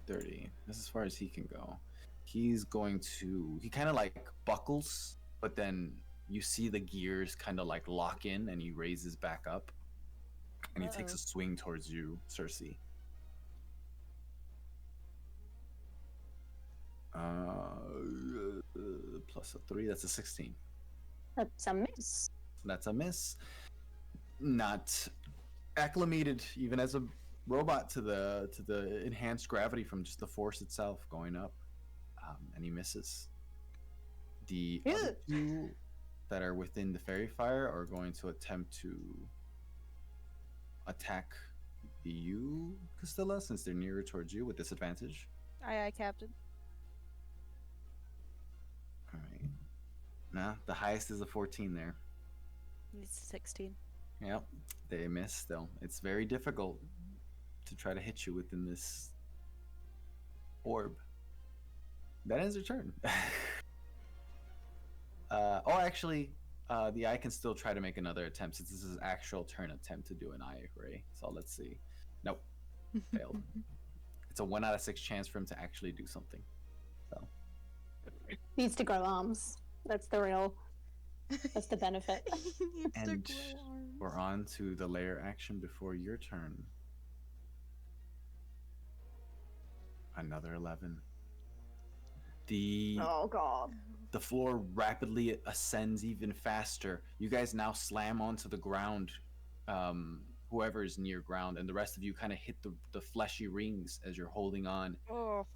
30. That's as far as he can go. He's going to. He kind of like buckles, but then you see the gears kind of like lock in and he raises back up. And he takes a swing towards you, Cersei. Plus a 3, that's a 16. That's a miss. That's a miss. Not acclimated even as a robot to the enhanced gravity from just the force itself going up. And he misses. The other two that are within the fairy fire are going to attempt to attack you, Castilla, since they're nearer towards you with disadvantage. Aye, Captain. All right. Nah, the highest is a 14 there. It's 16. Yep, they miss still. It's very difficult to try to hit you within this orb. That ends your turn. Actually, the eye can still try to make another attempt since this is actual turn attempt to do an eye ray. So let's see. Nope, failed. It's a 1 out of 6 chance for him to actually do something. So Needs to grow arms. That's the real. That's the benefit. He needs to And grow arms. we're on to the layer action before your turn. Another 11. Oh god. The floor rapidly ascends even faster. You guys now slam onto the ground, whoever is near ground, and the rest of you kind of hit the fleshy rings as you're holding on. Oh.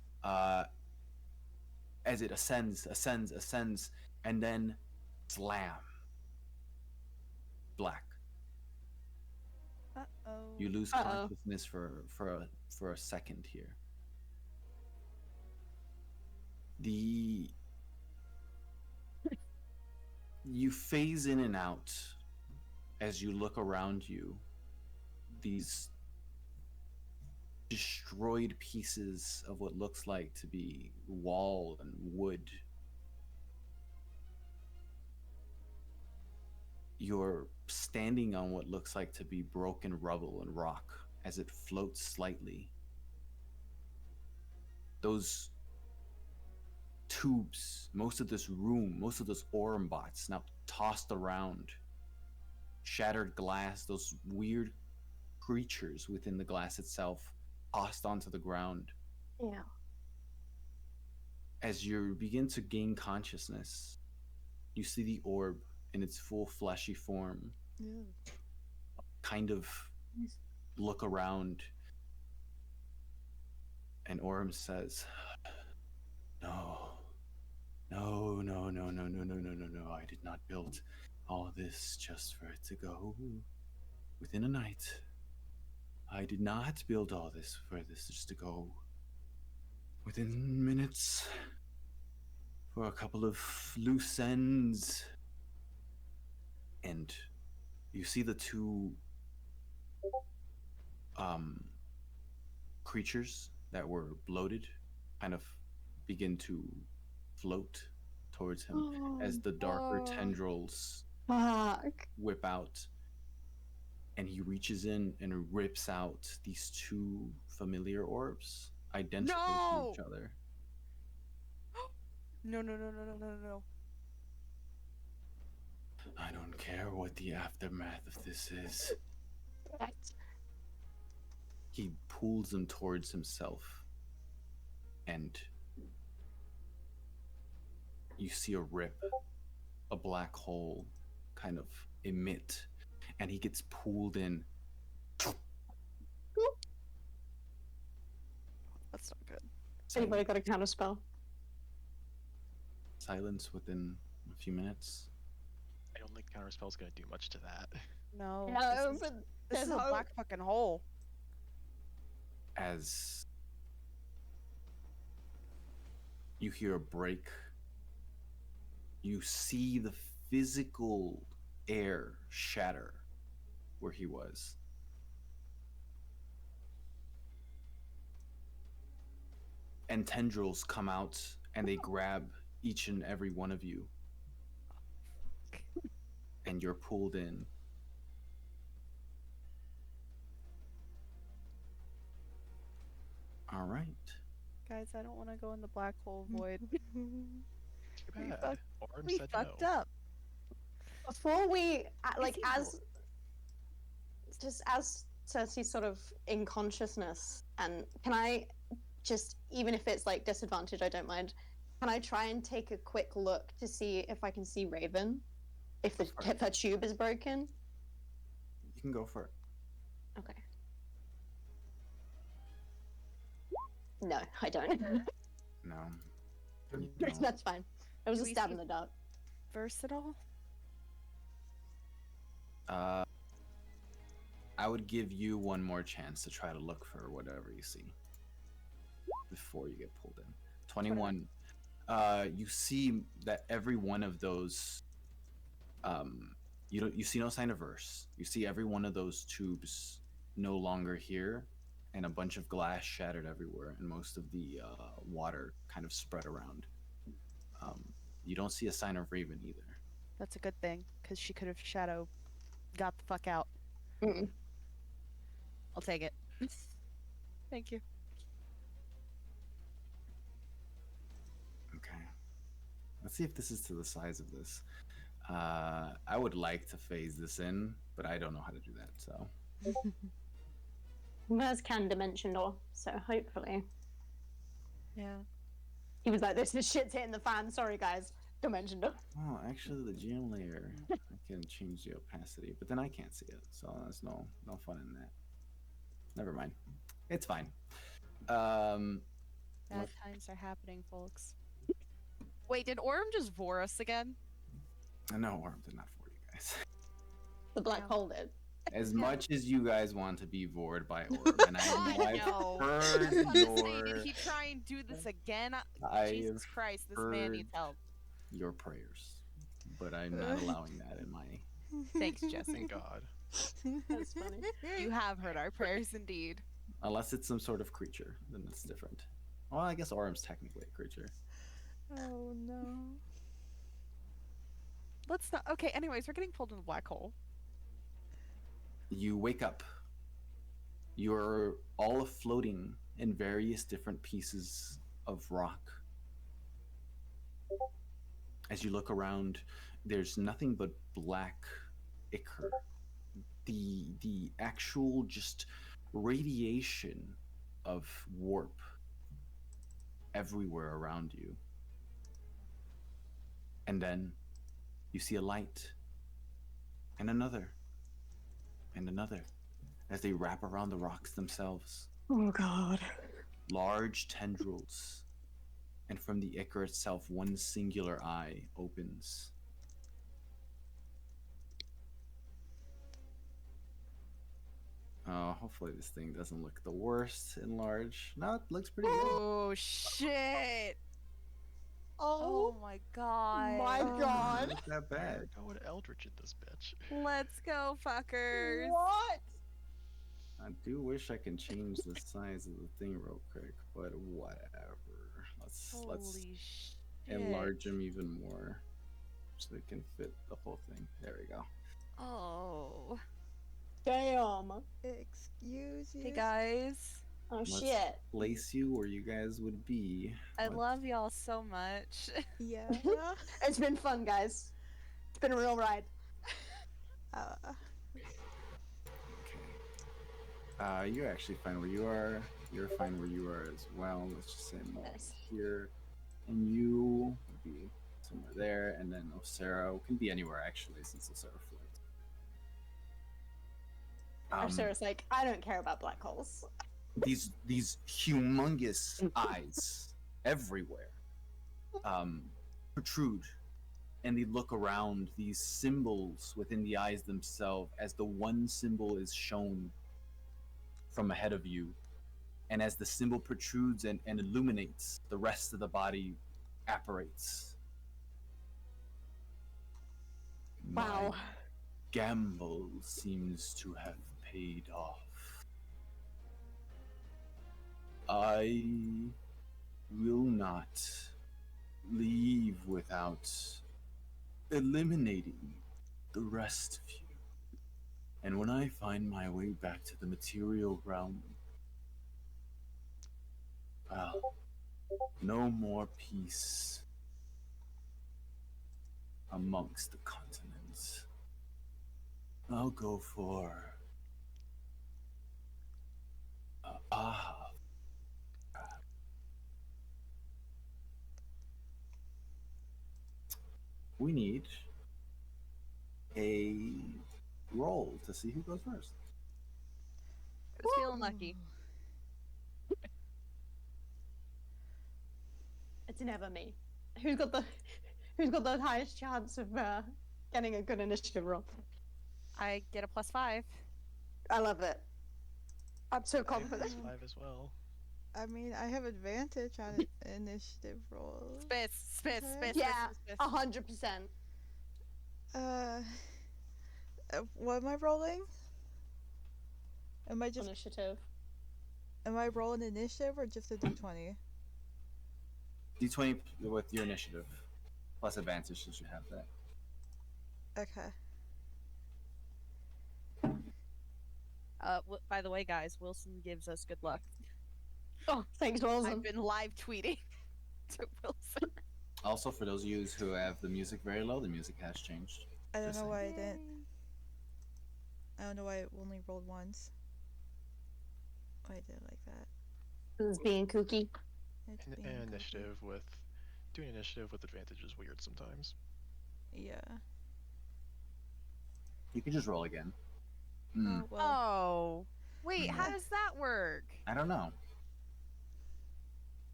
As it ascends, and then slam. Black. Uh-oh. You lose Uh-oh. consciousness for a second here. You phase in and out as you look around you. These destroyed pieces of what looks like to be wall and wood. You're standing on what looks like to be broken rubble and rock as it floats slightly. Those tubes, most of this room, most of those Orym bots now tossed around. Shattered glass, those weird creatures within the glass itself tossed onto the ground. Yeah. As you begin to gain consciousness, you see the orb in its full fleshy form Ew. kind of look around, and Orym says, No, I did not build all this just for it to go within a night. I did not build all this for this just to go within minutes for a couple of loose ends. And you see the two creatures that were bloated kind of begin to float towards him as the darker Oh. tendrils Fuck. whip out, and he reaches in and rips out these two familiar orbs identical to each No! other. No, no, no, no, no, no, no. I don't care what the aftermath of this is. He pulls them towards himself, and you see a rip, a black hole kind of emit, and he gets pulled in. That's not good. Anybody got a counter spell? Silence within a few minutes. I don't think counterspell's gonna do much to that. No. No, this is, but this there's is a hope. black fucking hole. As you hear a break, you see the physical air shatter where he was. And tendrils come out and they grab each and every one of you. And you're pulled in. All right. Guys, I don't want to go in the black hole void. Too We bad. fucked- Orym we said fucked no. up. Before we, like, It's as Cersei's sort of in consciousness, and can I just, even if it's like disadvantage, I don't mind. Can I try and take a quick look to see if I can see Raven? If the Sure. if her tube is broken? You can go for it. Okay. No, I don't. No. You don't. That's fine. It was Do a we stab see- in the dark. Versatile? I would give you one more chance to try to look for whatever you see before you get pulled in. 21. You see that every one of those, you see no sign of verse. You see every one of those tubes no longer here, and a bunch of glass shattered everywhere, and most of the water kind of spread around. You don't see a sign of Raven either. That's a good thing, because she could have got the fuck out. Mm. I'll take it. Thank you. Okay. Let's see if this is to the size of this. I would like to phase this in, but I don't know how to do that, so. Mers can dimension door, so hopefully. Yeah. He was like, this is shit's hitting the fan. Sorry, guys. Dimension door. Oh, actually, the GM layer, I can change the opacity, but then I can't see it, so there's no fun in that. Never mind. It's fine. Bad times are happening, folks. Wait, did Orym just vor us again? No, Orym did not for you guys. The black Yeah. hole did. As much as you guys want to be vored by Orym, and I know I I've was heard about to say, your, did he try and do this again? I Jesus have Christ, this man needs help. your prayers, but I'm not allowing that in my. Thanks, Jesse. Thank God. That's funny. You have heard our prayers indeed. Unless it's some sort of creature, then it's different. Well, I guess Orym's technically a creature. Oh no. Let's not. Okay, anyways, we're getting pulled in the black hole. You wake up. You're all floating in various different pieces of rock. As you look around, there's nothing but black ichor. The actual just radiation of warp everywhere around you. And then you see a light, and another, and another, as they wrap around the rocks themselves. Oh, God. Large tendrils, and from the ichor itself, one singular eye opens. Hopefully this thing doesn't look the worst in large. No, it looks pretty good. Oh shit! Oh Oh my god! my Not god. look that bad. We're going Eldritch in this bitch. Let's go, fuckers! What? I do wish I can change the size of the thing real quick, but whatever. Let's Holy shit! enlarge him even more so it can fit the whole thing. There we go. Oh. Damn. Excuse you. Hey guys, Oh Let's shit. place you where you guys would be. I Let's- love y'all so much. Yeah. It's been fun, guys. It's been a real ride. uh, Okay. You're actually fine where you are. You're fine where you are as well. Let's just say more Nice. here. And you would be somewhere there. And then Osera can be anywhere actually, since Osera floats. Sarah's like, I don't care about black holes. These humongous eyes everywhere protrude, and they look around, these symbols within the eyes themselves, as the one symbol is shown from ahead of you, and as the symbol protrudes and illuminates, the rest of the body apparates. Wow. My gamble seems to have paid off. I will not leave without eliminating the rest of you. And when I find my way back to the material realm, well, no more peace amongst the continents. I'll go for Aha. We need a roll to see who goes first. I was feeling lucky. It's never me. Who's got the highest chance of getting a good initiative roll? I get a +5. I love it. I'm so I have confident. +5 as well. I mean, I have advantage on initiative rolls. Spits. Yeah, 100%. What am I rolling? Am I just Initiative. am I rolling initiative or just a d20? D20 with your initiative, plus advantage since you have that. Okay. By the way, guys, Wilson gives us good luck. Oh, thanks, Wilson. I've been live tweeting to Wilson. Also, for those of you who have the music very low, the music has changed. I don't Just know saying. why I didn't. I don't know why it only rolled once. Why I did it like that. Who's being kooky? It's And, being and goofy. initiative with doing initiative with advantage is weird sometimes. Yeah. You can just roll again. Hmm. Oh, well. Oh, wait, how Yeah. does that work? I don't know.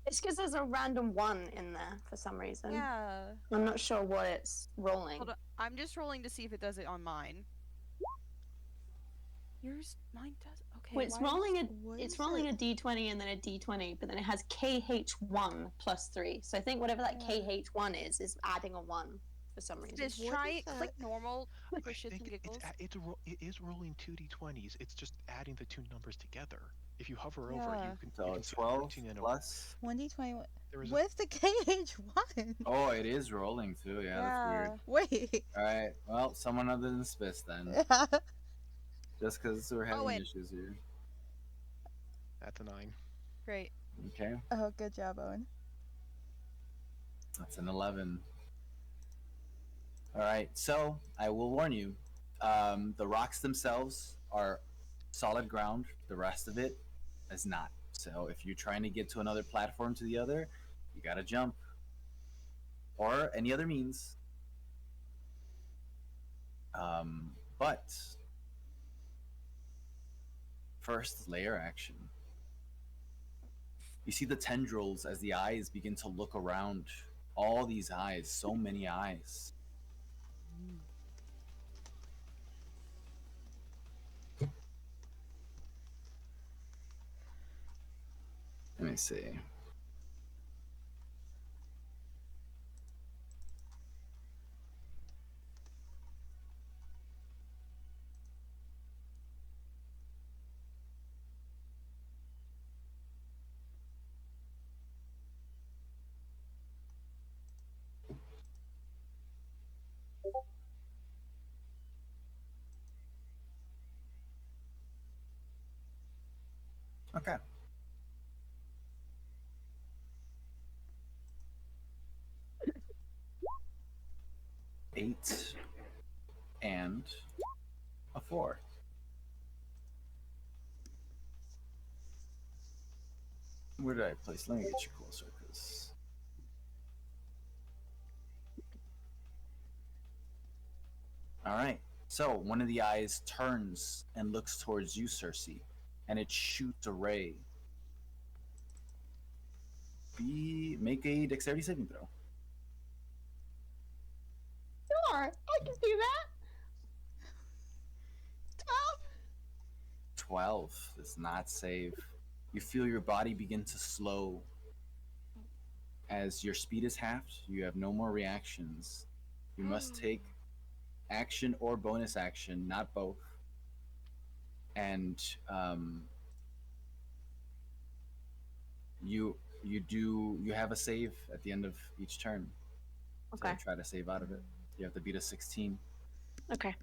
It's because there's a random 1 in there for some reason. Yeah. I'm not sure what it's rolling. Hold on. I'm just rolling to see if it does it on mine. Mine does. Okay. Well, it's why- rolling What it's is rolling it? a d20 and then a d20, but then it has KH1 plus 3. So I think whatever that Yeah. KH1 is adding a 1 for some reason. Just What try is it. Click that? normal for I shits think and giggles. it is rolling 2d20s. It's just adding the two numbers together. If you hover over, Yeah. you can. So you can 12 13 and plus. 2021. There was Where's the KH1? Oh, it is rolling too. Yeah, that's weird. Wait. All right. Well, someone other than Spiss then. Just because we're having Owen. issues here. That's a 9. Great. Okay. Oh, good job, Owen. That's an 11. All right. So I will warn you. The rocks themselves are solid ground. The rest of it is not. So if you're trying to get to another platform to the other, you gotta jump. Or any other means. But first, layer action. You see the tendrils as the eyes begin to look around. All these eyes, so many eyes. me see. Okay. Eight and a 4. Where did I place? Let me get you closer, because. All right. So one of the eyes turns and looks towards you, Cersei, and it shoots a ray. Make a dexterity saving throw. Sure, I can do that. 12 does not save. You feel your body begin to slow. As your speed is halved, you have no more reactions. You must take action or bonus action, not both. And you have a save at the end of each turn Okay. to try to save out of it. You have to beat a 16. Okay.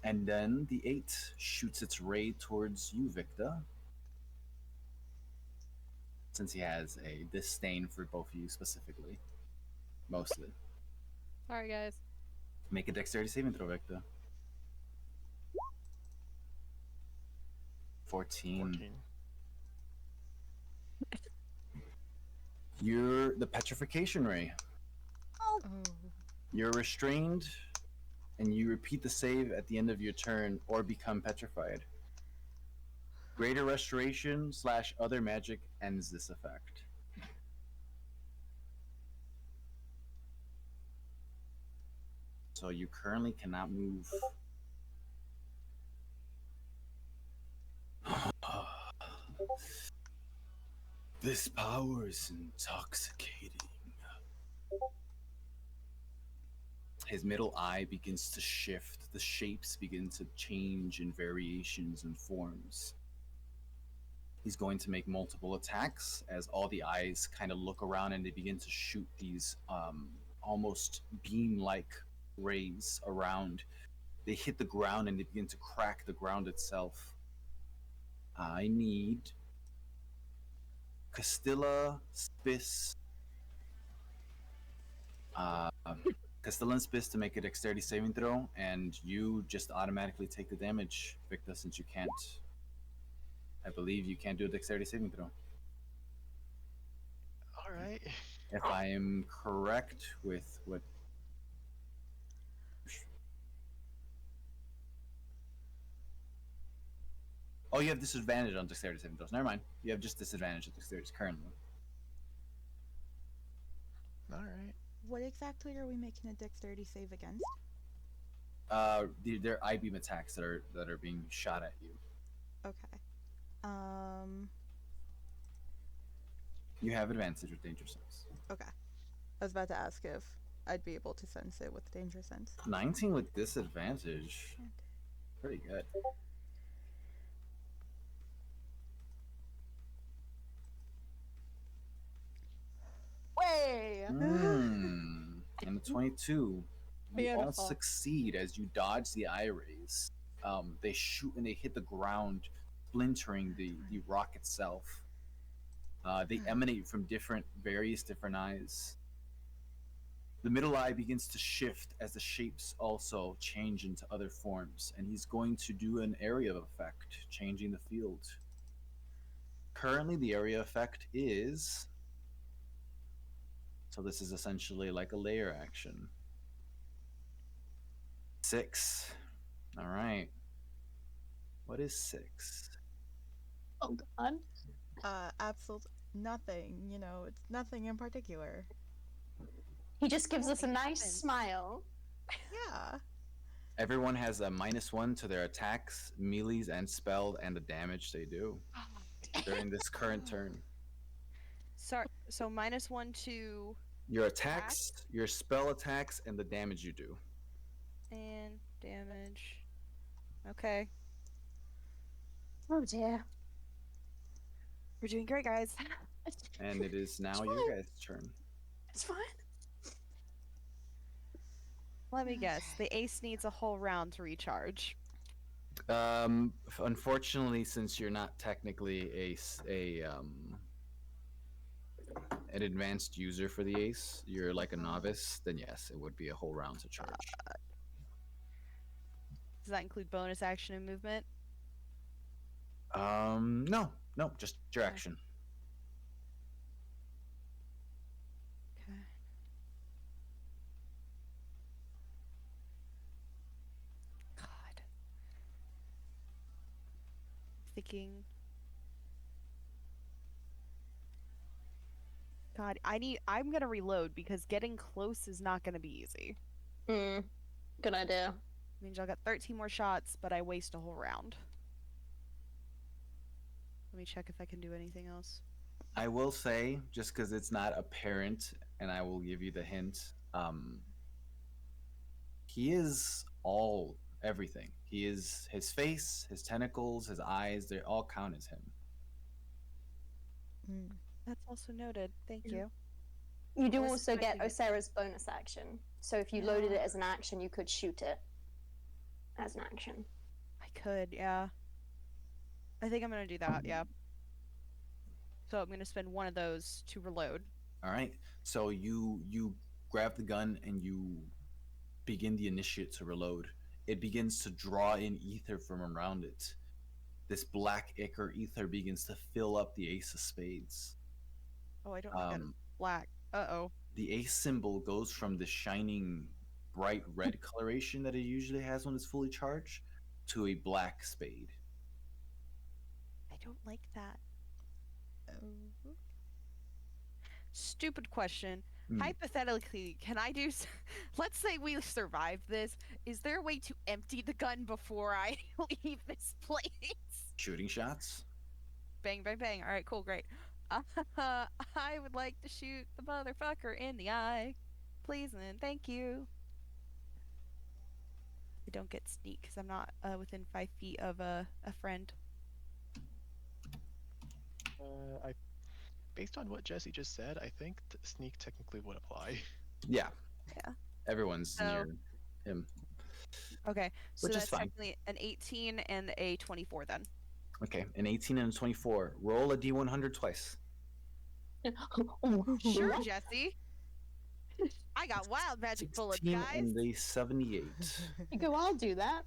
And then the 8 shoots its ray towards you, Victor. Since he has a disdain for both of you specifically. Mostly. Sorry, guys. Make a dexterity saving throw, Victor. 14. 14. You're the petrification ray. Oh. You're restrained, and you repeat the save at the end of your turn or become petrified. Greater restoration / other magic ends this effect. So you currently cannot move. This power is intoxicating. His middle eye begins to shift. The shapes begin to change in variations and forms. He's going to make multiple attacks as all the eyes kind of look around and they begin to shoot these almost beam-like rays around. They hit the ground and they begin to crack the ground itself. I need Castilla, Spiss, Castilla and Spiss to make a dexterity saving throw, and you just automatically take the damage, Victor, since you can't. I believe you can't do a dexterity saving throw. All right. If I am correct with what. Oh, you have disadvantage on dexterity saving throws. Never mind. You have just disadvantage on dexterity currently. All right. What exactly are we making a dexterity save against? They're I-beam attacks that are being shot at you. Okay. You have advantage with danger sense. Okay. I was about to ask if I'd be able to sense it with danger sense. 19 with disadvantage. Pretty good. Way. And a 22. You all Beautiful. succeed as you dodge the eye rays. They shoot and they hit the ground, splintering the rock itself. They emanate from various different eyes. The middle eye begins to shift as the shapes also change into other forms, and he's going to do an area effect, changing the field. Currently, the area effect is... So this is essentially like a layer action. 6. All right. What is 6? Oh God. Absolute nothing. You know, it's nothing in particular. He just gives us a Nothing nice happens. smile. Yeah. Everyone has a -1 to their attacks, melees, and spell, and the damage they do during this current turn. Sorry. So -1 to Your attacks, your spell attacks, and the damage you do. and damage. Okay. Oh dear. We're doing great, guys. And it is now It's your fine. guys' turn. It's fine. Let me guess. The ace needs a whole round to recharge. Unfortunately, since you're not technically an advanced user for the ace, you're like a novice, then yes, it would be a whole round to charge. Does that include bonus action and movement? No, just your Okay. action. Okay. God. Thinking. God, I'm gonna reload because getting close is not gonna be easy. Good idea. Means I'll get 13 more shots, but I waste a whole round. Let me check if I can do anything else. I will say, just because it's not apparent, and I will give you the hint, he is everything. He is his face, his tentacles, his eyes, they all count as him. That's also noted. Thank you. You do I was also get expecting it. Osera's bonus action. So if you loaded it as an action, you could shoot it as an action. I could, yeah. I think I'm gonna do that, yeah. So I'm gonna spend one of those to reload. All right. So you grab the gun and you begin the initiate to reload. It begins to draw in ether from around it. This black ichor ether begins to fill up the ace of spades. Oh, I don't like that. It's black. Uh-oh. The ace symbol goes from the shining bright red coloration that it usually has when it's fully charged to a black spade. I don't like that. Stupid question. Hypothetically, can I do... Let's say we survive this. Is there a way to empty the gun before I leave this place? Shooting shots? Bang, bang, bang. All right, cool, great. I would like to shoot the motherfucker in the eye. Please and thank you. I don't get sneak because I'm not within 5 feet of a friend. Based on what Jesse just said, I think sneak technically would apply. Yeah. Yeah. Everyone's So- near him. Okay, so Which is that's fine. technically an 18 and a 24 then. Okay, an 18 and a 24. Roll a d100 twice. Sure, What? Jesse. I got wild magic bullets, 16 guys. and a 78. You go, I'll do that.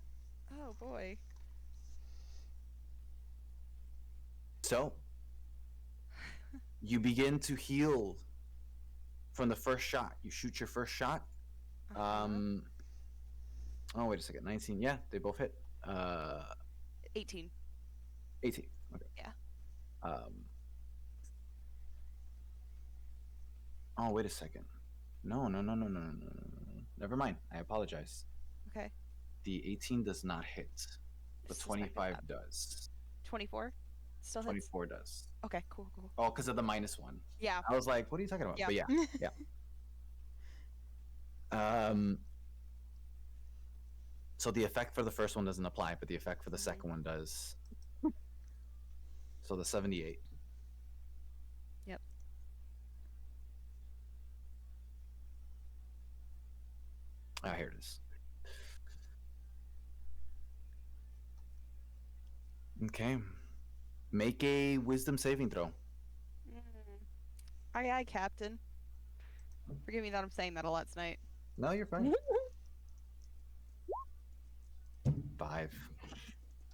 Oh boy. So, you begin to heal from the first shot. You shoot your first shot. Oh, wait a second. 19. Yeah, they both hit. 18. 18. Okay. Yeah. Oh, wait a second. No. Never mind. I apologize. Okay. The 18 does not hit. The Suspected 25 that. does. 24? Still hits? 24 does. Okay, cool. Oh, because of the -1. Yeah. I was like, what are you talking about? Yeah. But yeah. So the effect for the first one doesn't apply, but the effect for the second one does. So the 78. Yep. Ah, here it is. Okay. Make a wisdom saving throw. Aye, Captain. Forgive me that I'm saying that a lot tonight. No, you're fine. 5.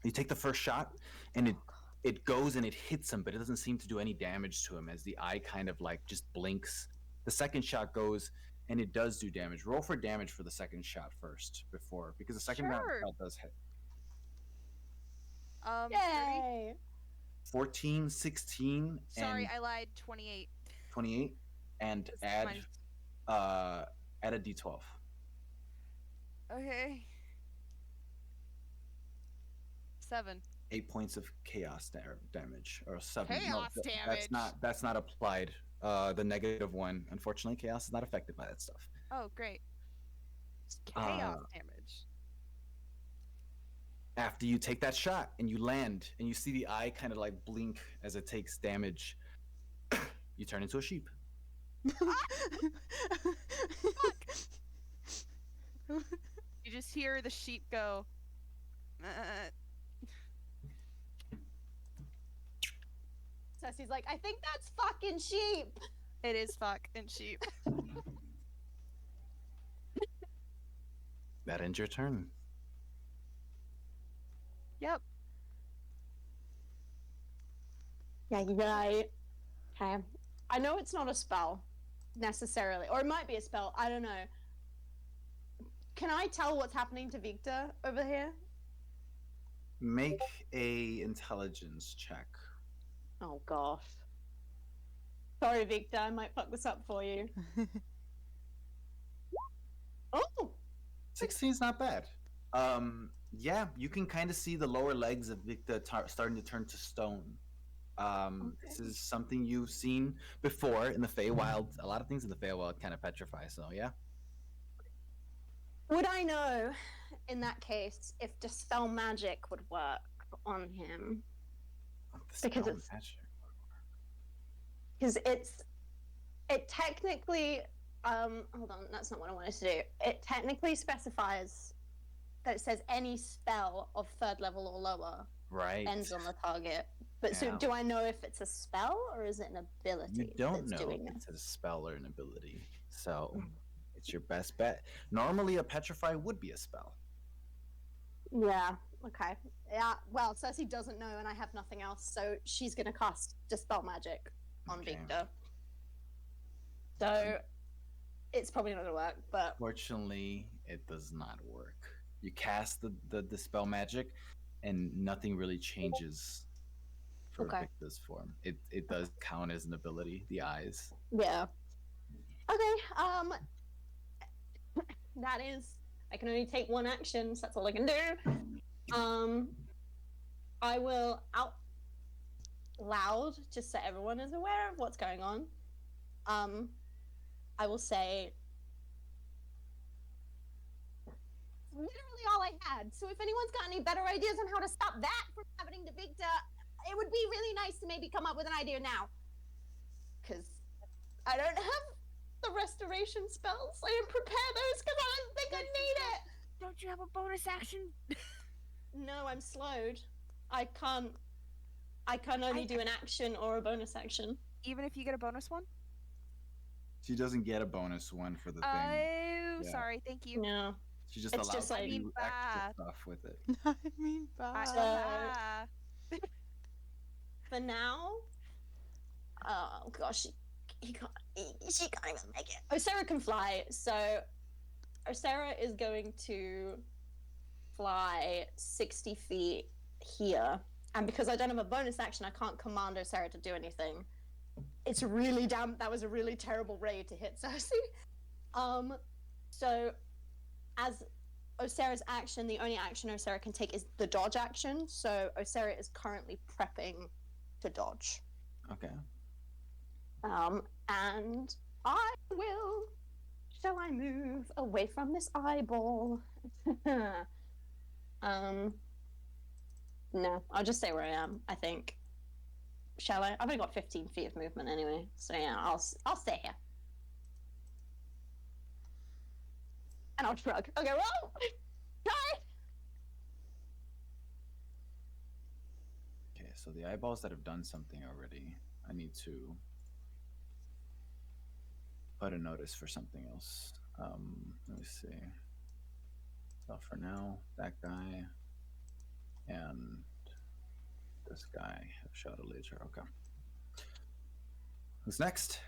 You take the first shot, and it goes and it hits him, but it doesn't seem to do any damage to him as the eye kind of like just blinks. The second shot goes, and it does do damage. Roll for damage for the second shot first, because the second shot does hit. 30? Yay! 14, 16, Sorry, and I lied. 28. 28, and It's add minus- add a d12. Okay. 7. 8 points of chaos damage or 7. Chaos damage. That's not applied. The negative one, unfortunately, chaos is not affected by that stuff. Oh, great. It's chaos damage. After you take that shot and you land and you see the eye kind of like blink as it takes damage, you turn into a sheep. You just hear the sheep go. Ceci's like, I think that's fucking sheep. It is fucking sheep. That ends your turn. Yep. Yeah, right. Okay. I know it's not a spell necessarily, or it might be a spell. I don't know. Can I tell what's happening to Victor over here? Make a intelligence check. Oh gosh. Sorry, Victor. I might fuck this up for you. Oh, 16 is not bad. Yeah, you can kind of see the lower legs of Victor starting to turn to stone. This is something you've seen before in the Feywild. A lot of things in the Feywild kind of petrify, so yeah. would I know, in that case, if Dispel Magic would work on him? Because Dispel it's- magic. Because it technically, hold on, that's not what I wanted to do. It technically specifies that it says any spell of 3rd level or lower Right. ends on the target. But so Yeah. do I know if it's a spell or is it an ability? You don't that's know doing if this? it's a spell or an ability, so it's your best bet. Normally, a petrify would be a spell. Yeah. Okay. Yeah. Well, Cersei doesn't know, and I have nothing else, so she's gonna cast Dispel Magic on Okay. Victor. So it's probably not gonna work, but Fortunately, it does not work. You cast the dispel magic, and nothing really changes for Okay. Victor's form. It does count as an ability. The eyes. yeah. Okay. That is. I can only take one action, so that's all I can do. I will out loud, just so everyone is aware of what's going on. I will say literally all I had. So if anyone's got any better ideas on how to stop that from happening to Victor, it would be really nice to maybe come up with an idea now. Because I don't have the restoration spells. I didn't prepare those because I didn't think I'd need it. Don't you have a bonus action? No, I'm slowed. I can only do an action or a bonus action. Even if you get a bonus one? She doesn't get a bonus one for the thing. Oh, Yeah. sorry. Thank you. No. She just it's allows just like- you I mean, extra bad. stuff with it. I mean, bye. Ah. For now, oh gosh, she can't even make it. Osera can fly, so Osera is going to fly 60 feet here. And because I don't have a bonus action, I can't command Osera to do anything. It's really damn. That was a really terrible raid to hit Cersei. So as Osera's action, the only action Osera can take is the dodge action. So Osera is currently prepping to dodge. Okay. And I will. Shall I move away from this eyeball? No, I'll just stay where I am, I think. Shall I? I've only got 15 feet of movement anyway, so yeah, I'll stay here. And I'll shrug. Okay, well, try. Okay, so the eyeballs that have done something already, I need to put a notice for something else. Let me see. So for now, that guy and this guy have shot a laser. Okay. Who's next?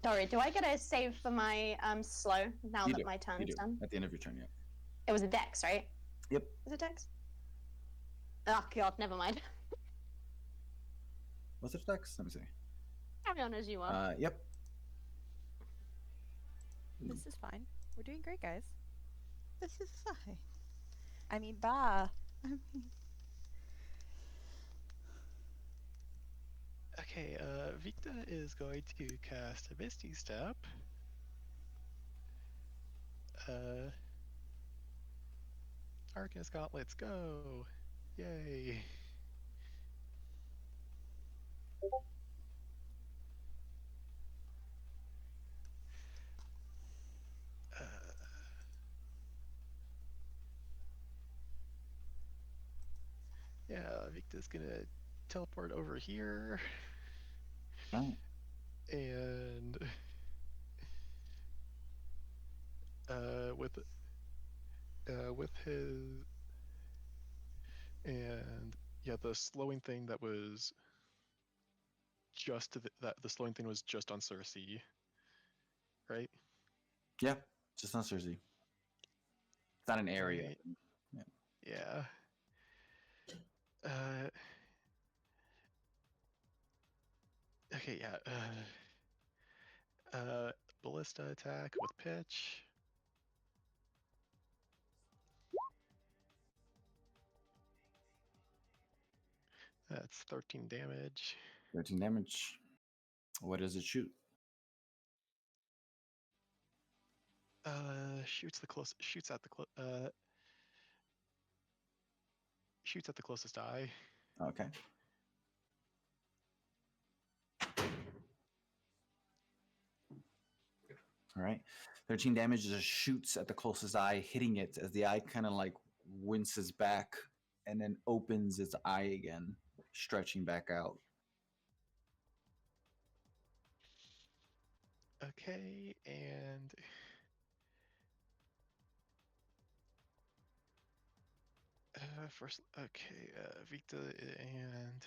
Sorry, do I get a save for my slow now You that do, my You turn's do. done? At the end of your turn, yeah. It was a dex, right? Yep. Was it dex? Oh god, never mind. What's its dex? Let me see. Carry on as you are. Yep. This is fine. We're doing great, guys. This is fine. I mean, bah. I mean, Okay, Victa is going to cast a Misty Step. Arcus Gauntlets, go! Yay! Uh, yeah, Victa's gonna teleport over here, Right. and with his and yeah, the slowing thing that was just the slowing thing was just on Cersei, right? Yeah. Just on Cersei. It's not an area. Right. Yeah. Yeah. Uh, okay, yeah. Ballista attack with pitch. That's 13 damage. 13 damage. What does it shoot? Shoots at the closest eye. Okay. All right. 13 damage just shoots at the closest eye, hitting it as the eye kind of like winces back and then opens its eye again, stretching back out. Okay, and first, okay, Victa and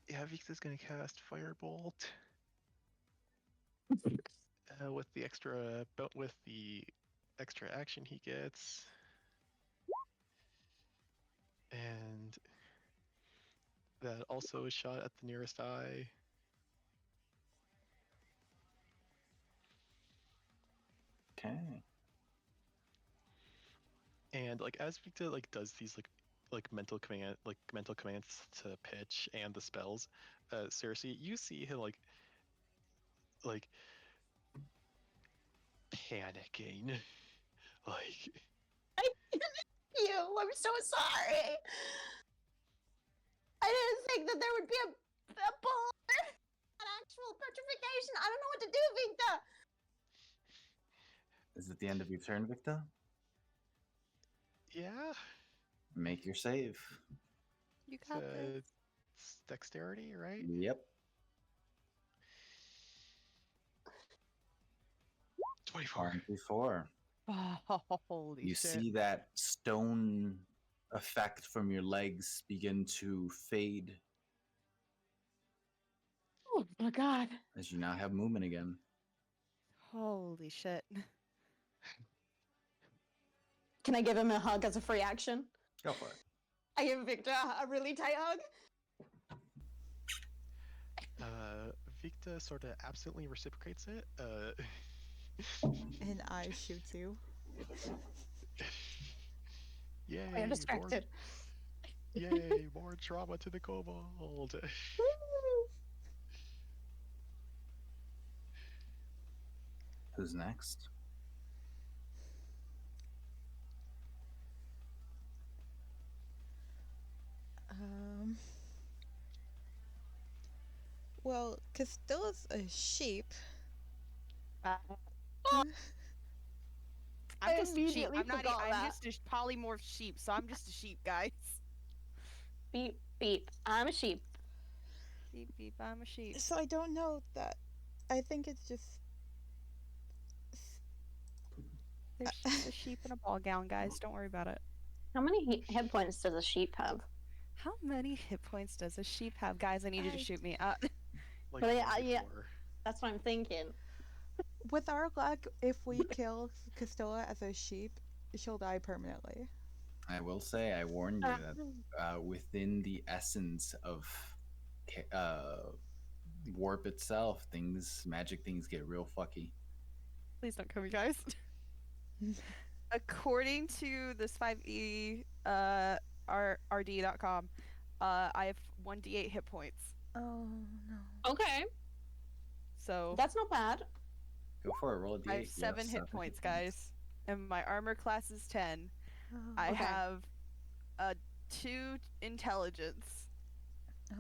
yeah, Victa's gonna cast Firebolt with the extra action he gets, and that also is shot at the nearest eye. Okay. And like as Victa like does these mental commands to pitch and the spells, Cersei, you see him like panicking, like You, I'm so sorry. I didn't think that there would be a bull an actual petrification. I don't know what to do, Victa. Is it the end of your turn, Victor? yeah, Make your save. You got this. it's dexterity, right? Yep. 24. 24. Holy You shit. see that stone effect from your legs begin to fade Oh my god. as you now have movement again. Holy shit. Can I give him a hug as a free action? Go for it. I give Victor a really tight hug. Victa sort of absently reciprocates it. and I shoot you. Yay! I am distracted. Yay! More trauma to the kobold. Who's next? Well, Castilla's a sheep. I'm I just a sheep. immediately I'm not. forgot I'm that. just a polymorph sheep, so I'm just a sheep, guys. Beep, beep. I'm a sheep. Beep beep. I'm a sheep. So I don't know that. I think it's just. There's just a sheep in a ball gown, guys. Don't worry about it. How many hit points does a sheep have? How many hit points does a sheep have? Guys, I need you to I- shoot me. Like But yeah, 44. that's what I'm thinking. With our luck, if we kill Castilla as a sheep, she'll die permanently. I will say, I warn you that within the essence of warp itself, magic things get real fucky. Please don't kill me, guys. According to this 5e rd.com, I have 1d8 hit points. Oh no. Okay, So that's not bad. Go for it, roll a d8. I have You 7 hit points, guys. And my armor class is 10. Oh, I Okay. have 2 intelligence.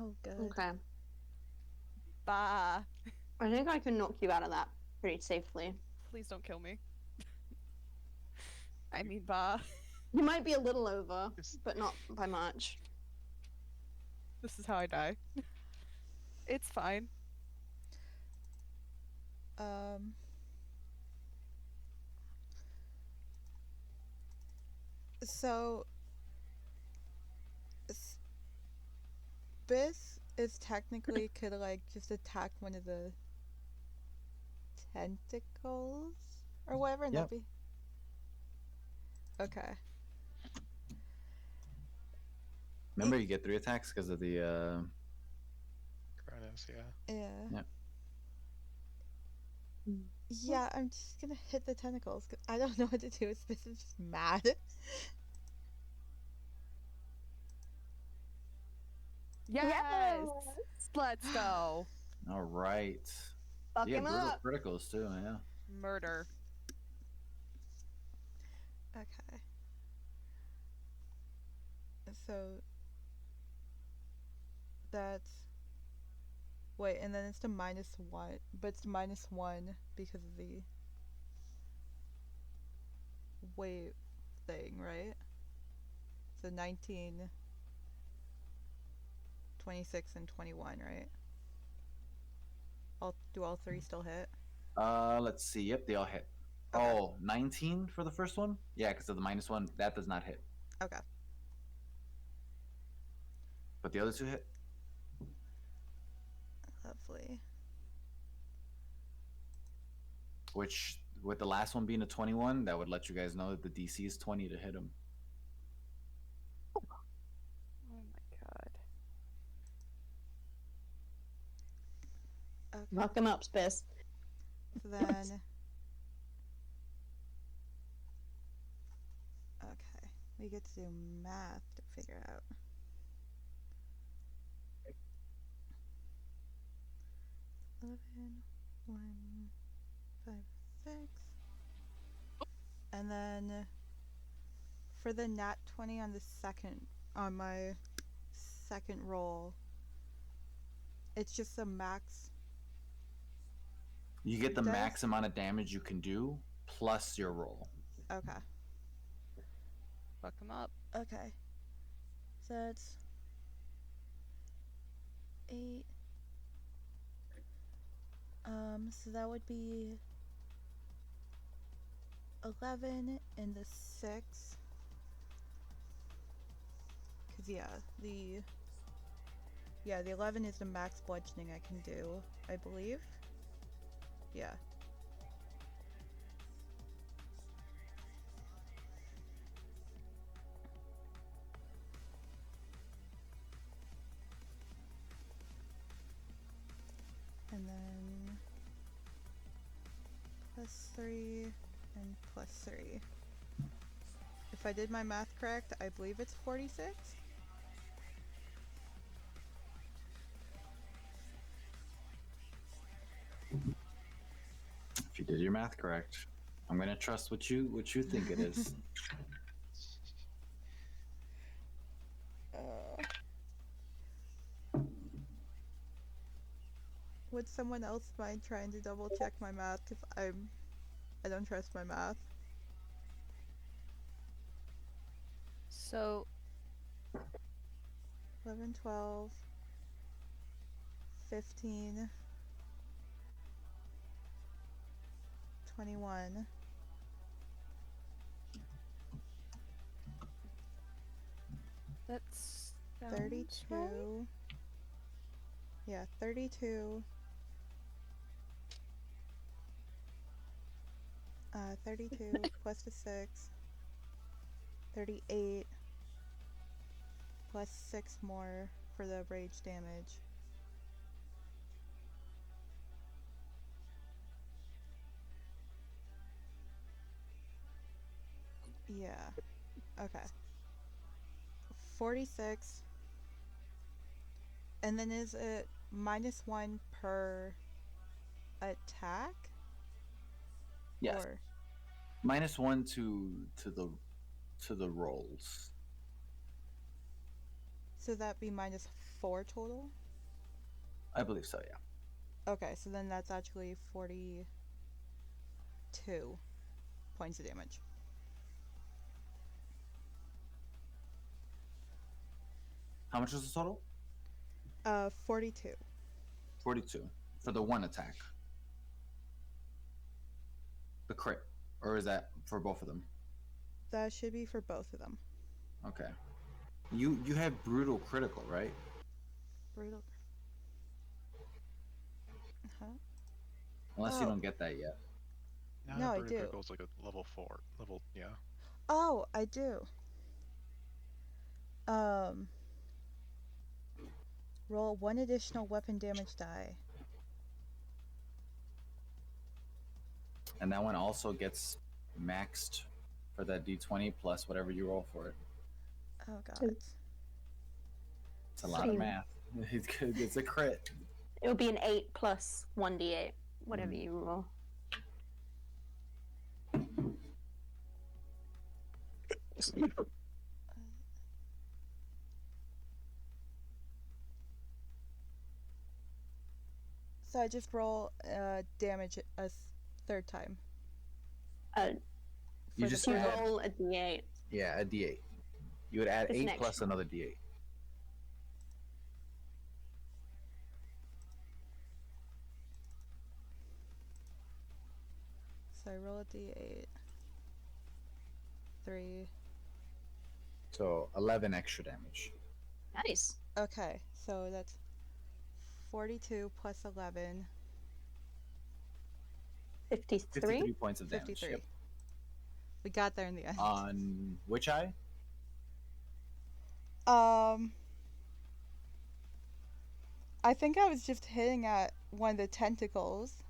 oh good. Okay, Bah. I think I can knock you out of that pretty safely. Please don't kill me. I mean, bah. You might be a little over, It's- but not by much. This is how I die. It's fine. Um. So, Biss is technically could like just attack one of the tentacles or whatever, and Yep. that'd be okay. Remember, you get 3 attacks because of the. Kratos, yeah. Yeah. Yep. Yeah, I'm just gonna hit the tentacles. 'Cause I don't know what to do. Biss is just mad. Yes! Let's go. All right. Fuck You him get brutal up. criticals too, yeah. Murder. Okay. So that's wait, and then it's the -1, but it's -1 because of the weight thing, right? So 19, 26, and 21, right? Do all 3 still hit? Let's see. Yep, they all hit. Okay. Oh, 19 for the first one? Yeah, because of the -1. That does not hit. Okay. But the other 2 hit. Lovely. Which, with the last one being a 21, that would let you guys know that the DC is 20 to hit him. Oh my god. Okay. Fuck him up, Spiss. So then okay, we get to do math to figure out. Eleven, 1, 5, 6. And then for the nat 20 on my second roll, it's just a max. You get the Does- max amount of damage you can do plus your roll. Okay. Fuck him up. Okay. So that's 8. So that would be 11 and the 6. Cause the 11 is the max bludgeoning I can do, I believe. Yeah. And then +3 and +3. If I did my math correct, I believe it's 46. If you did your math correct, I'm gonna trust what you think it is. Would someone else mind trying to double check my math? Cause I don't trust my math. So 11, 12, 15, 21. that's Sounds right. 32. Yeah, 32. 32 plus the 6. 38 plus 6 more for the rage damage. Yeah. Okay. 46. And then is it -1 per attack? Yes. Or -1 to the rolls. so that'd be -4 total? I believe so, yeah. Okay, so then that's actually 42 points of damage. How much was the total? 42. 42 for the one attack. The crit, or is that for both of them? That should be for both of them. Okay. You have brutal critical, right? Brutal. Huh? Unless you Oh. don't get that yet. No, I Brutal do. Critical is like a level 4. Yeah. Oh, I do. Roll 1 additional weapon damage die. And that one also gets maxed for that d20 plus whatever you roll for it. Oh god. It's a lot of math. It's a crit. It would be an 8 plus 1d8, whatever you roll. So I just roll damage a third time. You For just You the crit. roll a d8. Yeah, a d8. You would add It's an 8 plus extra. another d8. So I roll a d8. 3. So 11 extra damage. Nice. Okay, so that's 42 plus 11. 53? 53 points of damage. 53. Yep. We got there in the end. On which eye? I think I was just hitting at one of the tentacles.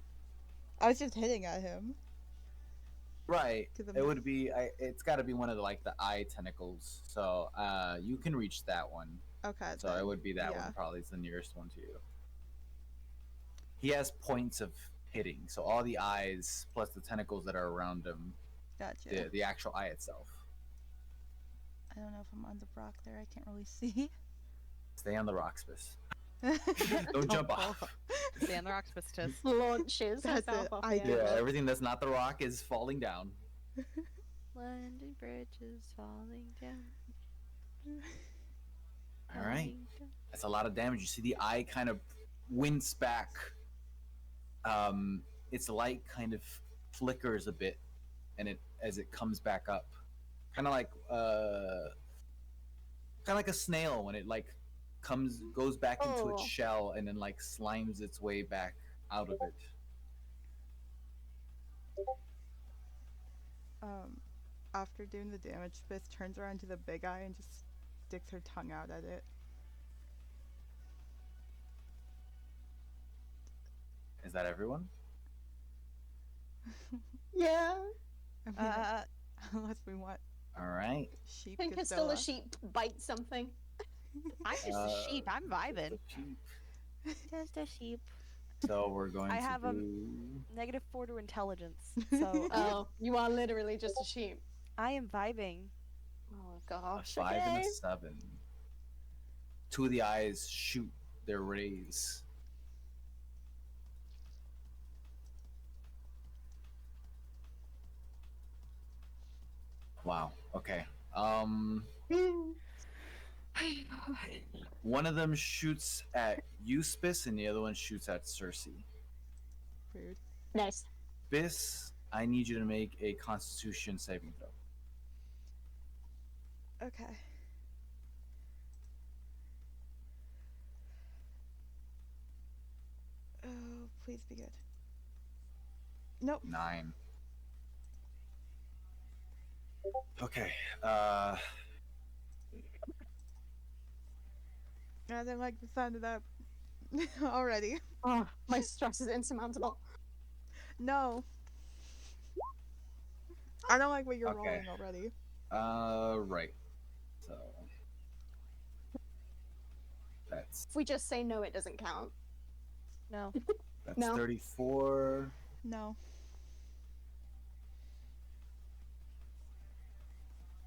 I was just hitting at him. Right. 'Cause I'm It just- would be. It's got to be one of the eye tentacles. So you can reach that one. Okay. So then, it would be that yeah. one. Probably is the nearest one to you. He has points of hitting. So all the eyes plus the tentacles that are around him. Gotcha. The actual eye itself. I don't know if I'm on the rock there. I can't really see. Stay on the rock, Spiss. Don't jump off. Stay on the rocks, Pistis. Launches That's herself it. off I the do. edge. Yeah, everything that's not the rock is falling down. London Bridge is falling down. All right. That's a lot of damage. You see the eye kind of wince back. Its light kind of flickers a bit, and as it comes back up, kind of like a snail when it goes back into its Oh. shell and then slimes its way back out of it. After doing the damage, Spiff turns around to the big eye and just sticks her tongue out at it. Is that everyone? Yeah. I mean, unless we want All right. sheep. I think it's still Godzilla. a sheep bite something. I'm just a sheep. I'm vibing. Just a sheep. So we're going I to have do... -4 to intelligence. So Oh, you are literally just a sheep. I am vibing. Oh a gosh. 5 and Okay. a 7. Two of the eyes shoot their rays. Wow. Okay. One of them shoots at Euspis and the other one shoots at Cersei. Rude. Nice. Bis, I need you to make a Constitution saving throw. Okay. Please be good. Nope. 9. Okay. I didn't like the sound of that already. Oh, my stress is insurmountable. No. I don't like what you're Okay. rolling already. Right. So that's If we just say no, it doesn't count. No. No. 34. No.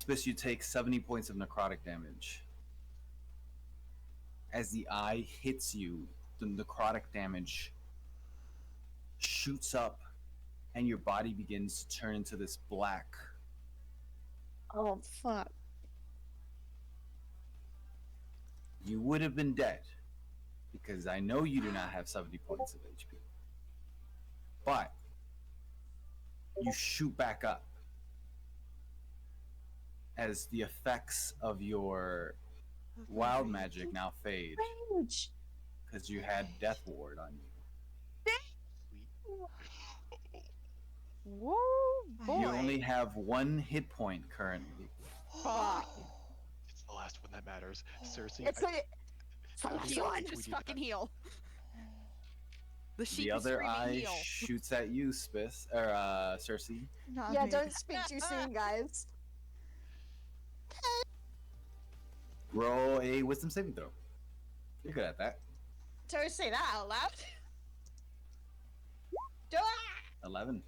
Spis, you take 70 points of necrotic damage. As the eye hits you, the necrotic damage shoots up, and your body begins to turn into this black. Oh, fuck. You would have been dead, because I know you do not have 70 points of HP. But you shoot back up as the effects of your wild magic now fade, Rage. because you had Death Ward on you. Whoa, boy. You only have 1 hit point currently. Fuck. It's the last one that matters. Cersei, It's like... Heal. We Just need fucking that. heal. The sheep The is other screaming eye heal. shoots at you, Spis, or Cersei. Not Yeah, me. don't speak too soon, guys. Roll a Wisdom saving throw. You're good at that. Don't say that out loud. Do it! 11.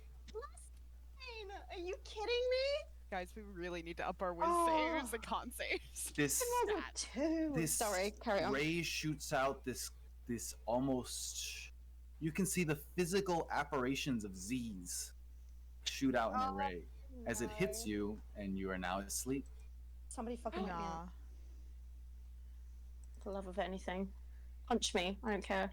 Are you kidding me? Guys, we really need to up our whiz Oh. saves and con saves. This Level 2. this Sorry, carry on. ray shoots out this almost. You can see the physical apparitions of Z's shoot out in a ray as it hits you, and you are now asleep. Somebody fucking let me Nah. out. For the love of anything. Punch me. I don't care.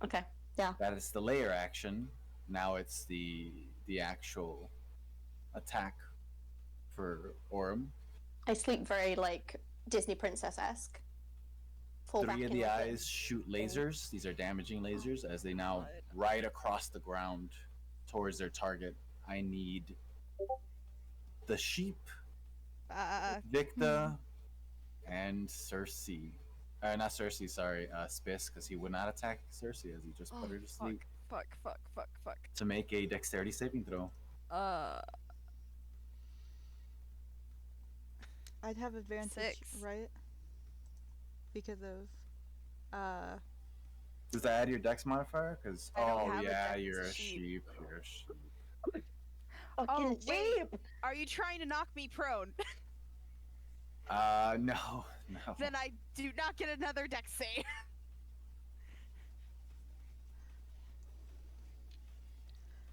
Okay. Yeah. That is the layer action. Now it's the actual attack for Orym. I sleep very, like, Disney princess-esque. Fall back 3 of in the like a- eyes shoot lasers. These are damaging lasers as they now ride across the ground towards their target. I need the sheep, Victa, and Cersei. Not Cersei, sorry, Spis, because he would not attack Cersei as he just put her to sleep. Fuck. To make a dexterity saving throw. I'd have advantage, 6. right? Because of Does that add your dex modifier? Because I don't have a yeah, dex, you're it's a a sheep. sheep. You're a sheep. Oh, Fucking wait. sheep! Are you trying to knock me prone? No. Then I do not get another dex save.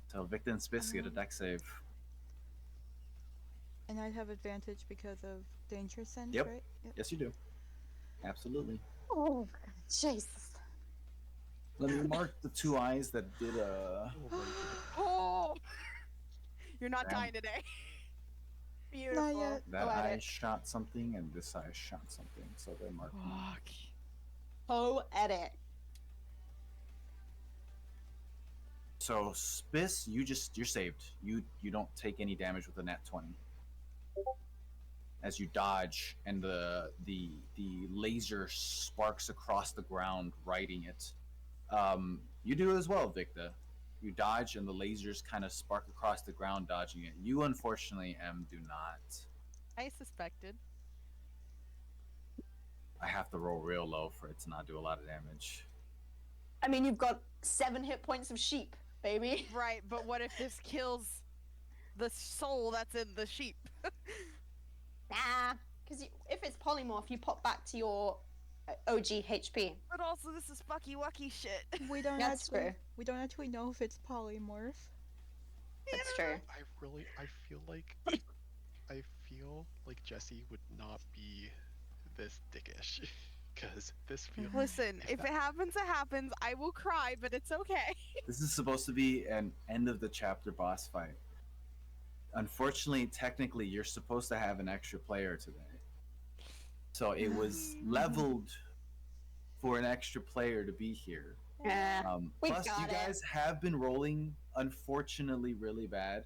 So Victa and Spis get a dex save. and I'd have advantage because of danger sense, Yep. right? Yep. Yes, you do. Absolutely. Oh, Jesus. Let me mark the 2 eyes that did Oh! You're not Damn. dying today. Beautiful. yet. that Go at eye it. shot something and this eye shot something. So they're marked. Fuck. Go at it. So Spis, you're saved. You don't take any damage with a nat 20. As you dodge and the laser sparks across the ground, riding it. You do as well, Victa. You dodge and the lasers kind of spark across the ground, dodging it. You unfortunately, do not. I suspected. I have to roll real low for it to not do a lot of damage. I mean, you've got 7 hit points of sheep, baby. Right, but what if this kills the soul that's in the sheep? Nah. Because if it's polymorph, you pop back to your OG HP. But also, this is fucky wucky shit. We don't That's actually true. we don't actually know if it's polymorph. That's true. I feel like Jesse would not be this dickish, because this feels. Listen, if it happens, it happens. I will cry, but it's okay. This is supposed to be an end of the chapter boss fight. Unfortunately, technically, you're supposed to have an extra player today. So it was leveled for an extra player to be here. We Plus, you got it. guys have been rolling, unfortunately, really bad.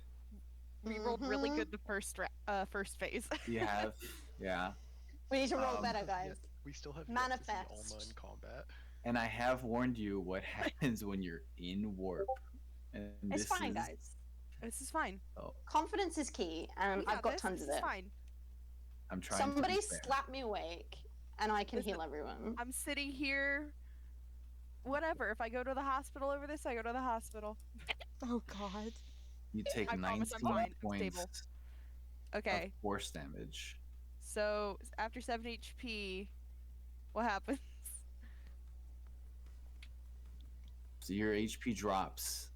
We rolled really Mhm. good the first phase. You have, yeah. We need to roll Um, better, Yet guys. we still have yet to see Alma Manifest. in combat. And I have warned you what happens when you're in warp. And It's this fine, is guys. This is fine. oh, Confidence is key, and We I've got this. tons This of is it. fine. I'm trying Somebody to be fair. slap me awake, and I can Listen, heal everyone. I'm sitting here. Whatever. If I go to the hospital over this, I go to the hospital. Oh God. You take I 19 promise I'm fine. I'm points stable. of Okay. force damage. So after 7 HP, what happens? So your HP drops.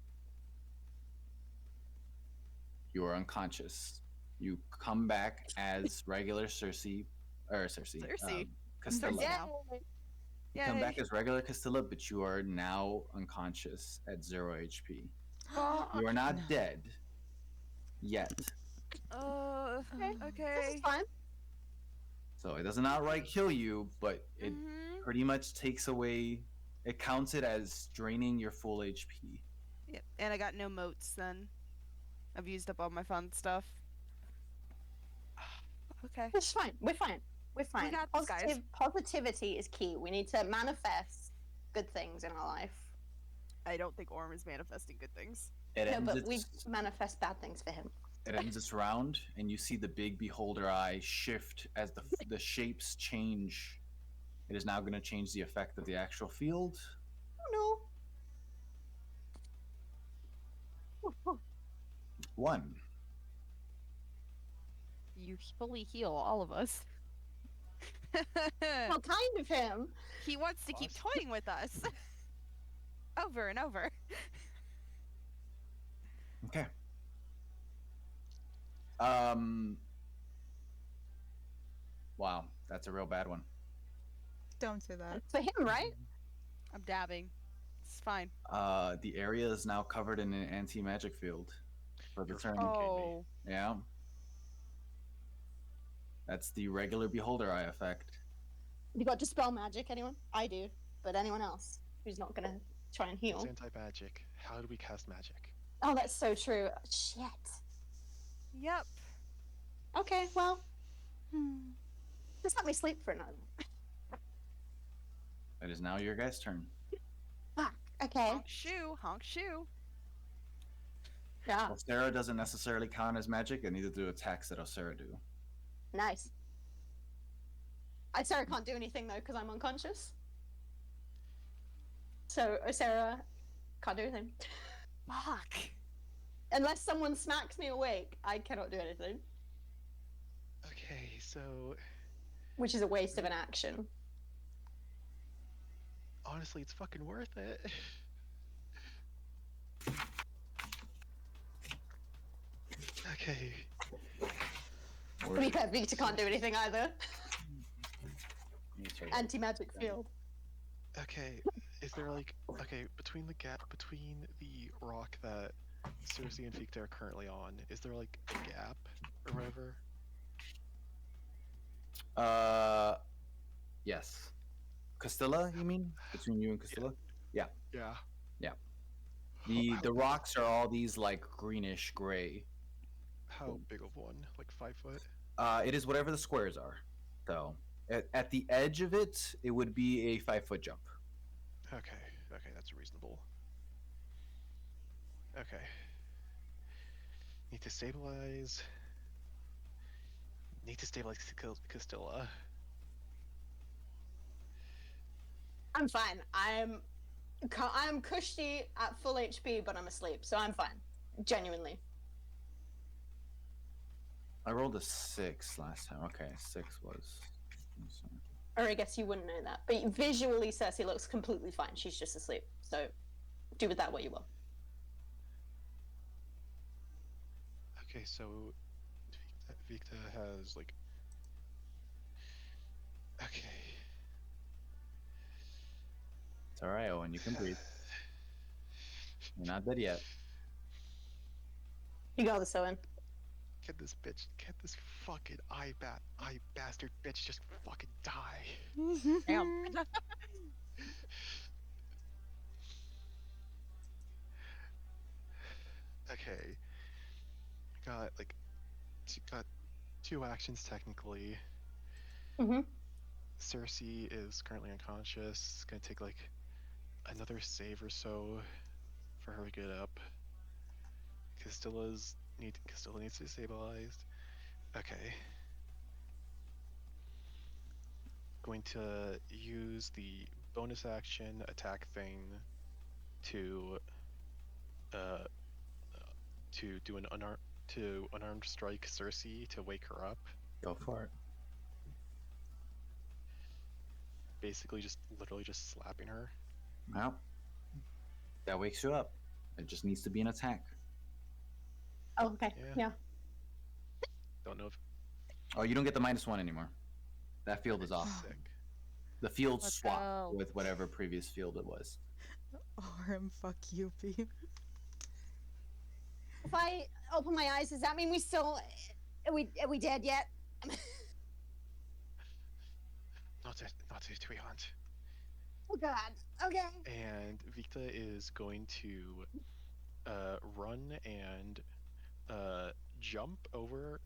You are unconscious. You come back as regular Cersei. Cersei. Castilla. Cersei now. You come Yay. back as regular Castilla, but you are now unconscious at 0 HP. You are not No. dead yet. This Okay. is fine. So it doesn't outright kill you, but it Mhm. pretty much takes away. It counts it as draining your full HP. Yep. And I got no moats then. I've used up all my fun stuff. Okay. It's fine. We're fine. We're fine. got this, guys. Positivity is key. We need to manifest good things in our life. I don't think Orym is manifesting good things. It No, ends but we its, manifest bad things for him. it ends its round, and you see the big beholder eye shift as the shapes change. It is now going to change the effect of the actual field. Oh no. 1. You fully heal all of us. Well, kind of him. He wants to keep Awesome. toying with us. Over and over. Okay. Wow, that's a real bad one. Don't say that. For him, right? I'm dabbing. It's fine. The area is now covered in an anti-magic field for the You're turn. fucking kidding me. Oh. Yeah. That's the regular beholder eye effect. You got dispel magic, anyone? I do, but anyone else who's not gonna try and It's heal? anti-magic. How do we cast magic? Oh, that's so true. Shit. Yep. Okay, well, just let me sleep for another. It is now your guys' turn. Fuck. Okay. Honk shoe. Honk shoe. Yeah. Osera doesn't necessarily count as magic, and neither do attacks that Osera do. Nice. Sarah can't do anything though because I'm unconscious. So Sarah can't do anything. Fuck. Unless someone smacks me awake, I cannot do anything. Okay, so Which is a waste of an action. honestly, it's fucking worth it. Okay. To be fair, Victor can't do anything either. Anti-magic field. Okay. Is there like between the gap between the rock that Cersei and Victa are currently on, is there like a gap or whatever? Yes. Castilla, you mean? Between you and Castilla? Yeah. The rocks are all these like greenish gray. How big of one? Like 5 foot? It is whatever the squares are. So at the edge of it, it would be a 5-foot jump. Okay, that's reasonable. Okay. Need to stabilize Castilla. I'm fine. I'm cushy at full HP, but I'm asleep, so I'm fine. Genuinely. I rolled a 6 last time. Okay, 6 was. Or I guess you wouldn't know that. But visually, Cersei looks completely fine. She's just asleep. So do with that what you will. Okay, so Victa has like. Okay. It's alright, Owen. You can breathe. You're not dead yet. You got this, Owen. Can this fucking eye bastard bitch just fucking die? Damn. got two actions technically. Mhm. Cersei is currently unconscious. It's gonna take like another save or so for her to get up. Castilla needs to be stabilized. Okay. Going to use the bonus action attack thing to uh do an unarmed strike Cersei to wake her up. Go for it. Basically just literally just slapping her. Well, that wakes you up. It just needs to be an attack. Oh, okay. Yeah. Yeah. Don't know if Oh, you don't get the -1 anymore. That field is off. sick. The field Let's swapped go. with whatever previous field it was. Orym, fuck you, Beam. If I open my eyes, does that mean we still? Are we dead yet? Not it, we aren't. Oh God. Okay. And Victa is going to run and jump over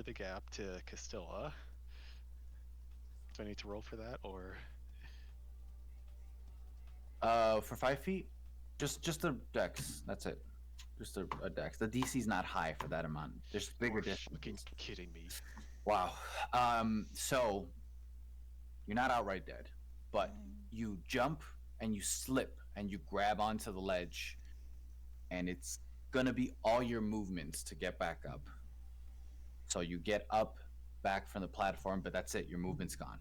the gap to Castilla. Do I need to roll for that, or For 5 feet, just a dex. That's it. Just a dex. The DC's not high for that amount. There's bigger you're distances. fucking kidding me? Wow. So you're not outright dead, but you jump and you slip and you grab onto the ledge, and it's gonna be all your movements to get back up. So you get up back from the platform, but that's it. Your movement's gone.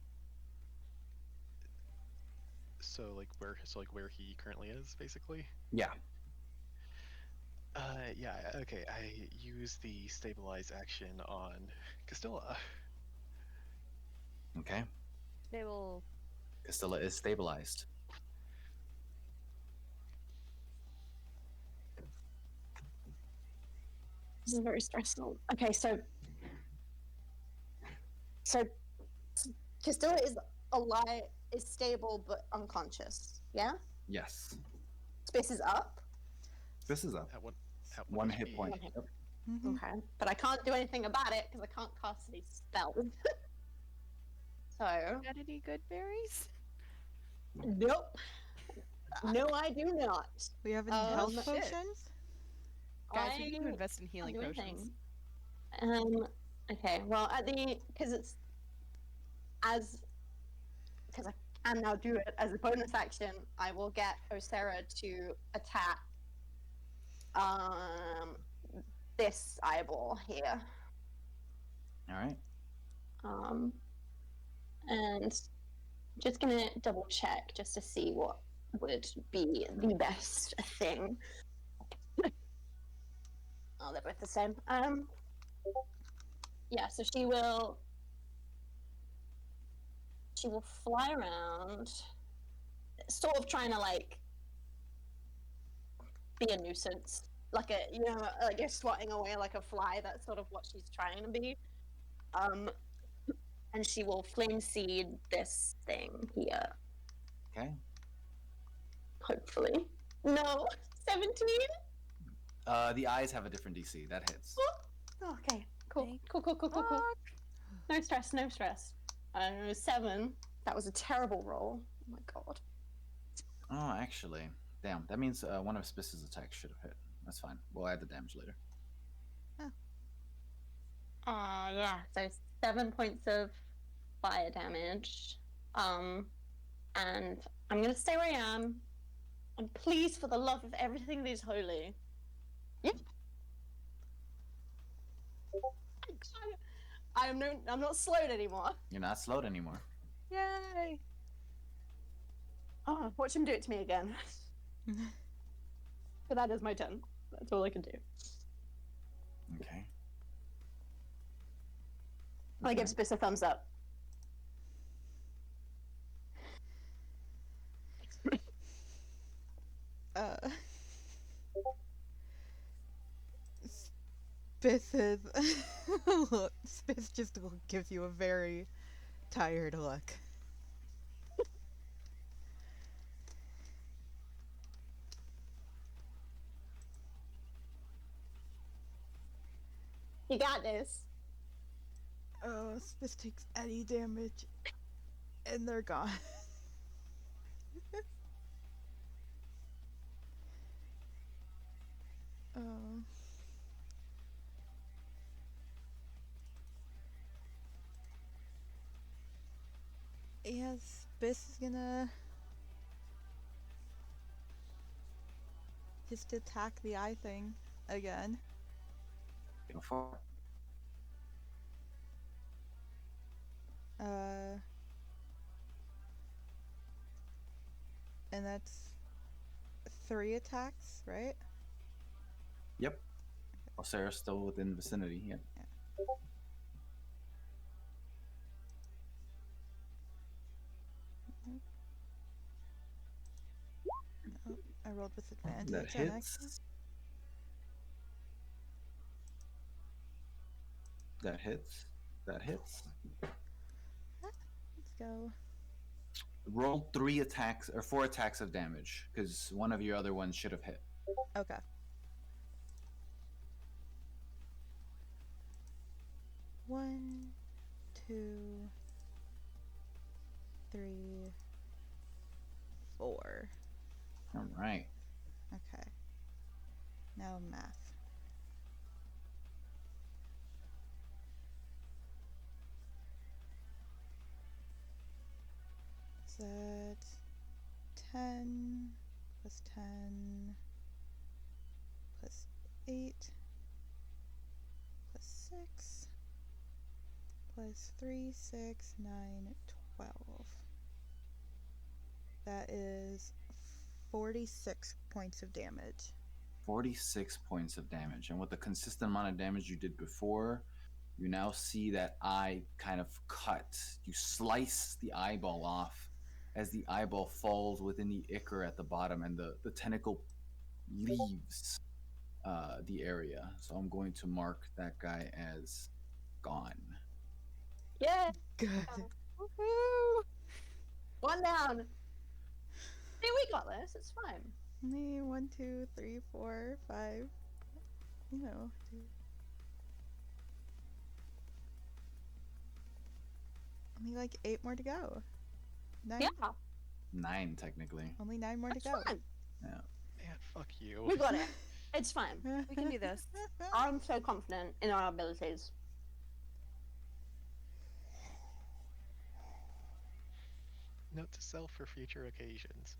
So where he currently is, basically. Yeah. Yeah. Okay. I use the stabilize action on Castilla. Okay. They will. Castilla is stabilized. This is very stressful. Okay, so Castilla is alive, is stable but unconscious. Yeah. Yes. Space is up. This is up. At One HP. hit point. One hit. Yep. Mhm. Okay, but I can't do anything about it because I can't cast any spells. So Got any good berries? nope. No, I do not. We have any Oh, health shit. potions? Guys, we need to I invest in healing can't do potions. anything. Okay. Well, because it's because I can now do it as a bonus action, I will get Osera to attack this eyeball here. All right. And just gonna double check just to see what would be the best thing. Oh, they're both the same. Yeah, so she will fly around, sort of trying to like be a nuisance, like like you're swatting away like a fly. That's sort of what she's trying to be. And she will flame seed this thing here. Okay. Hopefully, no 17. The eyes have a different DC. That hits. Oh, okay, cool, Thank cool. Fuck. No stress, no stress. 7. That was a terrible roll. Oh my god. Oh, actually, damn. That means one of Spiss's attacks should have hit. That's fine. We'll add the damage later. Yeah. So 7 points of fire damage. And I'm gonna stay where I am. And please, for the love of everything that is holy. Yep. I'm not slowed anymore. You're not slowed anymore. Yay! Oh, watch him do it to me again. But that is my turn. That's all I can do. Okay. I give Spiss a thumbs up. Spiss is look, Spiss just gives you a very tired look. You got this. Oh, Spiss takes any damage, and they're gone. Oh. Yeah, Spiss is gonna just attack the eye thing again. Go for it. And that's 3 attacks, right? Yep. Oh, Sarah's still within vicinity. Yep. Oh, I rolled with advantage That on hits. accident. That hits. That hits. Let's go. Roll 3 attacks or 4 attacks of damage because one of your other ones should have hit. Okay. One, 2, 3, 4. All right. Okay. Now math. So that's 10 plus 10 plus 8 plus 6 plus 3, 6, 9, 12. That is 46 points of damage. 46 points of damage. And with the consistent amount of damage you did before, you now see that eye kind of cut. You slice the eyeball off as the eyeball falls within the ichor at the bottom and the tentacle leaves the area. So I'm going to mark that guy as gone. Yeah. Good. Woohoo! 1 down. Hey, we got this. It's fine. Only 1, 2, 3, 4, 5. You know. Only like 8 more to go. 9? Yeah. 9, technically. Only 9 more to It's go. fine. Yeah. Man, fuck you. We got it. It's fine. We can do this. I'm so confident in our abilities. Note to self for future occasions.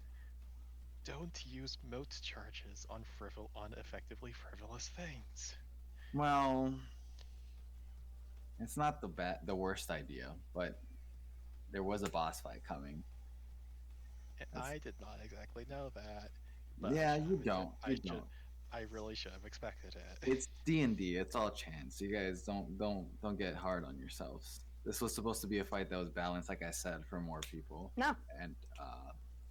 Don't use moat charges on effectively frivolous things. Well, it's not the worst idea, but there was a boss fight coming. I did not exactly know that. But Yeah, you don't. You don't. I really should have expected it. It's D&D. It's all chance. You guys don't get hard on yourselves. This was supposed to be a fight that was balanced, like I said, for more people. No. And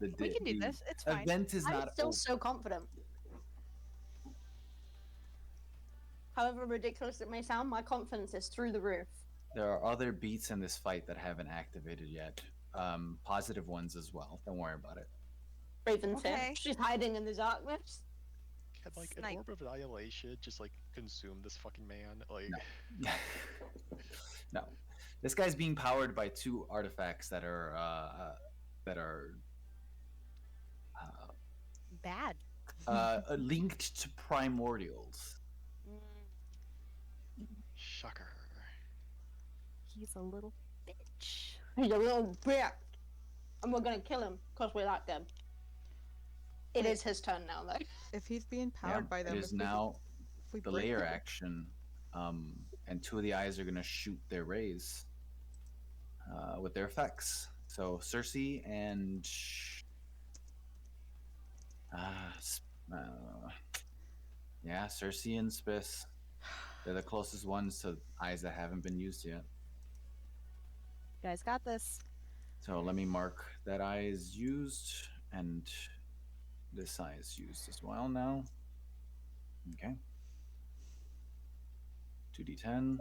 We can do this. It's fine. event is I'm not still over. so confident. However ridiculous it may sound, my confidence is through the roof. There are other beats in this fight that haven't activated yet. Positive ones as well. Don't worry about it. Raven Okay. she's hiding in the darkness. Can like Snipe. an orb of annihilation just like consume this fucking man? Like No. No. This guy's being powered by 2 artifacts that are Bad. linked to primordials. shocker. He's a little bitch. He's a little brat. And we're gonna kill him because we like them. It is his turn now, though. If he's being powered by them, It is if now we the break layer them- action, and 2 of the eyes are going to shoot their rays with their effects. So Cersei and Cersei and Spiss. They're the closest ones to eyes that haven't been used yet. You guys got this. So let me mark that eye is used, and this eye is used as well now. Okay. 2d10.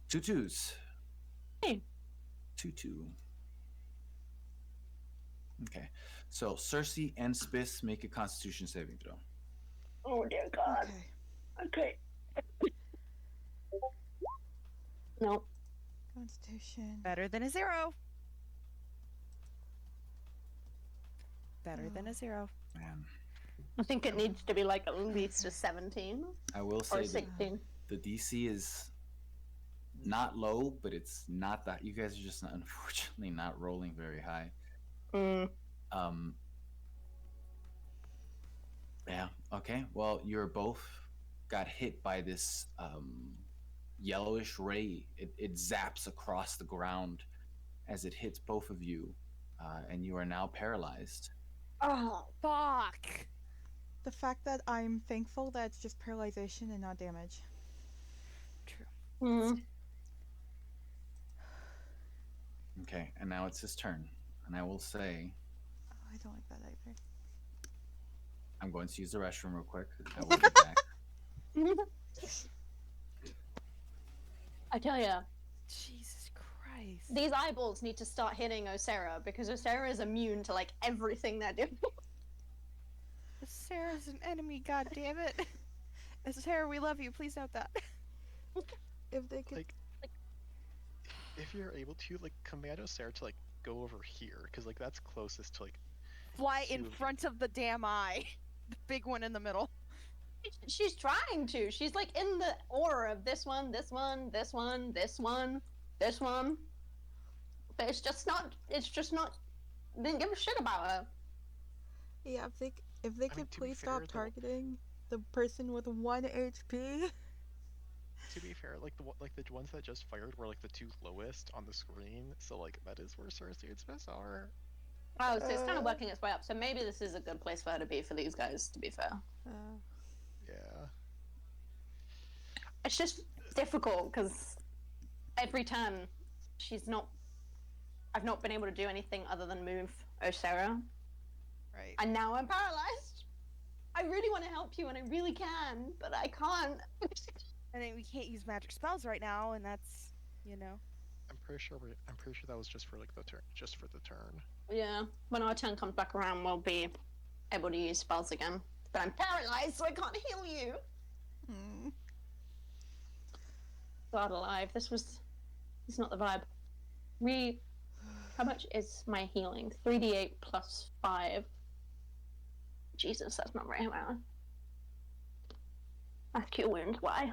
2 2s. Hey. 2 2. Okay. So Cersei and Spiss make a Constitution saving throw. Oh dear God. Okay. Okay. Nope. Constitution. Better than a 0. Better than a 0. Man, I think it needs to be like at least a 17 I will or say a that 16. the DC is not low, but it's not that. You guys are just unfortunately not rolling very high. Mm. Um. Yeah. Okay. Well, you're both got hit by this yellowish ray. It zaps across the ground as it hits both of you, and you are now paralyzed. Oh, fuck. The fact that I'm thankful that it's just paralyzation and not damage. True. Mm. Okay, and now it's his turn, and I will say Oh, I don't like that either. I'm going to use the restroom real quick. I will be back. I tell ya, Jesus Christ. these eyeballs need to start hitting Osera because Osera is immune to like everything they're doing. Sarah's an enemy, god damn it. Sarah, we love you. Please note that. If they could, Like, if you're able to, like, command Sarah to, like, go over here, because, like, that's closest to, like, Fly in two of front of the damn eye. The big one in the middle. She's trying to. She's like in the aura of this one, this one, this one, this one, this one. But it's just not. It's just not. Didn't give a shit about her. yeah, if they I mean, could to be please fair, stop targeting the person with 1 HP. To be fair, like the ones that just fired were like the 2 lowest on the screen, so like that is where Cersei's miss are. Oh, so it's kind of working its way up. So maybe this is a good place for her to be for these guys. To be fair, Yeah. it's just difficult because every turn she's not. I've not been able to do anything other than move Osera, Right. and now I'm paralyzed. I really want to help you, and I really can, but I can't. And then we can't use magic spells right now, and that's, you know. I'm pretty sure that was just for like the turn, just for the turn. Yeah, when our turn comes back around, we'll be able to use spells again. But I'm paralyzed, so I can't heal you. Hmm. God alive, this is not the vibe. How much is my healing? 3d8 plus 5. Jesus, that's not very well. That's cure wounds, why?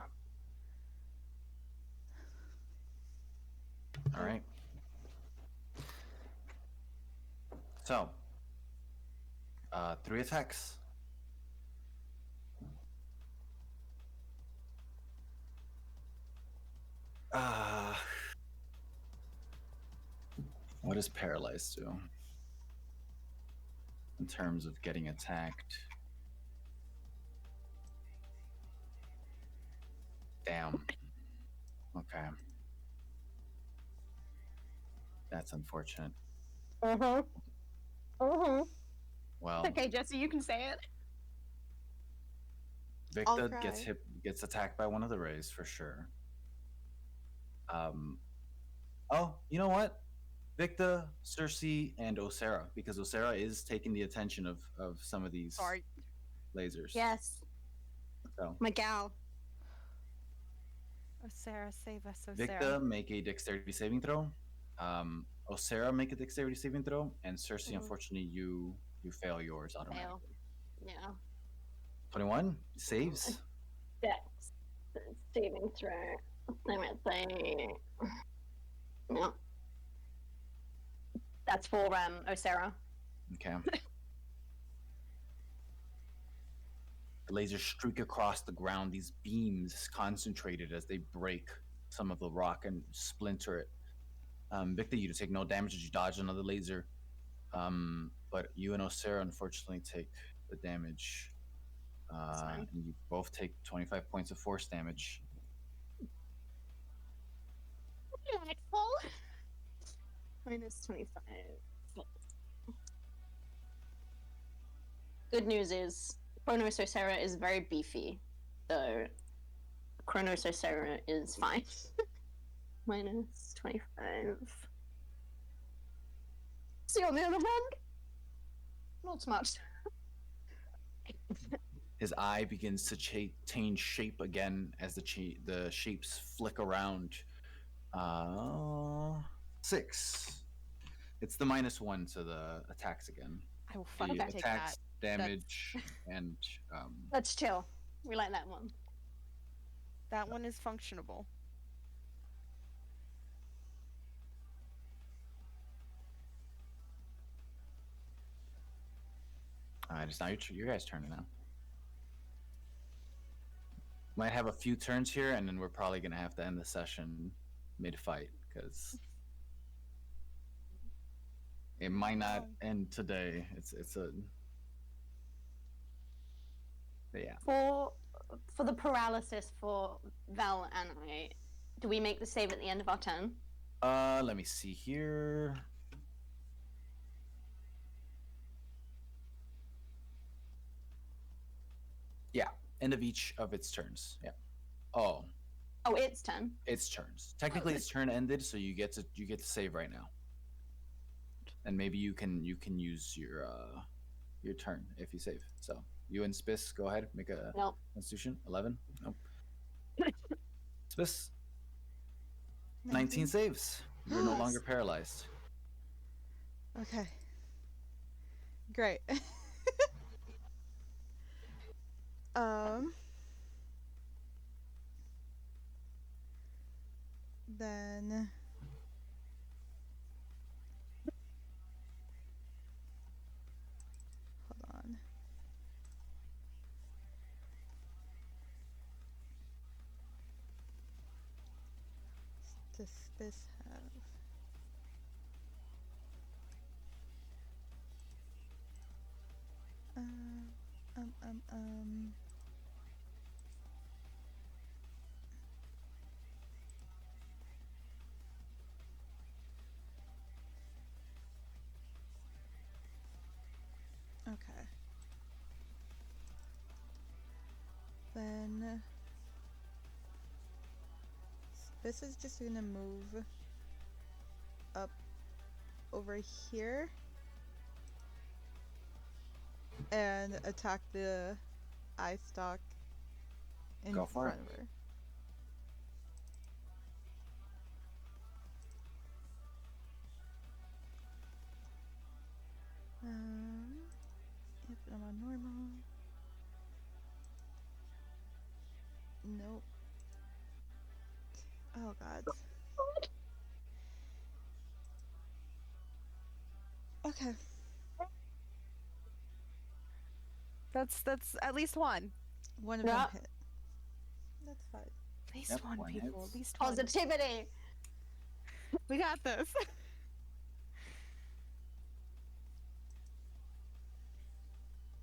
All right. So, 3 attacks. What does paralyzed do in terms of getting attacked? Damn. Okay. That's unfortunate. Well, Okay, Jesse, you can say it. Victor cry. gets attacked by one of the rays for sure. Oh, you know what? Victor, Cersei, and Osera, because Osera is taking the attention of some of these Sorry. lasers. Yes, So my gal. Oh, Sarah, save us, oh, Victor, Sarah. make a dexterity saving throw. Osera, make a dexterity saving throw, and Cersei, Mhm. unfortunately, you fail yours automatically. Yeah. 21 saves. Dex saving throw. Let me say. No. That's for Osera. Okay. The lasers streak across the ground, these beams concentrated as they break some of the rock and splinter it. Victor, you take no damage as you dodge another laser. But you and Osera unfortunately take the damage. And you both take 25 points of force damage. Delightful. Minus 25. Good news is Chronos Osera is very beefy, so Chronos Osera is fine. Minus 25. See, on the other hand, not so much. His eye begins to change shape again as the shapes flick around. 6. It's the -1 to the attacks again. I will The fucking take attacks, that. damage, and Let's chill. We like that one. That one is functionable. it's now your guys' turn now. Might have a few turns here, and then we're probably gonna have to end the session mid-fight because it might not end today. It's a but yeah. For the paralysis for Val and I, do we make the save at the end of our turn? Let me see here. Yeah, end of each of its turns. Yeah. Oh, Oh, it's turn. its turns. Technically, its turn ended, so you get to save right now. And maybe you can use your turn if you save. So you and Spiss, go ahead, make a Nope. Constitution. 11. Nope. Spiss, 19 saves. You're no longer paralyzed. Okay. Great. Then hold on. Does this have? Um, um, um, um. Okay. Then this is just gonna move up over here and attack the eye stalk in Go for front it. of her. Yep, I'm on normal. Nope. Oh god. Okay. That's at least one. One of Yeah. them hit. That's fine. At least Yep, one, one people. hits. At least one. Positivity. We got this.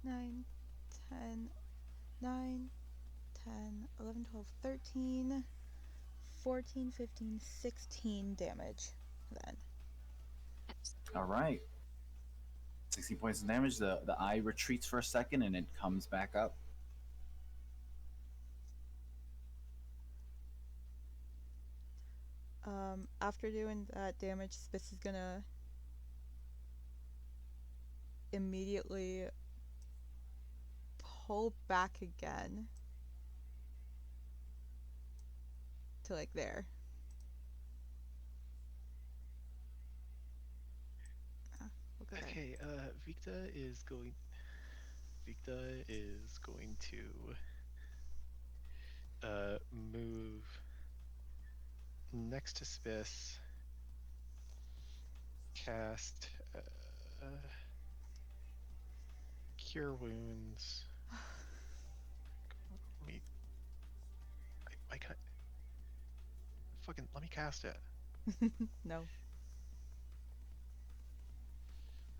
9, 10, 9, 10, 11, 12, 13, 14, 15, 16 damage then. All right. 60 points of damage. The eye retreats for a second and it comes back up. After doing that damage, Spitz is gonna immediately pull back again to like there. We'll go there. Okay, Victa is going to move next to Spiss, cast Cure Wounds. I can't. Fucking let me cast it. No.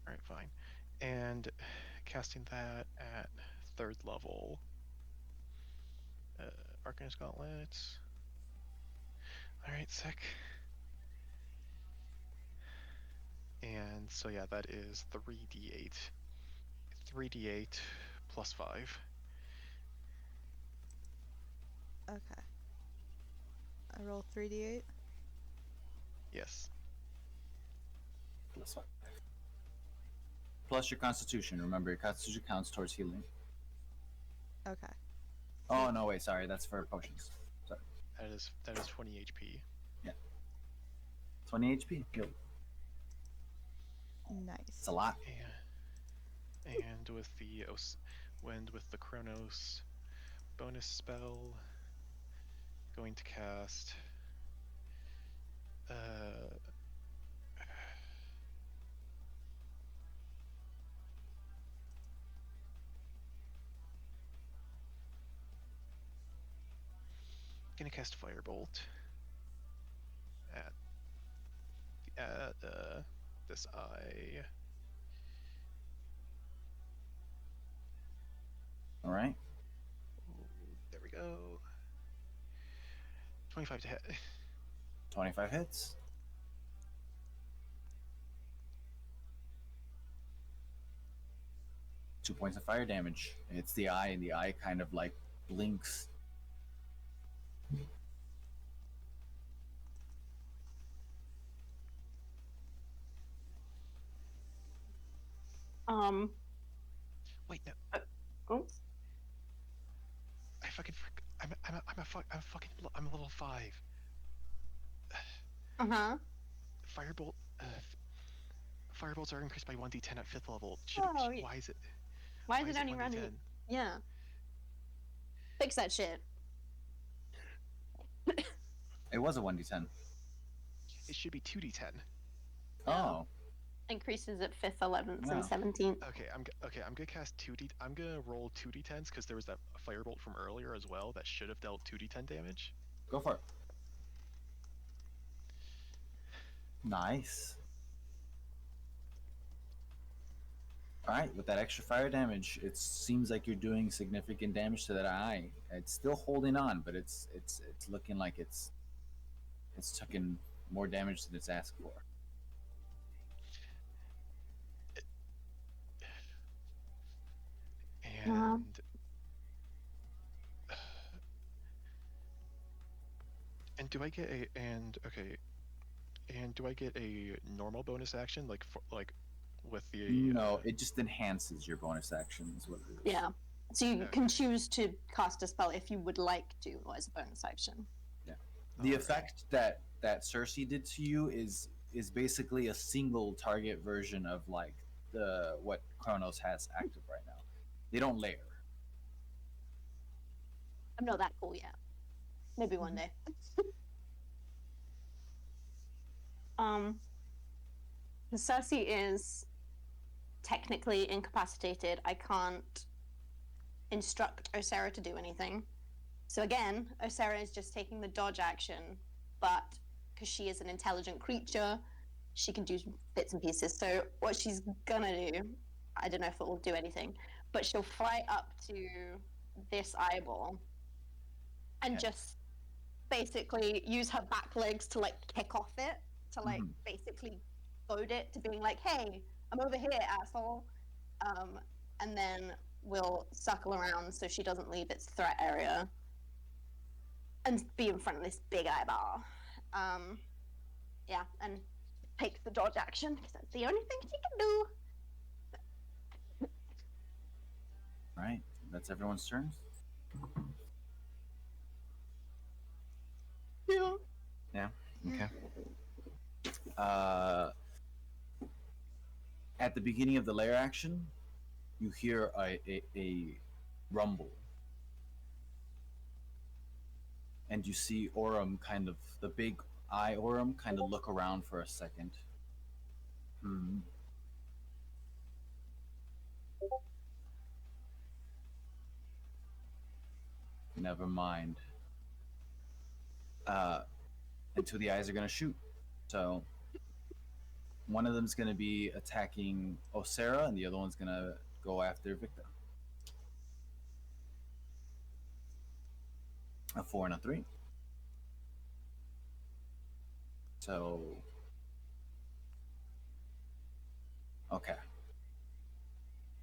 Alright, fine. And casting that at 3rd level. Arcanist Gauntlets. Alright, sick. And so yeah, that is 3d8. 3d8 plus 5. Okay. I roll 3d8. Yes. Plus your Constitution. Remember, your Constitution counts towards healing. Okay. Oh no, wait, sorry, that's for potions. Sorry, That is 20 HP. 20 HP. Yo, Nice. it's a lot. And with the Chronos bonus spell, going to cast gonna cast Firebolt at this eye. All right. There we go. 25 to hit. 25 hits. Two points of fire damage. It's the eye, and the eye kind of like blinks. Wait, no. Oh. I fucking I'm a level 5. Uh-huh. Firebolt Firebolts are increased by 1d10 at 5th level. Oh, yeah. Why is it? Why is it only running? 1d10? Yeah. Fix that shit. It was a 1d10. It should be 2d10. Oh. Increases at 5th, 11th, Wow. and 17th. Okay, I'm gonna cast 2d. I'm gonna roll 2d10s because there was that firebolt from earlier as well that should have dealt 2d10 damage. Go for it. Nice. All right, with that extra fire damage, it seems like you're doing significant damage to that eye. It's still holding on, but it's looking like it's taking more damage than it's asked for. And and do I get a do I get a normal bonus action like with the No, it just enhances your bonus action. Is what it is. Yeah. So you Okay. can choose to cast a spell if you would like to as a bonus action. The Alright. effect that Cersei did to you is basically a single target version of like the what Chronos has active right now. They don't layer. I'm not that cool yet. Maybe one day. Cersei is technically incapacitated. I can't instruct Osera to do anything. So again, Osera is just taking the dodge action, but because she is an intelligent creature, she can do bits and pieces. So what she's gonna do, I don't know if it will do anything, but she'll fly up to this eyeball and Okay. just basically use her back legs to like kick off it, to like Mhm. basically goad it to being like, hey, I'm over here, asshole. And then we'll circle around so she doesn't leave its threat area and be in front of this big eyeball. Yeah, and take the dodge action because that's the only thing she can do. All right, that's everyone's turn. Yeah. Yeah. Okay. At the beginning of the layer action, you hear a rumble, and you see Orym kind of the big eye Orym kind of look around for a second. Never mind. And two of the eyes are gonna shoot. So one of them's gonna be attacking Osera, and the other one's gonna go after Victor. A 4 and a 3. So okay.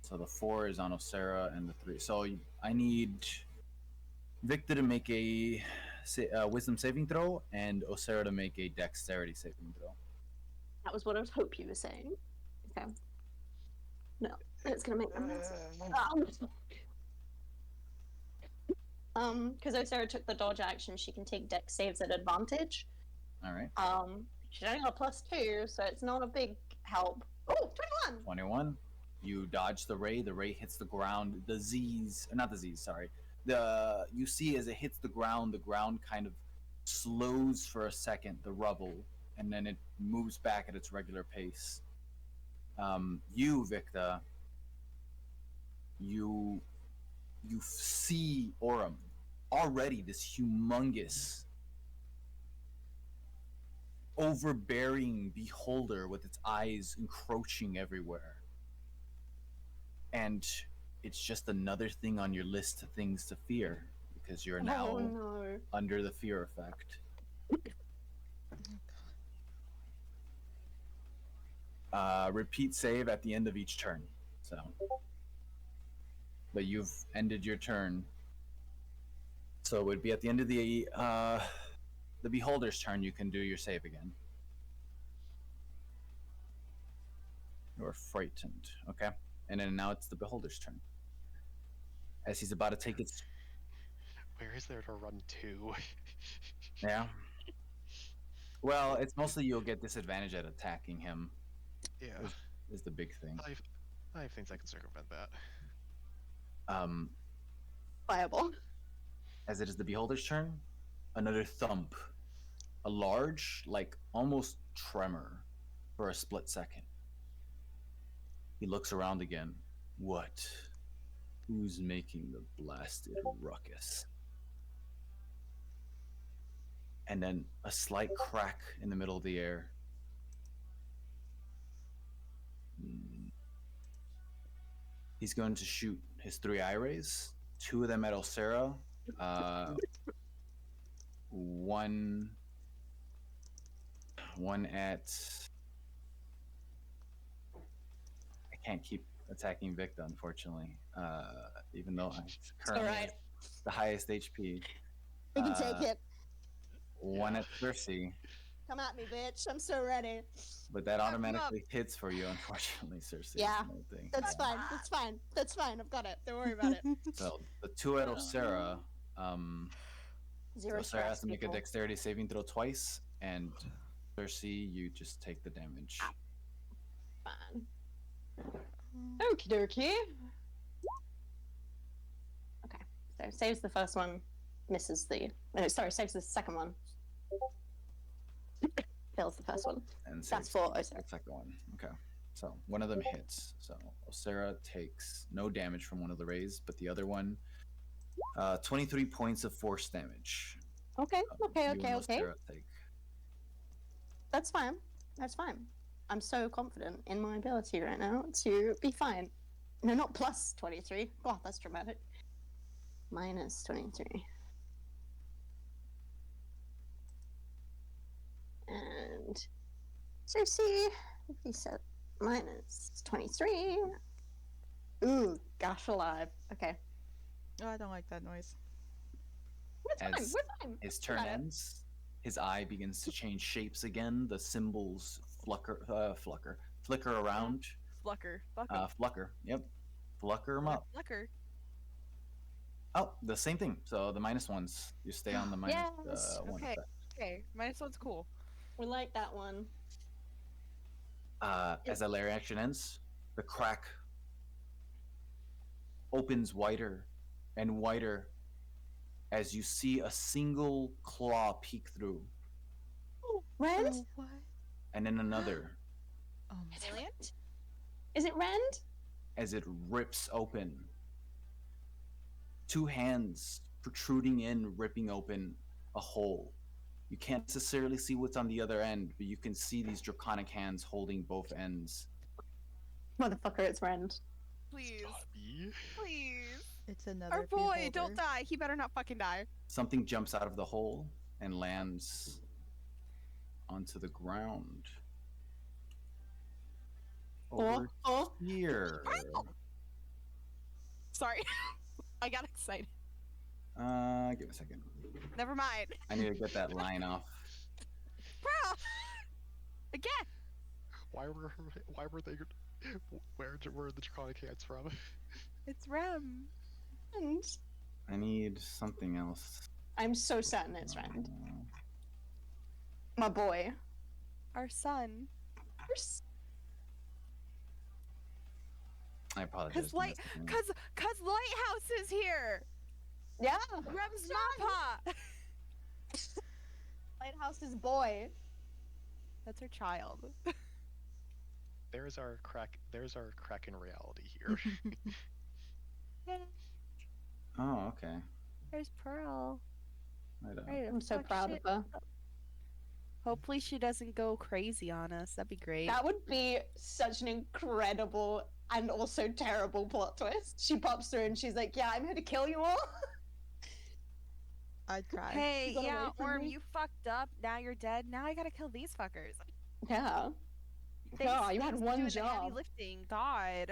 So the 4 is on Osera, and the 3. So I need Victor to make a wisdom saving throw, and Osera to make a dexterity saving throw. That was what I was hoping you were saying. Okay. No, it's gonna make them. Because Osara took the dodge action, she can take deck saves at advantage. All right. She's only got +2, so it's not a big help. Oh, 21! 21. You dodge the ray. The ray hits the ground. The Z's, not the Z's, sorry. You see as it hits the ground kind of slows for a second, the rubble, and then it moves back at its regular pace. You, Victa, you see Orym, already this humongous, overbearing beholder with its eyes encroaching everywhere. And it's just another thing on your list of things to fear, because you're now no. under the fear effect. Repeat save at the end of each turn. So, but you've ended your turn, so it would be at the end of the beholder's turn. You can do your save again. You're frightened, okay? And then now it's the beholder's turn. As he's about to take its... Where is there to run to? Yeah. Well, it's mostly you'll get disadvantage at attacking him. Yeah. Is the big thing. I have things I can circumvent that. Fireball. As it is the beholder's turn, another thump. A large, like almost tremor for a split second. He looks around again. What? Who's making the blasted ruckus? And then a slight crack in the middle of the air. He's going to shoot his 3 eye rays, 2 of them at Ulcera, one at... I can't keep attacking Victa, unfortunately, even though I'm currently alright. the highest HP. We can take it. One at Cersei, Come at me, bitch. I'm so ready. but that automatically hits for you, unfortunately, Cersei. Yeah, is the thing. That's fine. That's fine. That's fine. I've got it. Don't worry about it. So the 2 at Ulcera, Zero Ulcera stress, has to make a people. dexterity saving throw twice, and Cersei, you just take the damage. Fine. Okie dokie. Okay, so saves the first one, misses the... No, sorry, saves the second one. Fails the first one. And That's saves for the Osara. second one. Okay. So one of them hits. So Osara takes no damage from one of the rays, but the other one, 23 points of force damage. Okay, okay, You okay, and okay. Osara take. That's fine. That's fine. I'm so confident in my ability right now to be fine. No, not plus 23. God, that's dramatic. Minus 23. And Cersei, if he said minus 23. Ooh, gosh alive. Okay. Oh, I don't like that noise. We're fine. As We're fine. his turn Got it. ends, his eye begins to change shapes again. The symbols flicker around. Flucker. Fuck 'em. Flucker. Yep. Flucker them up. Flucker. Oh, the same thing. So the minus ones, you stay on the minus Yes, one okay. effect. Okay, -1's cool. We like that one. As that layer action ends, the crack opens wider and wider as you see a single claw peek through, Rend? Oh, what? and then another Oh my Is it god. Rend? Is it Rend? as it rips open. 2 hands protruding in, ripping open a hole. You can't necessarily see what's on the other end, but you can see these draconic hands holding both ends. Motherfucker, it's Rend. Please. Dobby. Please. It's another Our boy, don't beholder. die. He better not fucking die. Something jumps out of the hole and lands onto the ground. Over Oh, here. Sorry. I got excited. Give me a second. Never mind. I need to get that line off. Bro! Again! Why were they? Where were the draconic hands from? It's Rem. and I need something else. I'm so certain it's Rand. My boy. Our son. I apologize. Cause Lighthouse is here. Yeah. Rem's Mappa. Lighthouse's boy. That's her child. There's our crack in reality here. Oh, okay. There's Pearl. I don't. Ready to I'm so fuck proud shit of her. up. Hopefully she doesn't go crazy on us. That'd be great. That would be such an incredible and also terrible plot twist. She pops through and she's like, "Yeah, I'm here to kill you all." I'd cry. Hey, You got yeah, away from Orym, me? you fucked up. Now you're dead. Now I gotta kill these fuckers. Yeah. Yeah, you had Thanks for one doing the heavy job. lifting. God.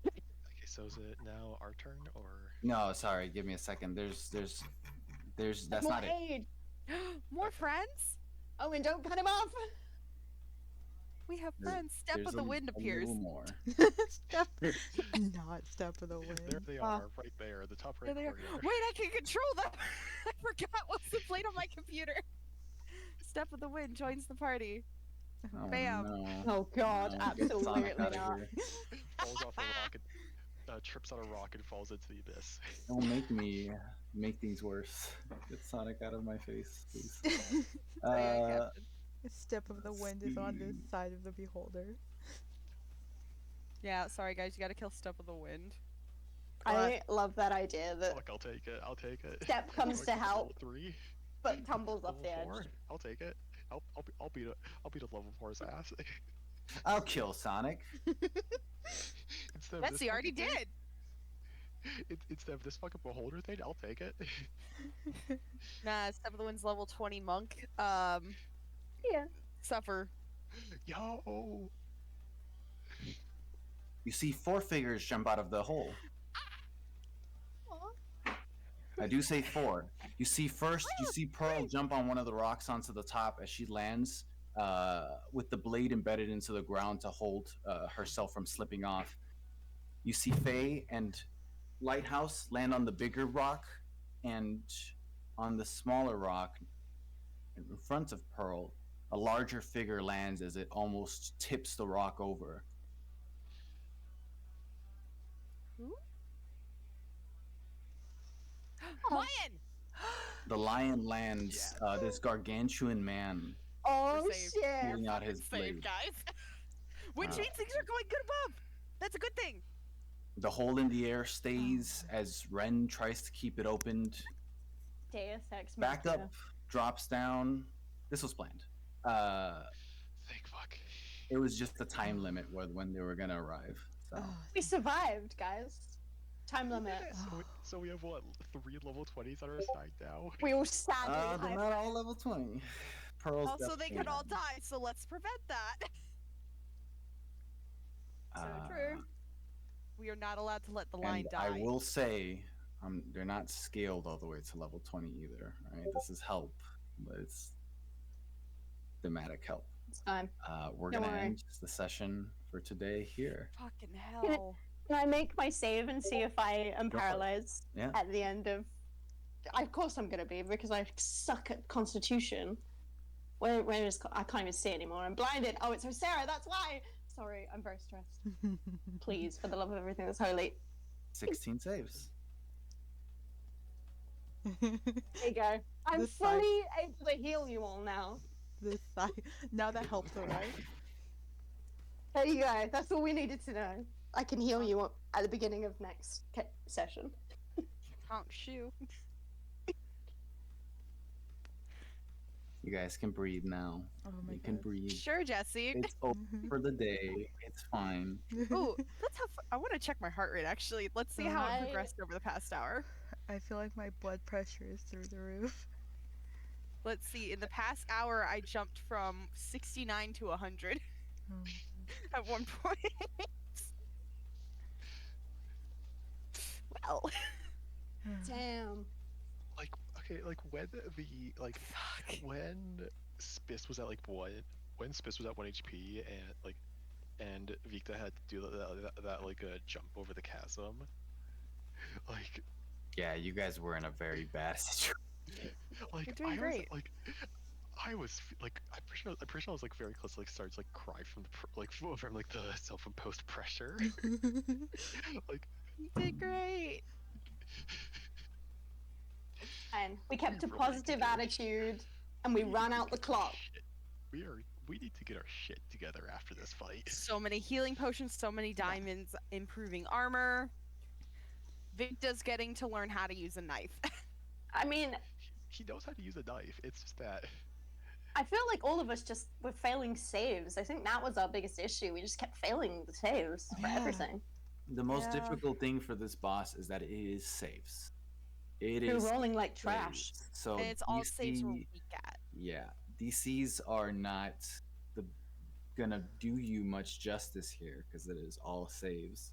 Okay, so is it now our turn or? No, sorry. Give me a second. There's. That's More not it. aid. More friends? Oh, and don't cut him off. We have There's- friends. Step there's of the a- wind a appears. little more. Step, not step of the There wind. they are, right there, the top right There they are. corner. Wait, I can control them. I forgot what's displayed on my computer. Step of the wind joins the party. Oh, Bam. no. Oh God, No, get Sonic absolutely out of not. here. Falls off a rock and trips on a rock and falls into the abyss. Don't make me make things worse. Get Sonic out of my face, please. Oh, yeah, Uh, Captain. Step of the Let's wind is on this see. side of the beholder. Yeah, sorry guys, you gotta kill Step of the Wind. I love that idea that Fuck, I'll take it. I'll take it. Step comes to Level help, 3. but tumbles off the Level 4. edge. I'll take it. I'll beat a level 4's ass. I'll kill Sonic. Instead of Betsy this already fucking thing- did. Instead of this fucking beholder thing, I'll take it. Nah, Step of the Wind's level 20 monk. Yeah. Suffer. Yo. You see 4 figures jump out of the hole. I do say 4. You see Pearl jump on one of the rocks onto the top as she lands with the blade embedded into the ground to hold herself from slipping off. You see Faye and Lighthouse land on the bigger rock, and on the smaller rock in front of Pearl, a larger figure lands as it almost tips the rock over. Lion! The lion lands this gargantuan man Oh We're saved. shit! pulling out his Save, blade. guys. Which Uh, means things are going good above. That's a good thing. The hole in the air stays as Ren tries to keep it opened. Deus Ex Back Machina. up, drops down. This was planned. Thank fuck. It was just the time limit when they were gonna arrive. So Oh, We survived, guys. Time limit. So we have what, 3 level 20s on our side now? We all sadly they're high not all level 20. Pearl's Also, they definitely could all not. die, so let's prevent that. So Uh, true. We are not allowed to let the line And die. I will say, they're not scaled all the way to level 20 either. Right? This is help, but it's thematic help. It's fine. We're Don't gonna worry. end the session for today here. Fucking hell. Can I make my save and see if I am Go for it. paralyzed Yeah. at the end of? Of course I'm gonna be because I suck at Constitution. Where is I can't even see anymore. I'm blinded. Oh, it's Sarah. That's why. Sorry, I'm very stressed. Please, for the love of everything that's holy. 16 saves. There you go. I'm This side. fully able to heal you all now. this side. Now that helps, alright? There you go. That's all we needed to know. I can heal you at the beginning of next session. Honk shoe. You guys can breathe now. Oh my You can god. breathe. Sure, Jesse. It's over for the day. It's fine. Ooh, let's have. I want to check my heart rate actually. Let's see how it I- progressed over the past hour. I feel like my blood pressure is through the roof. Let's see. In the past hour, I jumped from 69 to 100 Oh. at one point. Well, Damn. Like, okay, like when fuck. when Spiss was at when Spiss was at 1 HP and Victa had to do that jump over the chasm, like Yeah, you guys were in a very bad situation. Like You're doing I was great. like, I'm pretty sure I was like very close to like start to like cry from the from like the self-imposed pressure. Like You did great. And we kept a really need to positive get our attitude, and we we ran need to out the get our clock. shit- we need to get our shit together after this fight. So many healing potions, so many diamonds, improving armor. Victa's getting to learn how to use a knife. I mean, He knows how to use a knife. It's just that I feel like all of us just were failing saves. I think that was our biggest issue. We just kept failing the saves for Yeah. everything. The most Yeah. difficult thing for this boss is that it is saves. It We were is rolling like trash. saves. So And it's all saves we're DC, weak at. yeah, DCs are not the gonna do you much justice here because it is all saves.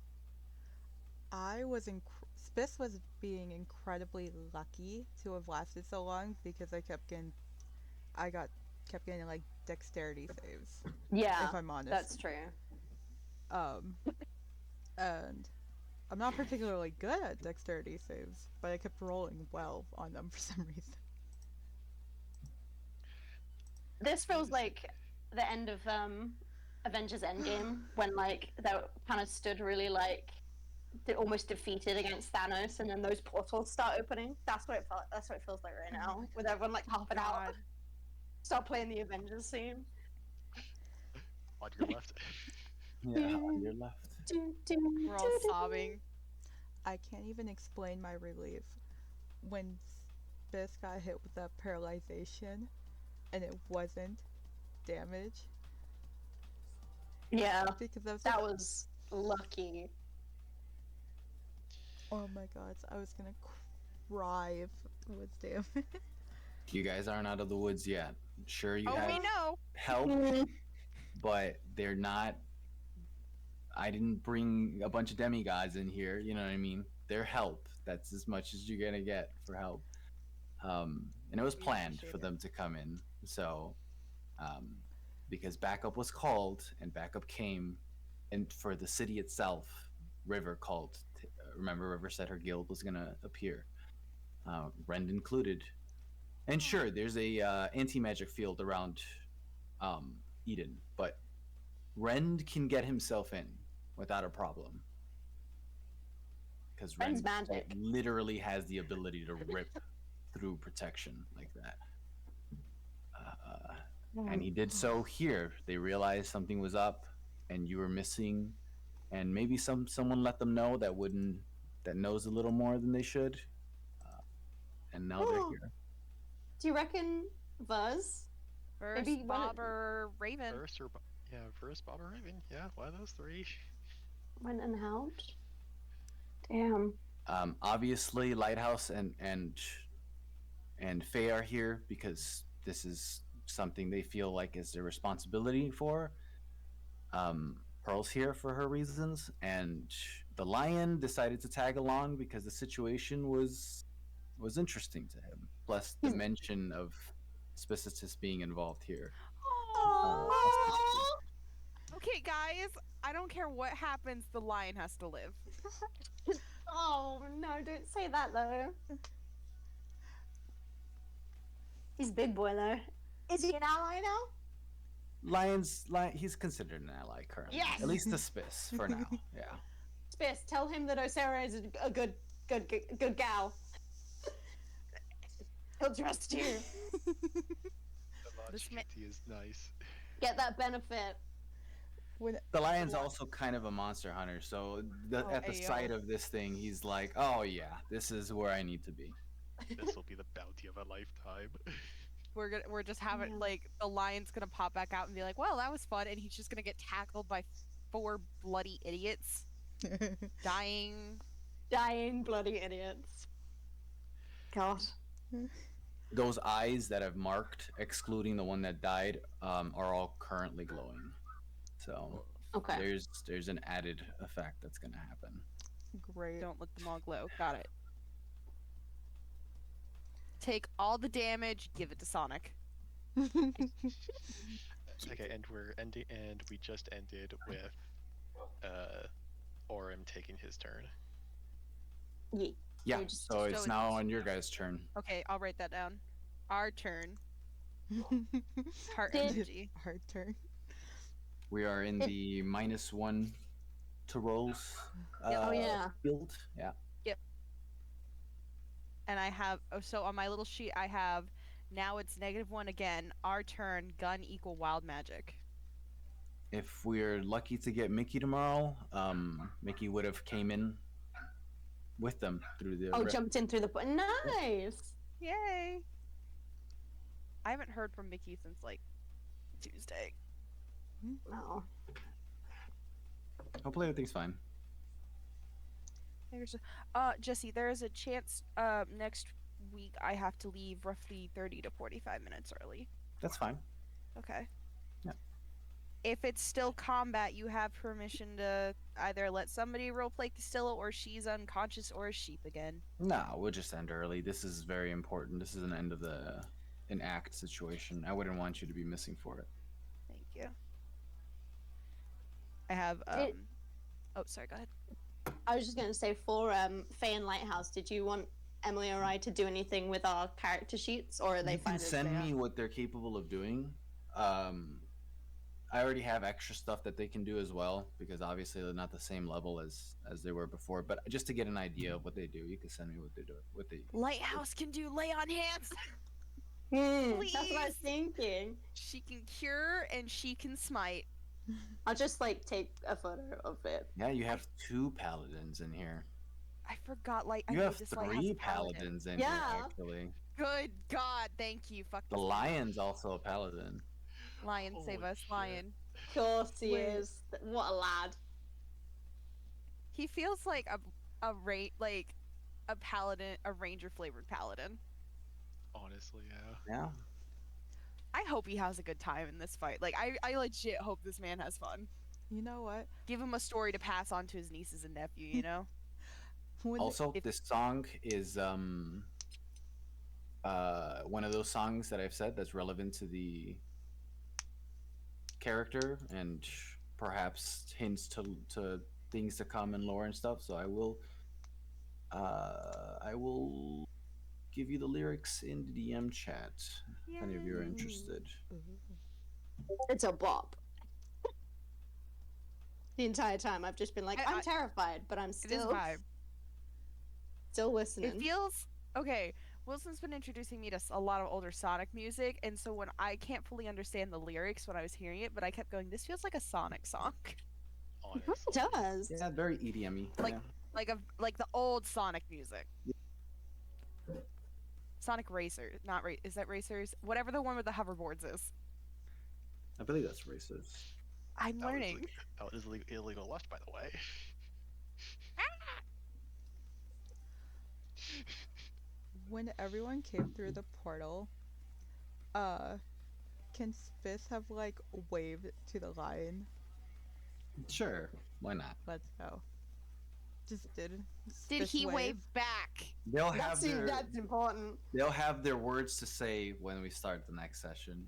Spiss was being incredibly lucky to have lasted so long because kept getting like dexterity saves. Yeah, If I'm honest. that's true. And I'm not particularly good at dexterity saves, but I kept rolling well on them for some reason. This feels like the end of Avengers Endgame when like they kind of stood really like almost defeated against Thanos, and then those portals start opening. That's what it felt. That's what it feels like right now, with everyone like hopping out. God. Start playing the Avengers theme. on your left. Yeah, on your left. We're all sobbing. I can't even explain my relief when Spiss got hit with that paralyzation and it wasn't damage. Yeah, Because I was that like, was lucky. oh my god, I was gonna cry if it was damage. You guys aren't out of the woods yet. Sure, you Oh, have we know. help, but they're not. I didn't bring a bunch of demigods in here. You know what I mean? They're help. That's as much as you're gonna get for help. And it was We planned appreciate for it. them to come in. So, because backup was called and backup came, and for the city itself, River called. Remember, River said her guild was gonna appear. Rend included. And sure, there's a anti-magic field around Eden, but Rend can get himself in without a problem because Rend's Rend magic. literally has the ability to rip through protection like that. And he did so here. They realized something was up, and you were missing, and maybe someone let them know that knows a little more than they should, and now they're here. Do you reckon Buzz? First, Maybe one Bob or Raven. First Bob or Raven. Yeah, one of those three. went and helped? Damn. Obviously, Lighthouse and Faye are here because this is something they feel like is their responsibility for. Pearl's here for her reasons, and the lion decided to tag along because the situation was interesting to him. Plus, the mention of Speciesist being involved here. Okay, guys, I don't care what happens, the lion has to live. Oh no! Don't say that though. He's big boy though. Is he an ally now? He's considered an ally currently. Yes! At least to Spiss for now. Yeah. Spiss, tell him that Osera is a good gal. He'll trust you. The This ma- Logic is nice. Get that benefit. When The lion's also kind of a monster hunter, so at the ayo. sight of this thing, he's like, "Oh yeah, this is where I need to be." This will be the bounty of a lifetime. We're just having Yeah. like the lion's gonna pop back out and be like, "Well, that was fun," and he's just gonna get tackled by 4 bloody idiots, dying. Dying bloody idiots. God. Those eyes that I've marked, excluding the one that died, are all currently glowing. So Okay. there's an added effect that's gonna happen. great. Don't let them all glow. Got it. Take all the damage. Give it to Sonic. Okay, and we just ended with Orym taking his turn. Yeah. Yeah, Or just- so it's so now it's- on your guys' turn. Okay, I'll write that down. Our turn. Heart Did- emoji. Our turn. We are in It- the -1 to rolls Oh yeah. field. Yeah. And I have so on my little sheet I have now it's -1 again. Our turn. Gun equal wild magic. If we're lucky to get Mickey tomorrow, Mickey would have came in with them through the. Oh, jumped in through the nice. Yay! I haven't heard from Mickey since like Tuesday. Oh. Hopefully everything's fine. Jesse, there is a chance next week I have to leave roughly 30 to 45 minutes early. That's fine. Okay. Yeah. If it's still combat, you have permission to either let somebody roleplay Castillo or she's unconscious or a sheep again. No, we'll just end early. This is very important. This is an end of an act situation. I wouldn't want you to be missing for it. Thank you. I have It- oh sorry, go ahead. I was just going to say for Faye and Lighthouse, did you want Emily or I to do anything with our character sheets, or are they You fine can as send they are? me what they're capable of doing. I already have extra stuff that they can do as well because obviously they're not the same level as they were before. But just to get an idea of what they do, you can send me what they do. What they Lighthouse can do lay on hands. That's what I was Please. thinking. She can cure and she can smite. I'll just like take a photo of it. Yeah, you have 2 paladins in here. I forgot I You knew have this lighthouse 3 a paladin. paladins in Yeah. here actually. Good God, thank you. Fuck The this lion's also a paladin. lion, save Holy us, shit. lion. Of course he Wait. is. What a lad. He feels like a paladin, a ranger flavored paladin. Honestly, yeah. Yeah. I hope he has a good time in this fight. Like I legit hope this man has fun. You know what? Give him a story to pass on to his nieces and nephew, you know? When Also, if- this song is one of those songs that I've said that's relevant to the character and perhaps hints to things to come in lore and stuff. So I will give you the lyrics in the DM chat if any of you are Yay. interested. It's a bop. The entire time I've just been like, I'm I- terrified, but I'm It is a still vibe. listening. It feels okay. Wilson's been introducing me to a lot of older Sonic music, and so when I can't fully understand the lyrics when I was hearing it, but I kept going, "This feels like a Sonic song, It Honestly. does. Yeah, very EDM-y. Like- yeah. like the old Sonic music." Sonic Racer, not is that Racers? Whatever the one with the hoverboards is. I believe that's racist. I'm That was, learning. that was illegal left, by the way. when everyone came through the portal, can Spiss have like waved to the lion? Sure, why not? Let's go. Just did. Did Spiss he wave back? They'll have That's important. they'll have their words to say when we start the next session.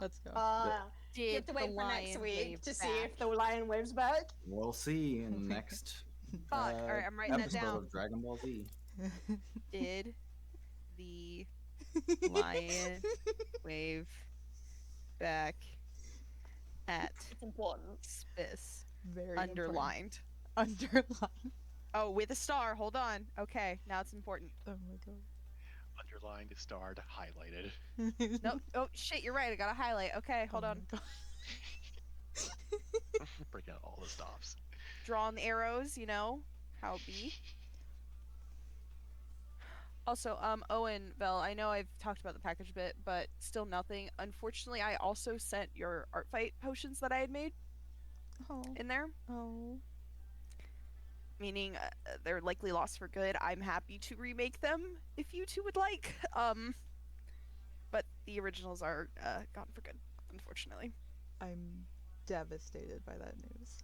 Let's go. Did You have to wait the for lion next week wave to see back? if the lion waves back. We'll see in the next Fuck. All right, I'm writing that episode down. of Dragon Ball Z. Did the lion wave back at It's important. Spiss? Very important. Underlined. Underlined. Oh, with a star. Hold on. Okay, now it's important. Oh my god. Underlined, starred, highlighted. No. Oh shit, you're right. I got to highlight. Okay, hold Oh on. my god. Break out all the stops. Drawing the arrows. You know how it be. Also, Owen, Vel, I know I've talked about the package a bit, but still nothing. Unfortunately, I also sent your art fight potions that I had made Oh. in there, Oh. meaning they're likely lost for good. I'm happy to remake them if you two would like. But the originals are gone for good, unfortunately. I'm devastated by that news.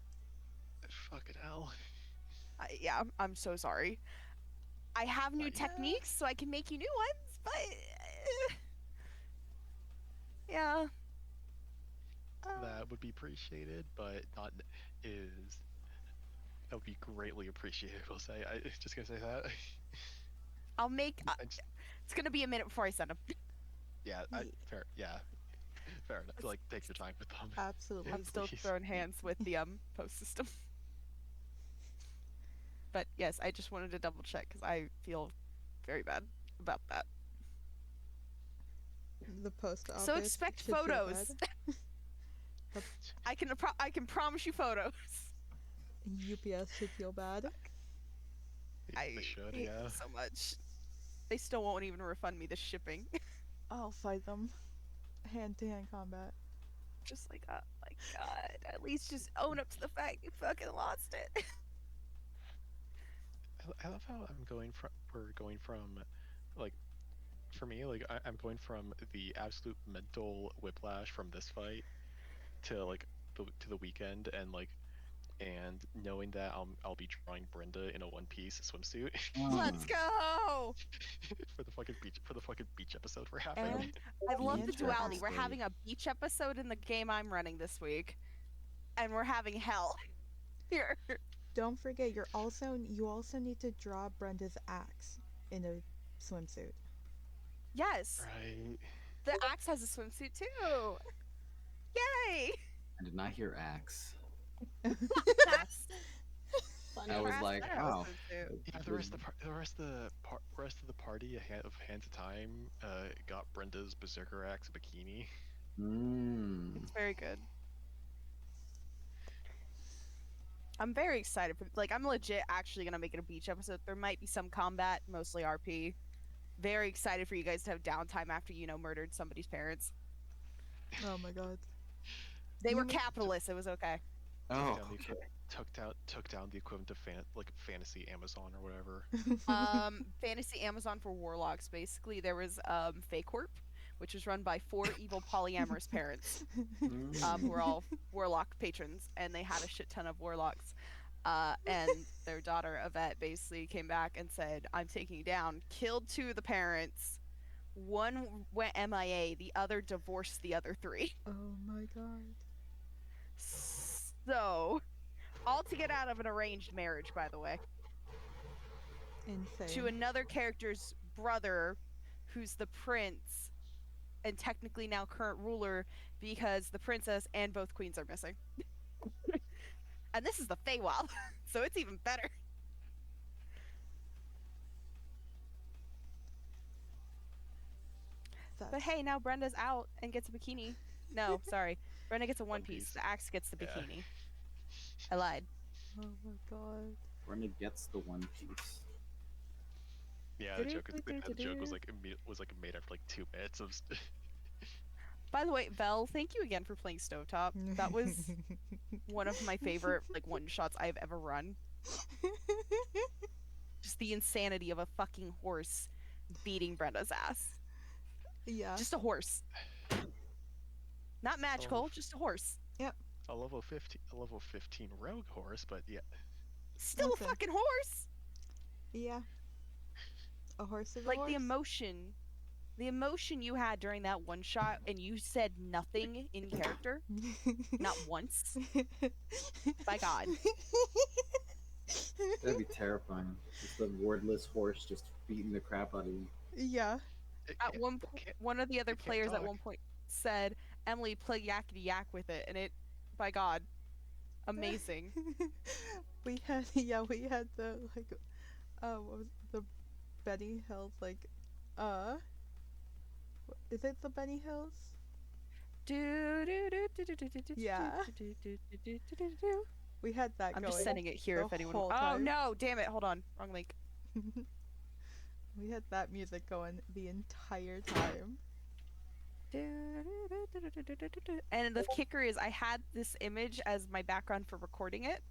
Fucking hell. Yeah, I'm so sorry. I have new Yeah. techniques, so I can make you new ones, but yeah. That would be appreciated, but not is That would be greatly appreciated. I'll say. I just gonna say that. I'll make. I just, It's gonna be a minute before I send them. yeah, Ye- fair. Yeah, fair enough. Like, take your time with them. Absolutely. I'm still Please. throwing hands with the post system. But yes, I just wanted to double check because I feel very bad about that. The post office So expect should feel photos. bad. I can promise you photos. UPS should feel bad. I They should. hate Yeah. them so much. They still won't even refund me the shipping. I'll fight them. Hand-to-hand combat. Just like, oh my god! At least just own up to the fact you fucking lost it. I love how I'm going from. We're going from, like, for me, like I'm going from the absolute mental whiplash from this fight to like to the weekend and like and knowing that I'll be drawing Brenda in a one piece swimsuit Let's go! for the fucking beach episode we're having. And I love the Beach duality. We're episode. having a beach episode in the game I'm running this week, and we're having hell here. don't forget, you also need to draw Brenda's axe in a swimsuit. Yes, Right. the axe has a swimsuit too. Yay! I did not hear axe. That's Funny. I was Perhaps like, that has a wow. swimsuit. Yeah, the rest of the party a hand of time got Brenda's berserker axe bikini. It's very good. I'm very excited for like I'm legit actually gonna make it a beach episode. There might be some combat, mostly RP. Very excited for you guys to have downtime after murdered somebody's parents. Oh my god. They were You- capitalists. It was okay. Oh, Took down the okay. took down the equivalent of fantasy Amazon or whatever. Fantasy Amazon for warlocks. Basically, there was Corp, which was run by 4 evil polyamorous parents, who were all warlock patrons, and they had a shit ton of warlocks. And their daughter Yvette basically came back and said, "I'm taking you down." Killed 2 of the parents. One went MIA. The other divorced the other 3. Oh my god. So, all to get out of an arranged marriage, by the way. Insane. To another character's brother, who's the prince, and technically now current ruler, because the princess and both queens are missing. And this is the Feywild, so it's even better. But That's- hey, now Brenda's out and gets a bikini. No, sorry. Brenda gets a one piece. piece. The axe gets the Yeah. bikini. I lied. Oh my god. Brenda gets the one piece. Yeah, the joke was like made after like 2 minutes of. By the way, Vel, thank you again for playing Stovetop. That was one of my favorite one shots I've ever run. Just the insanity of a fucking horse beating Brenda's ass. Yeah. Just a horse. Not magical, just a horse. a level 15 rogue horse, but yeah. Still Listen. a fucking horse. Yeah. A horse is a Like horse. the emotion you had during that one shot, and you said nothing in character, not once. By God. That'd be terrifying. Just a wordless horse just beating the crap out of you. Yeah. At one of the other it can't players at talk. one point said, "Emily, play yakety yak with it," and it, by God, amazing. we had the what was the Benny Hills is it the Benny Hills? Yeah. We had that I'm going. just sending it here the if anyone. whole Oh time. no! Damn it! Hold on, wrong link. We had that music going the entire time. And the kicker is, I had this image as my background for recording it,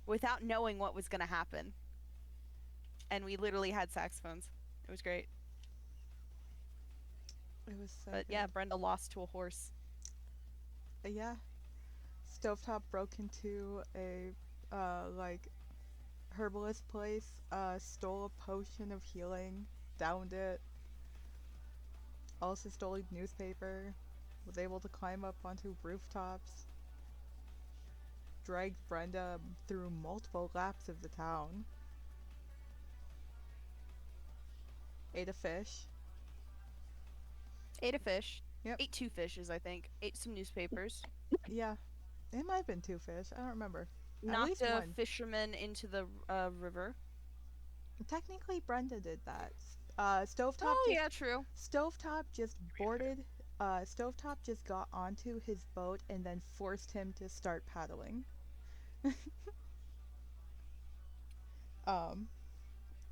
without knowing what was gonna happen. And we literally had saxophones. It was great. It was so But good. yeah, Brenda lost to a horse. Yeah. Stovetop broke into a herbalist place, stole a potion of healing, downed it, also stole a newspaper, was able to climb up onto rooftops. dragged Brenda through multiple laps of the town. Ate a fish. Ate a fish. Yep. Ate 2 fishes, I think. Ate some newspapers. Yeah, it might have been 2 fish. I don't remember. Knocked least a one. fisherman into the river. Technically, Brenda did that. Stovetop. Oh, just, yeah, true. Stovetop just boarded. Stovetop just got onto his boat and then forced him to start paddling.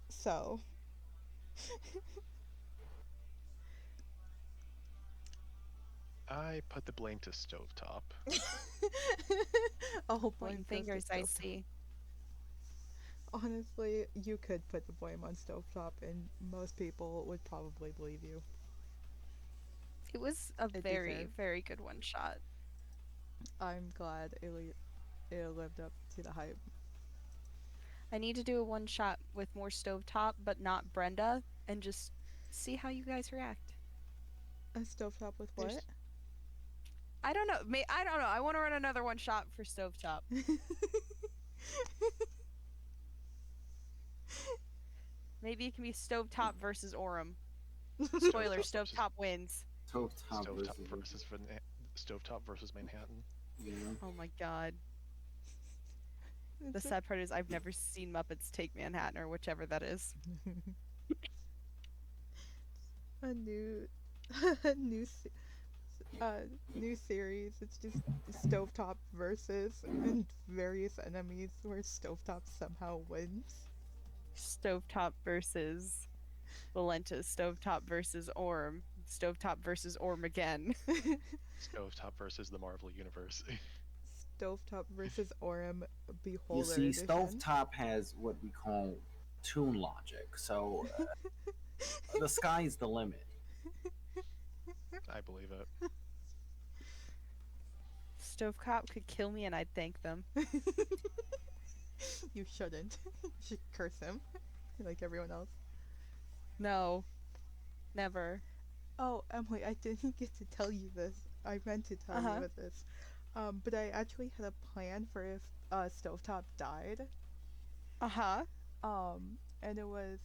So. I put the blame to Stovetop. A whole Pointing blame goes fingers, to I Stovetop. see. Honestly, you could put the blame on Stovetop, and most people would probably believe you. It was a be very, fair. very good one shot. I'm glad it lived up to the hype. I need to do a one shot with more stovetop, but not Brenda, and just see how you guys react. A Stovetop with what? There's- I don't know. I don't know. I want to run another one shot for stovetop. Maybe it can be stovetop versus Orym. Spoiler: versus- stovetop wins. Stovetop Stovetop versus Manhattan. Yeah. Oh my god. The It's a- sad part is I've never seen Muppets Take Manhattan or whichever that is. a new, a new, new series. It's just Stovetop versus and various enemies where Stovetop somehow wins. Stovetop versus Valentes. Stovetop versus Orym. Stovetop versus Orym again. Stovetop versus the Marvel Universe. Stovetop versus Orym You Beholder see, Edition. Stovetop has what we call tune logic, so the sky's the limit. I believe it. Stovecop could kill me and I'd thank them. You shouldn't. You should curse him, like everyone else. No. Never. Oh, Emily, I didn't get to tell you this. I meant to tell you this. But I actually had a plan for if Stovetop died. Uh-huh. And it was,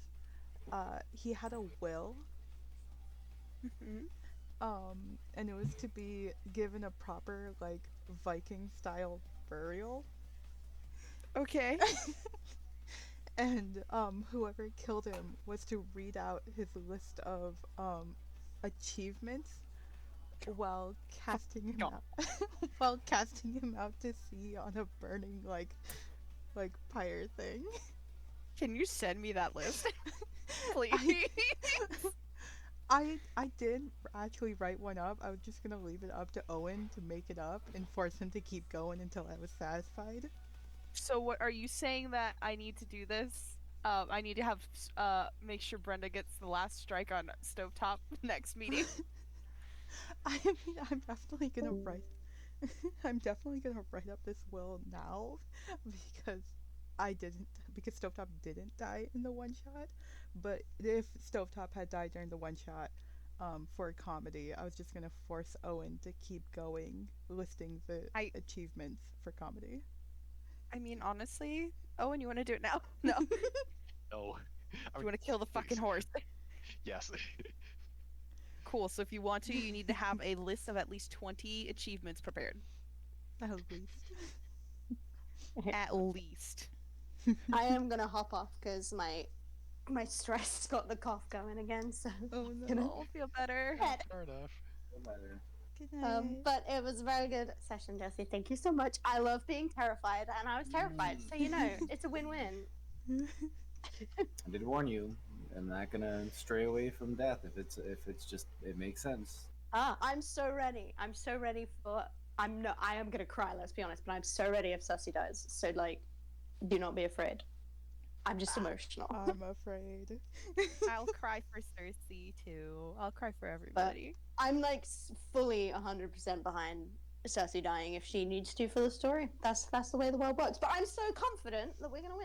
he had a will. Mhm. And it was to be given a proper, like, Viking-style burial. Okay. And whoever killed him was to read out his list of achievements while casting him God. out while casting him out to sea on a burning like pyre thing. Can you send me that list? Please. I didn't actually write one up. I was just gonna leave it up to Owen to make it up and force him to keep going until I was satisfied. So what are you saying that I need to do this? I need to have make sure Brenda gets the last strike on Stovetop next meeting. I mean, I'm definitely gonna write. I'm definitely gonna write up this will now because Stovetop didn't die in the one shot. But if Stovetop had died during the one shot, for comedy, I was just gonna force Owen to keep going, listing the achievements for comedy. I mean, honestly, Owen, you want to do it now? No. No. You want to kill the fucking horse? Yes. Cool. So if you want to, you need to have a list of at least 20 achievements prepared. At least. At least. I am gonna hop off because my stress got the cough going again. So Oh no. Gonna- I'll feel better. head. Fair enough. Good night. But it was a very good session, Jesse. Thank you so much. I love being terrified, and I was terrified, so you know it's a win-win. I did warn you. I'm not gonna stray away from death if it's just it makes sense. I'm so ready. I'm so ready for. I am gonna cry. Let's be honest, but I'm so ready if Sussy dies. So like, do not be afraid. I'm just emotional. I'm afraid. I'll cry for Cersei too. I'll cry for everybody. I'm like fully 100% behind Cersei dying if she needs to for the story. That's the way the world works. But I'm so confident that we're gonna win.